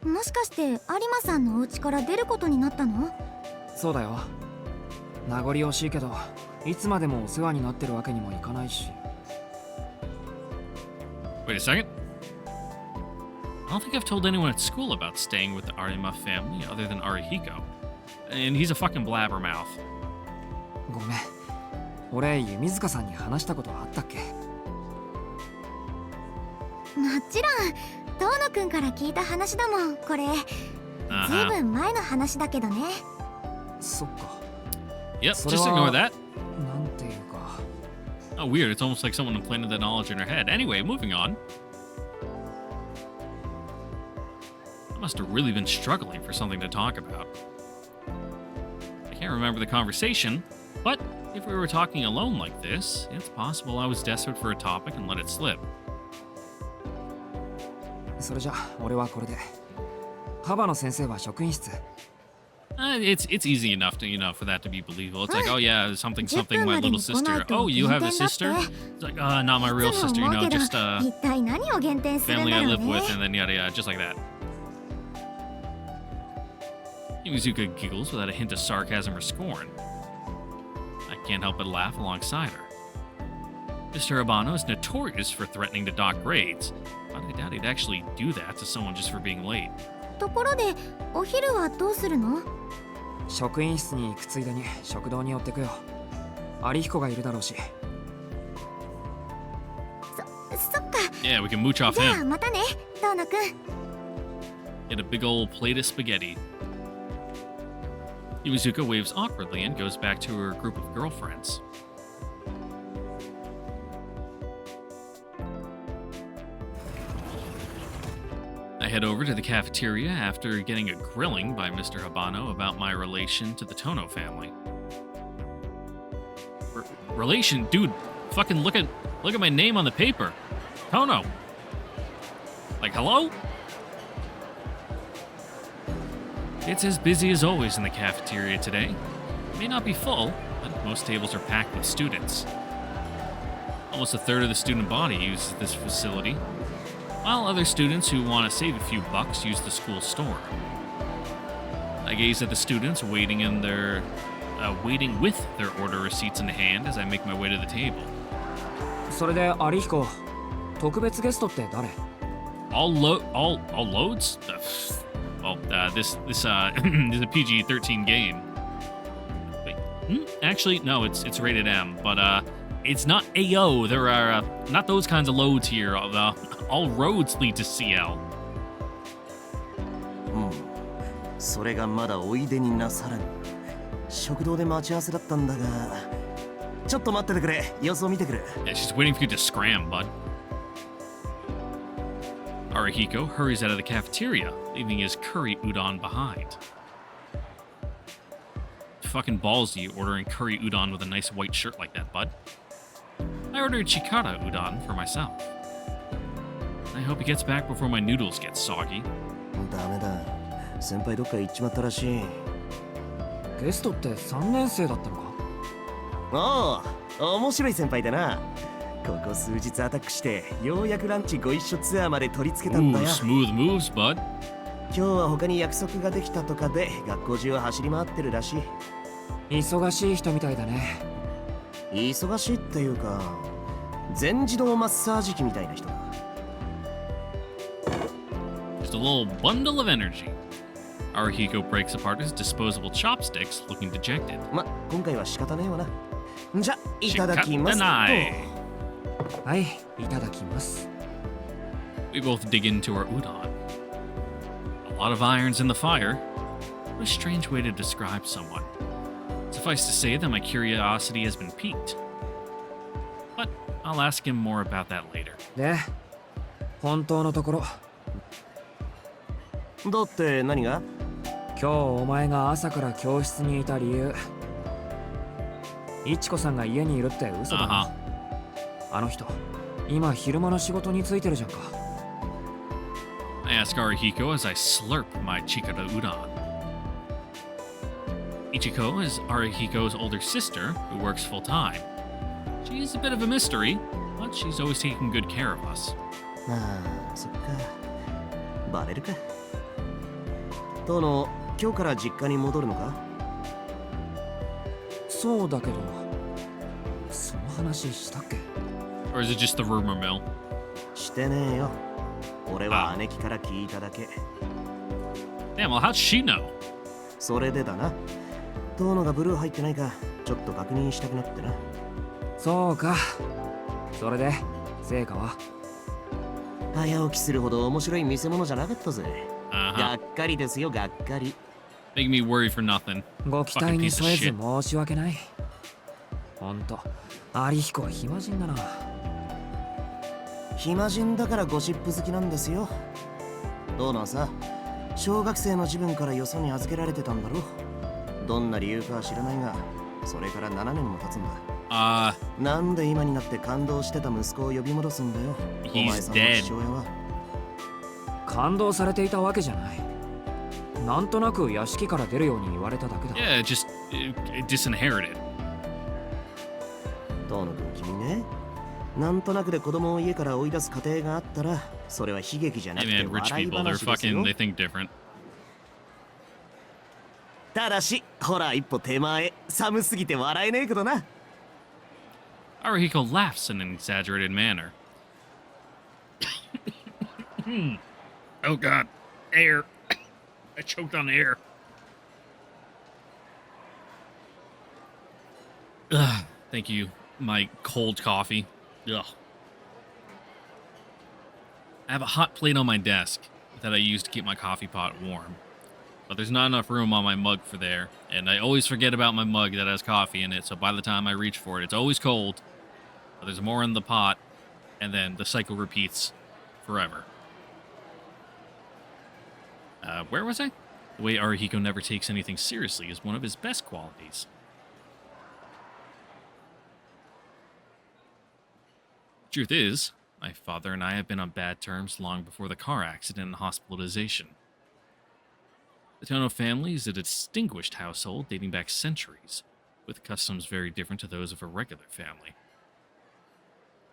[SPEAKER 3] もしかして有馬さんのお家から出ることになったの？
[SPEAKER 6] そうだよ。名残惜しいけど、いつまでもお世話になってるわけにもいかないし。
[SPEAKER 1] Wait a second. I don't think I've told anyone at school about staying with the Arima family other than Arihiko. And he's a fucking blabbermouth.
[SPEAKER 6] ごめん。俺、弓塚さんに話したことあったっけ？
[SPEAKER 3] もちろん遠野くんから聞いた話だもんこれ。ずい
[SPEAKER 1] Uh-huh.
[SPEAKER 3] ぶん前の話だけどね。
[SPEAKER 6] そっか。
[SPEAKER 1] Yep,
[SPEAKER 6] So,
[SPEAKER 1] just ignore that.
[SPEAKER 6] なんていうか。
[SPEAKER 1] Oh, weird. It's almost like someone implanted that knowledge in her head. Anyway, moving on. I must have really been struggling for something to talk about. I can't remember the conversation, but if we were talking alone like this, it's possible I was desperate for a topic and let it slip.
[SPEAKER 6] それじゃ、俺はこれで。幅野先生は職員室。
[SPEAKER 1] It's easy enough to for that to be believable. It's like, oh yeah, something
[SPEAKER 3] 10
[SPEAKER 1] something.
[SPEAKER 3] 分
[SPEAKER 1] My
[SPEAKER 3] まで
[SPEAKER 1] little
[SPEAKER 3] に来な
[SPEAKER 1] sister.
[SPEAKER 3] いと
[SPEAKER 1] Oh, you
[SPEAKER 3] 減
[SPEAKER 1] have a
[SPEAKER 3] 点だって。
[SPEAKER 1] sister? It's like, not my real
[SPEAKER 3] いつも
[SPEAKER 1] sister.
[SPEAKER 3] 思うけど、
[SPEAKER 1] Just
[SPEAKER 3] 一体何を減点するん
[SPEAKER 1] family
[SPEAKER 3] だ
[SPEAKER 1] I
[SPEAKER 3] ろう
[SPEAKER 1] live
[SPEAKER 3] ね。
[SPEAKER 1] with, and then yada yada, just like that. Yuzuka giggles without a hint of sarcasm or scorn. I can't help but laugh alongside her. Mr. Habano is notorious for threatening to dock grades, but I doubt he'd actually do that to someone just for being late.
[SPEAKER 3] ところでお昼はどうするの？
[SPEAKER 6] 職員室に行くついでに食堂に寄ってくよ。有彦がいるだろうし。
[SPEAKER 3] そっか。
[SPEAKER 1] Yeah, we can mooch off
[SPEAKER 3] じゃあ
[SPEAKER 1] him.
[SPEAKER 3] またね、遠野くん。
[SPEAKER 1] Get a big old plate of spaghetti. Iwazuka waves awkwardly and goes back to her group of girlfriends. I head over to the cafeteria after getting a grilling by Mr. Habano about my relation to the Tohno family. Relation? Dude, fucking look at my name on the paper. Tohno. Like, hello? It's as busy as always in the cafeteria today. It may not be full, but most tables are packed with students. Almost a third of the student body uses this facility, while other students who want to save a few bucks use the school store. I gaze at the students waiting with their order receipts in hand as I make my way to the table.
[SPEAKER 6] それで有彦、特別ゲストって誰？
[SPEAKER 1] All loads? Well, this is a PG-13 game. Wait, actually, no, it's rated M, but it's not AO. There are not those kinds of loads here. All roads lead to CL.
[SPEAKER 7] それがまだおいでになさらぬ。食堂で待ち合わせだったんだが、ちょっと待っててくれ。様子を見てくる。
[SPEAKER 1] Yeah, she's waiting for you to scram, bud. Arihiko hurries out of the cafeteria, leaving his curry udon behind. Fucking ballsy ordering curry udon with a nice white shirt like that, bud. I ordered chikara udon for myself. I hope he gets back before my noodles get soggy.
[SPEAKER 7] ダメだ。先輩どっか行っちまったらしい。
[SPEAKER 6] ゲストって3年生だったのか？
[SPEAKER 7] ああ、面白い先輩だな。ここ数日アタックしてようやくランチご一緒ツアーまで取り付けたんだ
[SPEAKER 1] Ooh,
[SPEAKER 7] よ。
[SPEAKER 1] smooth moves, bud.
[SPEAKER 7] 今日は他に約束ができたとかで学校中を走り回ってるらしい。
[SPEAKER 6] 忙しい人みたいだね。
[SPEAKER 7] 忙しいっていうか、全自動マッサージ機みたいな人だ。
[SPEAKER 1] Just a little bundle of energy. Arihiko breaks apart his disposable chopsticks, looking dejected.
[SPEAKER 7] ま、今回は仕方ねえわな。じゃ、いただきますと。
[SPEAKER 1] Shikatanai.
[SPEAKER 6] はい、いただきます。
[SPEAKER 1] We both dig into our udon. A lot of irons in the fire. What a strange way to describe someone. Suffice to say that my curiosity has been piqued. But I'll ask him more about that later.
[SPEAKER 6] で、本当のところ、
[SPEAKER 7] だって何が？
[SPEAKER 6] 今日お前が朝から教室にいた理由。いちこさんが家にいるって嘘だな。あの人、今昼間の仕事についてるじゃんか。
[SPEAKER 1] I ask Arihiko as I slurp my chikara udon. Ichiko is Arihiko's older sister who works full time. She's a bit of a mystery, but she's always taking good care of us.
[SPEAKER 7] まあ、そっか。バレるか。遠野、今日から実家に戻るのか？
[SPEAKER 6] そうだけど、その話したっけ？
[SPEAKER 1] Or is it just the rumor mill?
[SPEAKER 7] してねえよ。俺は姉貴から聞いただけ。
[SPEAKER 1] Damn, well, how'd she know?
[SPEAKER 7] それでだな。遠野がブルー入ってないか、ちょっと確認したくなってな。
[SPEAKER 6] そうか。それで、成果は？
[SPEAKER 7] 早起きするほど面白い見せ物じゃなかったぜ。
[SPEAKER 1] Uh-huh.
[SPEAKER 7] がっかりですよ、がっかり。
[SPEAKER 1] Making me worry for nothing.
[SPEAKER 6] ご期待
[SPEAKER 1] Fucking
[SPEAKER 6] に
[SPEAKER 1] piece of
[SPEAKER 6] 添えず
[SPEAKER 1] shit.
[SPEAKER 6] 申し訳ない。ほんと、有彦は暇人だな。
[SPEAKER 7] 暇人だからゴシップ好きなんですよ。どうなんさ、小学生の自分からよそに預けられてたんだろ。どんな理由かは知らないが、それから7年も経つんだ。なんで今になって感動してた息子を呼び戻すんだよ。お前さんの父親は。
[SPEAKER 6] 感動されていたわけじゃない。なんとなく屋敷から出るように言われただけだ。
[SPEAKER 1] Yeah, just disinherited.
[SPEAKER 7] 遠野君、君ね。なんとなくで子供を家から追い出す過程があったら、それは悲劇じゃなく
[SPEAKER 1] Hey
[SPEAKER 7] て
[SPEAKER 1] man, rich
[SPEAKER 7] 笑い
[SPEAKER 1] people, they're
[SPEAKER 7] 話ですよ
[SPEAKER 1] fucking, they think different.
[SPEAKER 7] ただし、ほら一歩手前、寒すぎて笑えねえけどな。
[SPEAKER 1] Arihiko laughs in an exaggerated manner. Oh god, air. I choked on air. Ugh, thank you. My cold coffee. Ugh. I have a hot plate on my desk that I use to keep my coffee pot warm. But there's not enough room on my mug for there. And I always forget about my mug that has coffee in it. So by the time I reach for it, it's always cold. But there's more in the pot. And then the cycle repeats forever. Where was I? The way Arihiko never takes anything seriously is one of his best qualities. Truth is, my father and I have been on bad terms long before the car accident and hospitalization. The Tohnos family is a distinguished household dating back centuries, with customs very different to those of a regular family.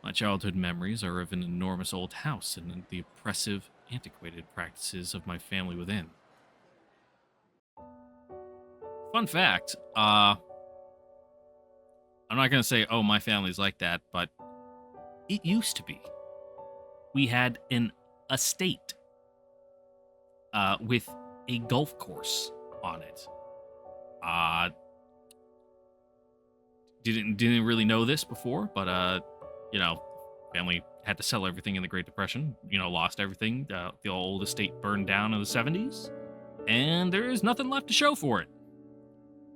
[SPEAKER 1] My childhood memories are of an enormous old house and the oppressive, antiquated practices of my family within. Fun fact, I'm not going to say, oh, my family's like that, but it used to be. We had an estate with a golf course on it. Didn't really know this before, but family had to sell everything in the Great Depression. Lost everything. The old estate burned down in the 70s, and there is nothing left to show for it,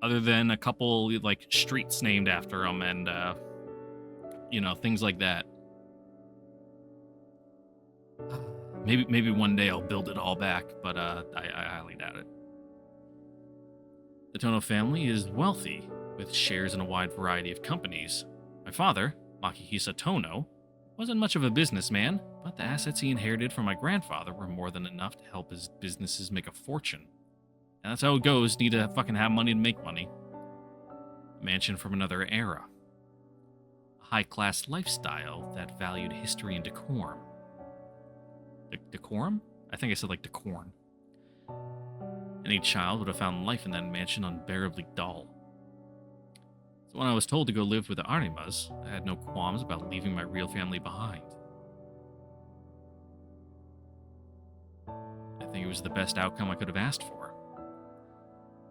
[SPEAKER 1] other than a couple like streets named after them and things like that. Maybe one day I'll build it all back, but I highly doubt it. The Tohnos family is wealthy, with shares in a wide variety of companies. My father, Makihisa Tohno, wasn't much of a businessman, but the assets he inherited from my grandfather were more than enough to help his businesses make a fortune. And that's how it goes, need to fucking have money to make money. A mansion from another era. A high-class lifestyle that valued history and decorum. Decorum? I think I said like decorum. Any child would have found life in that mansion unbearably dull. So when I was told to go live with the Arimas, I had no qualms about leaving my real family behind. I think it was the best outcome I could have asked for.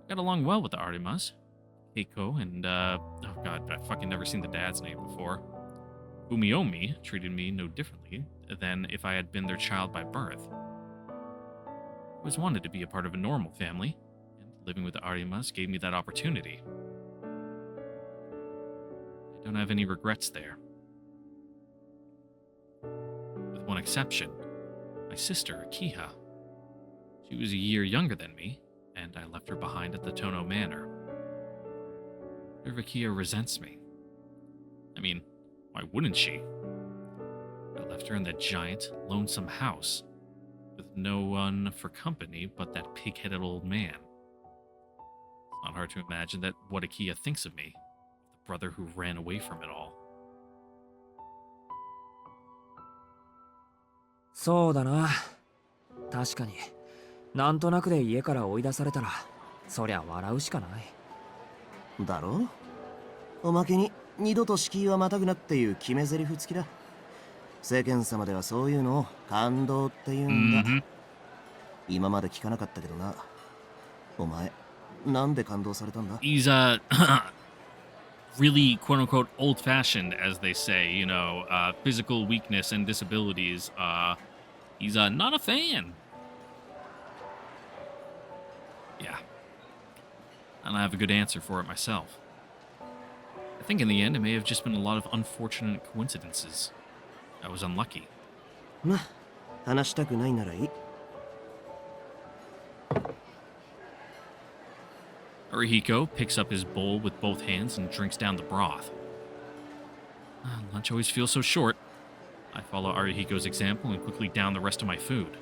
[SPEAKER 1] I got along well with the Arimas. Keiko and, oh god, I've fucking never seen the dad's name before. Umiomi treated me no differently than if I had been their child by birth. I always wanted to be a part of a normal family, and living with the Arimas gave me that opportunity. I don't have any regrets there. With one exception, my sister, Akiha. She was a year younger than me, and I left her behind at the Tohno Manor. Akiha resents me. I mean, why wouldn't she? I left her in that giant, lonesome house, with no one for company but that pig-headed old man. It's not hard to imagine that what Akiha thinks of me, the brother who ran away from it all.
[SPEAKER 6] そうだな。確かに、なんとなくで家から追い出されたら、そりゃ笑うしかない。
[SPEAKER 7] だろ？おまけに二度と敷居はまたぐなっていう決め台詞付きだ。世間様ではそういうのを感動って言うんだ。今まで聞かなかったけどな。お前、なんで感動されたんだ？
[SPEAKER 1] He's, really, quote-unquote, old-fashioned, as they say, physical weakness and disabilities. He's, not a fan. Yeah. I don't have a good answer for it myself. I think in the end, it may have just been a lot of unfortunate coincidences. I was unlucky.
[SPEAKER 7] まあ、話したくないならいい。
[SPEAKER 1] Arihiko picks up his bowl with both hands and drinks down the broth. Lunch always feels so short. I follow Arihiko's example and quickly down the rest of my food.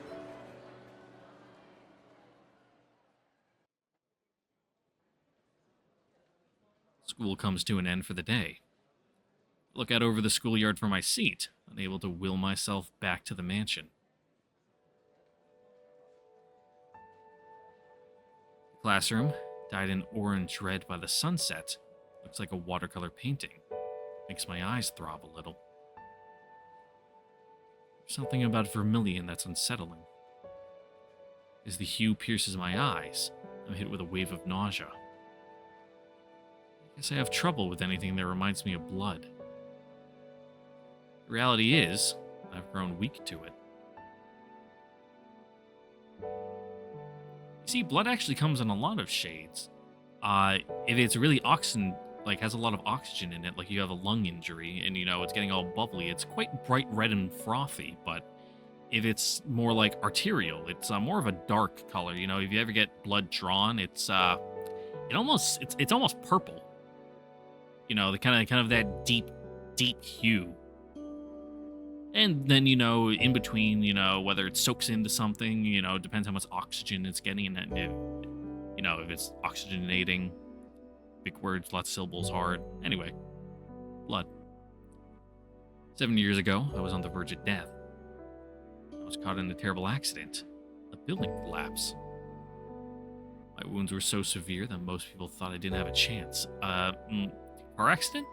[SPEAKER 1] School comes to an end for the day. I look out over the schoolyard from my seat, unable to will myself back to the mansion. The classroom, dyed in orange red by the sunset, looks like a watercolor painting. Makes my eyes throb a little. There's something about vermilion that's unsettling. As the hue pierces my eyes, I'm hit with a wave of nausea. Guess I have trouble with anything that reminds me of blood. The reality is, I've grown weak to it. You see, blood actually comes in a lot of shades. If it's really oxygen, like has a lot of oxygen in it, like you have a lung injury and it's getting all bubbly, it's quite bright red and frothy. But if it's more like arterial, it's more of a dark color. If you ever get blood drawn, it's almost purple. The kind of that deep hue. And then, in between, whether it soaks into something, depends how much oxygen it's getting. And if it's oxygenating, big words, lots of syllables, hard. Anyway, blood. 7 years ago, I was on the verge of death. I was caught in a terrible accident, a building collapse. My wounds were so severe that most people thought I didn't have a chance. Car accident?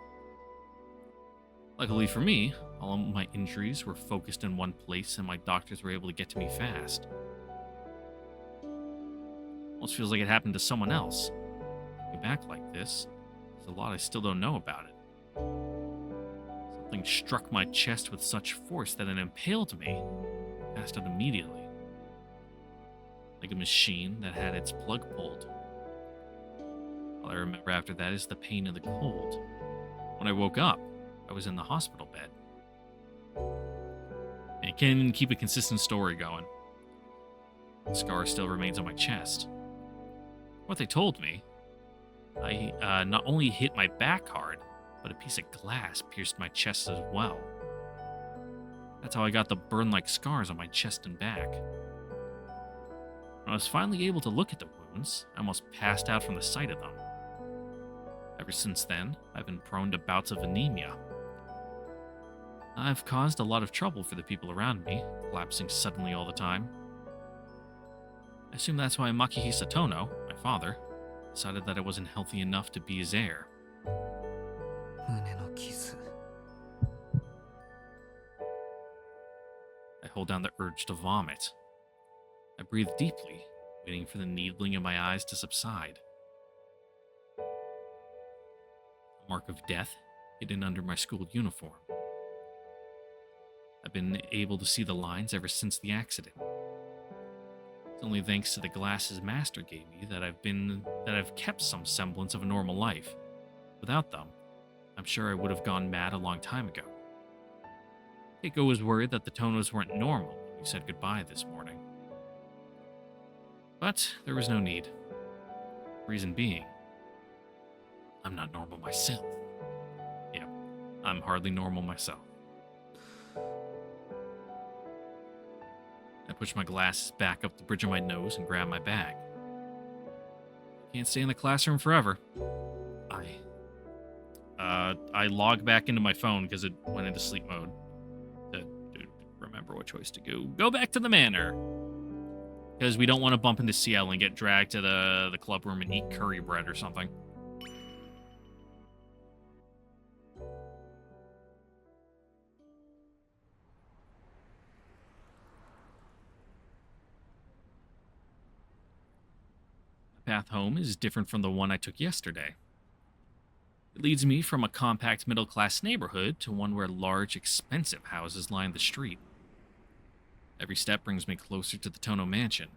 [SPEAKER 1] Luckily for me, all of my injuries were focused in one place and my doctors were able to get to me fast. Almost feels like it happened to someone else. Looking back like this, there's a lot I still don't know about it. Something struck my chest with such force that it impaled me. I passed out immediately. Like a machine that had its plug pulled. All I remember after that is the pain and the cold. When I woke up, I was in the hospital bed. And I can't even keep a consistent story going. The scar still remains on my chest. What they told me, I not only hit my back hard, but a piece of glass pierced my chest as well. That's how I got the burn-like scars on my chest and back. When I was finally able to look at the wounds, I almost passed out from the sight of them. Ever since then, I've been prone to bouts of anemia. I've caused a lot of trouble for the people around me, collapsing suddenly all the time. I assume that's why Makihisa Tohno, my father, decided that I wasn't healthy enough to be his heir. I hold down the urge to vomit. I breathe deeply, waiting for the needling in my eyes to subside. A mark of death hidden under my school uniform. I've been able to see the lines ever since the accident. It's only thanks to the glasses Master gave me that I've kept some semblance of a normal life. Without them, I'm sure I would have gone mad a long time ago. Keiko was worried that the Tohnos weren't normal when we said goodbye this morning. But there was no need. Reason being, I'm not normal myself. Yeah, I'm hardly normal myself. I push my glasses back up the bridge of my nose and grab my bag. Can't stay in the classroom forever. I log back into my phone because it went into sleep mode. To remember what choice to go. Go back to the manor. Because we don't want to bump into CL and get dragged to the club room and eat curry bread or something. The path home is different from the one I took yesterday. It leads me from a compact middle-class neighborhood to one where large, expensive houses line the street. Every step brings me closer to the Tohno mansion.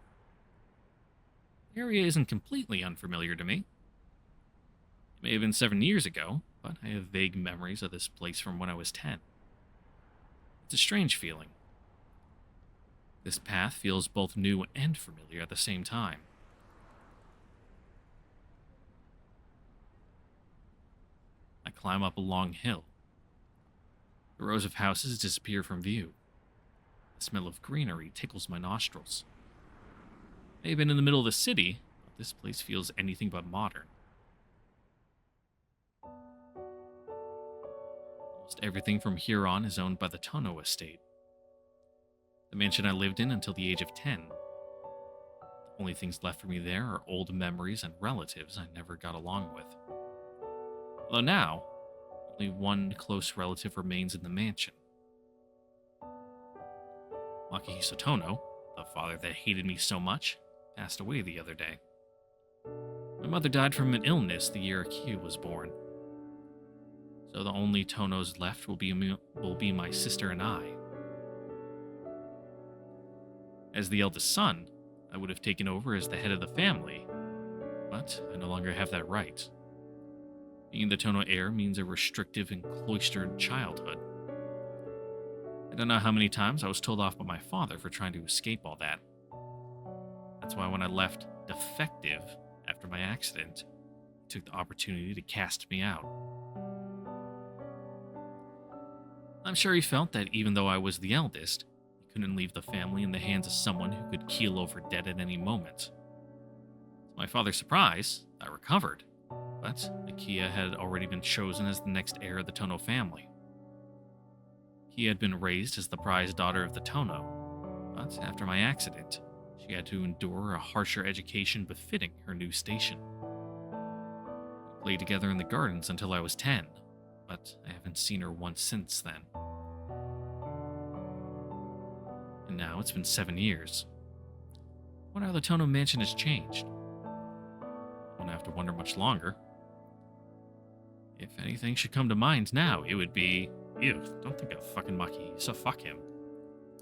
[SPEAKER 1] The area isn't completely unfamiliar to me. It may have been 7 years ago, but I have vague memories of this place from when I was 10. It's a strange feeling. This path feels both new and familiar at the same time. I climb up a long hill. The rows of houses disappear from view. The smell of greenery tickles my nostrils. I may have been in the middle of the city, but this place feels anything but modern. Almost everything from here on is owned by the Tohno estate. The mansion I lived in until the age of 10. The only things left for me there are old memories and relatives I never got along with. Although now, only one close relative remains in the mansion. Makihisa Tohno, the father that hated me so much, passed away the other day. My mother died from an illness the year Aokio was born. So the only Tohnos left will be my sister and I. As the eldest son, I would have taken over as the head of the family, but I no longer have that right. Being the Tohno heir means a restrictive and cloistered childhood. I don't know how many times I was told off by my father for trying to escape all that. That's why when I left defective after my accident, he took the opportunity to cast me out. I'm sure he felt that even though I was the eldest, he couldn't leave the family in the hands of someone who could keel over dead at any moment. To my father's surprise, I recovered, but Aokio had already been chosen as the next heir of the Tohno family. Aokio had been raised as the prized daughter of the Tohno, but after my accident, she had to endure a harsher education befitting her new station. We played together in the gardens until I was 10, but I haven't seen her once since then. And now it's been 7 years. I wonder how the Tohno mansion has changed. I don't have to wonder much longer. If anything should come to mind now, it would be, ew, don't think of fucking Makihisa, fuck him.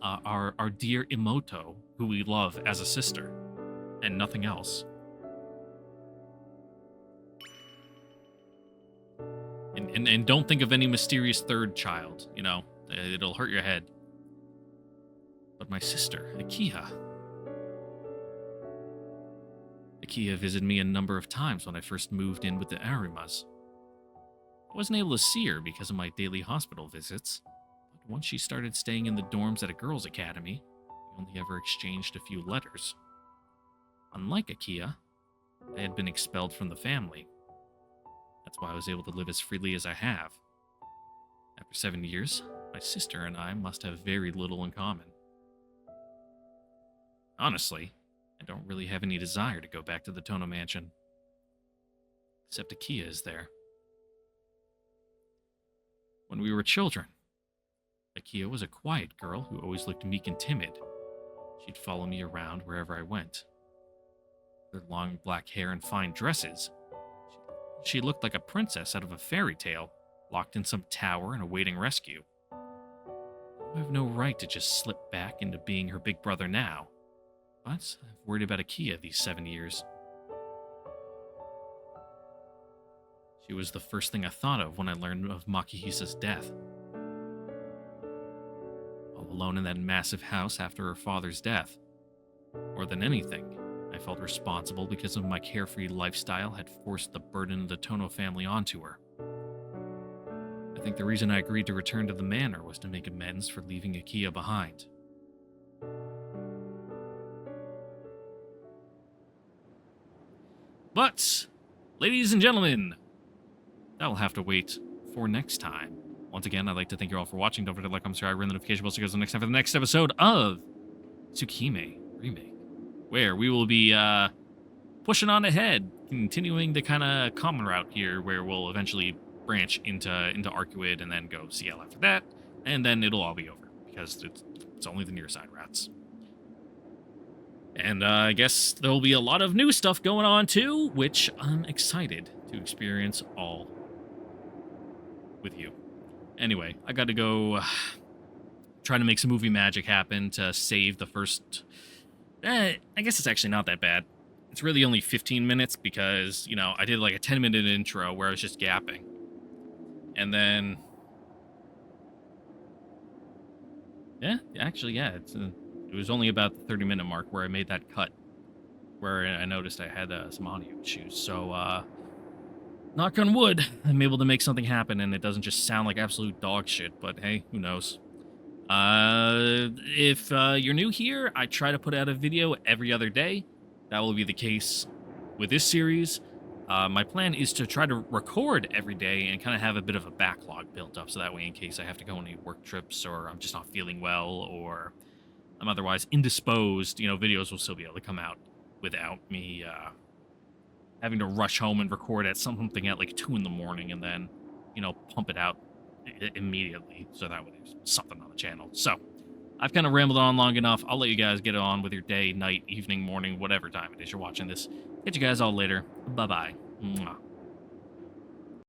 [SPEAKER 1] Our dear Imoto, who we love as a sister, and nothing else. And don't think of any mysterious third child, you know, it'll hurt your head. But my sister, Aokio. Aokio visited me a number of times when I first moved in with the Arimas. I wasn't able to see her because of my daily hospital visits, but once she started staying in the dorms at a girls' academy, we only ever exchanged a few letters. Unlike Aokio, I had been expelled from the family. That's why I was able to live as freely as I have. After 7 years, my sister and I must have very little in common. Honestly, I don't really have any desire to go back to the Tohno mansion. Except Aokio is there. When we were children, Aokio was a quiet girl who always looked meek and timid. She'd follow me around wherever I went. With her long black hair and fine dresses, she looked like a princess out of a fairy tale, locked in some tower and awaiting rescue. I have no right to just slip back into being her big brother now, but I've worried about Aokio these 7 years. She was the first thing I thought of when I learned of Makihisa's death. All alone in that massive house after her father's death. More than anything, I felt responsible because of my carefree lifestyle had forced the burden of the Tohno family onto her. I think the reason I agreed to return to the manor was to make amends for leaving Aokio behind. But, ladies and gentlemen, that will have to wait for next time. Once again, I'd like to thank you all for watching. Don't forget to like, comment, subscribe, ring the notification bell so you guys know next time for the next episode of Tsukihime Remake, where we will be pushing on ahead, continuing the kind of common route here, where we'll eventually branch into Arcueid and then go CL after that, and then it'll all be over because it's only the near side routes. And I guess there'll be a lot of new stuff going on too, which I'm excited to experience all with you. Anyway, I got to go try to make some movie magic happen to save the first... I guess it's actually not that bad. It's really only 15 minutes because, you know, I did like a 10-minute intro where I was just gapping. And then... Yeah, actually, yeah, it was only about the 30-minute mark where I made that cut, where I noticed I had some audio issues. So, knock on wood, I'm able to make something happen, and it doesn't just sound like absolute dog shit, but hey, who knows. If you're new here, I try to put out a video every other day. That will be the case with this series. My plan is to try to record every day and kind of have a bit of a backlog built up, so that way in case I have to go on any work trips, or I'm just not feeling well, or I'm otherwise indisposed, you know, videos will still be able to come out without me having to rush home and record at something at like 2 in the morning and then, you know, pump it out immediately. So that way there's something on the channel. So, I've kind of rambled on long enough. I'll let you guys get on with your day, night, evening, morning, whatever time it is you're watching this. Catch you guys all later. Bye-bye. Mwah.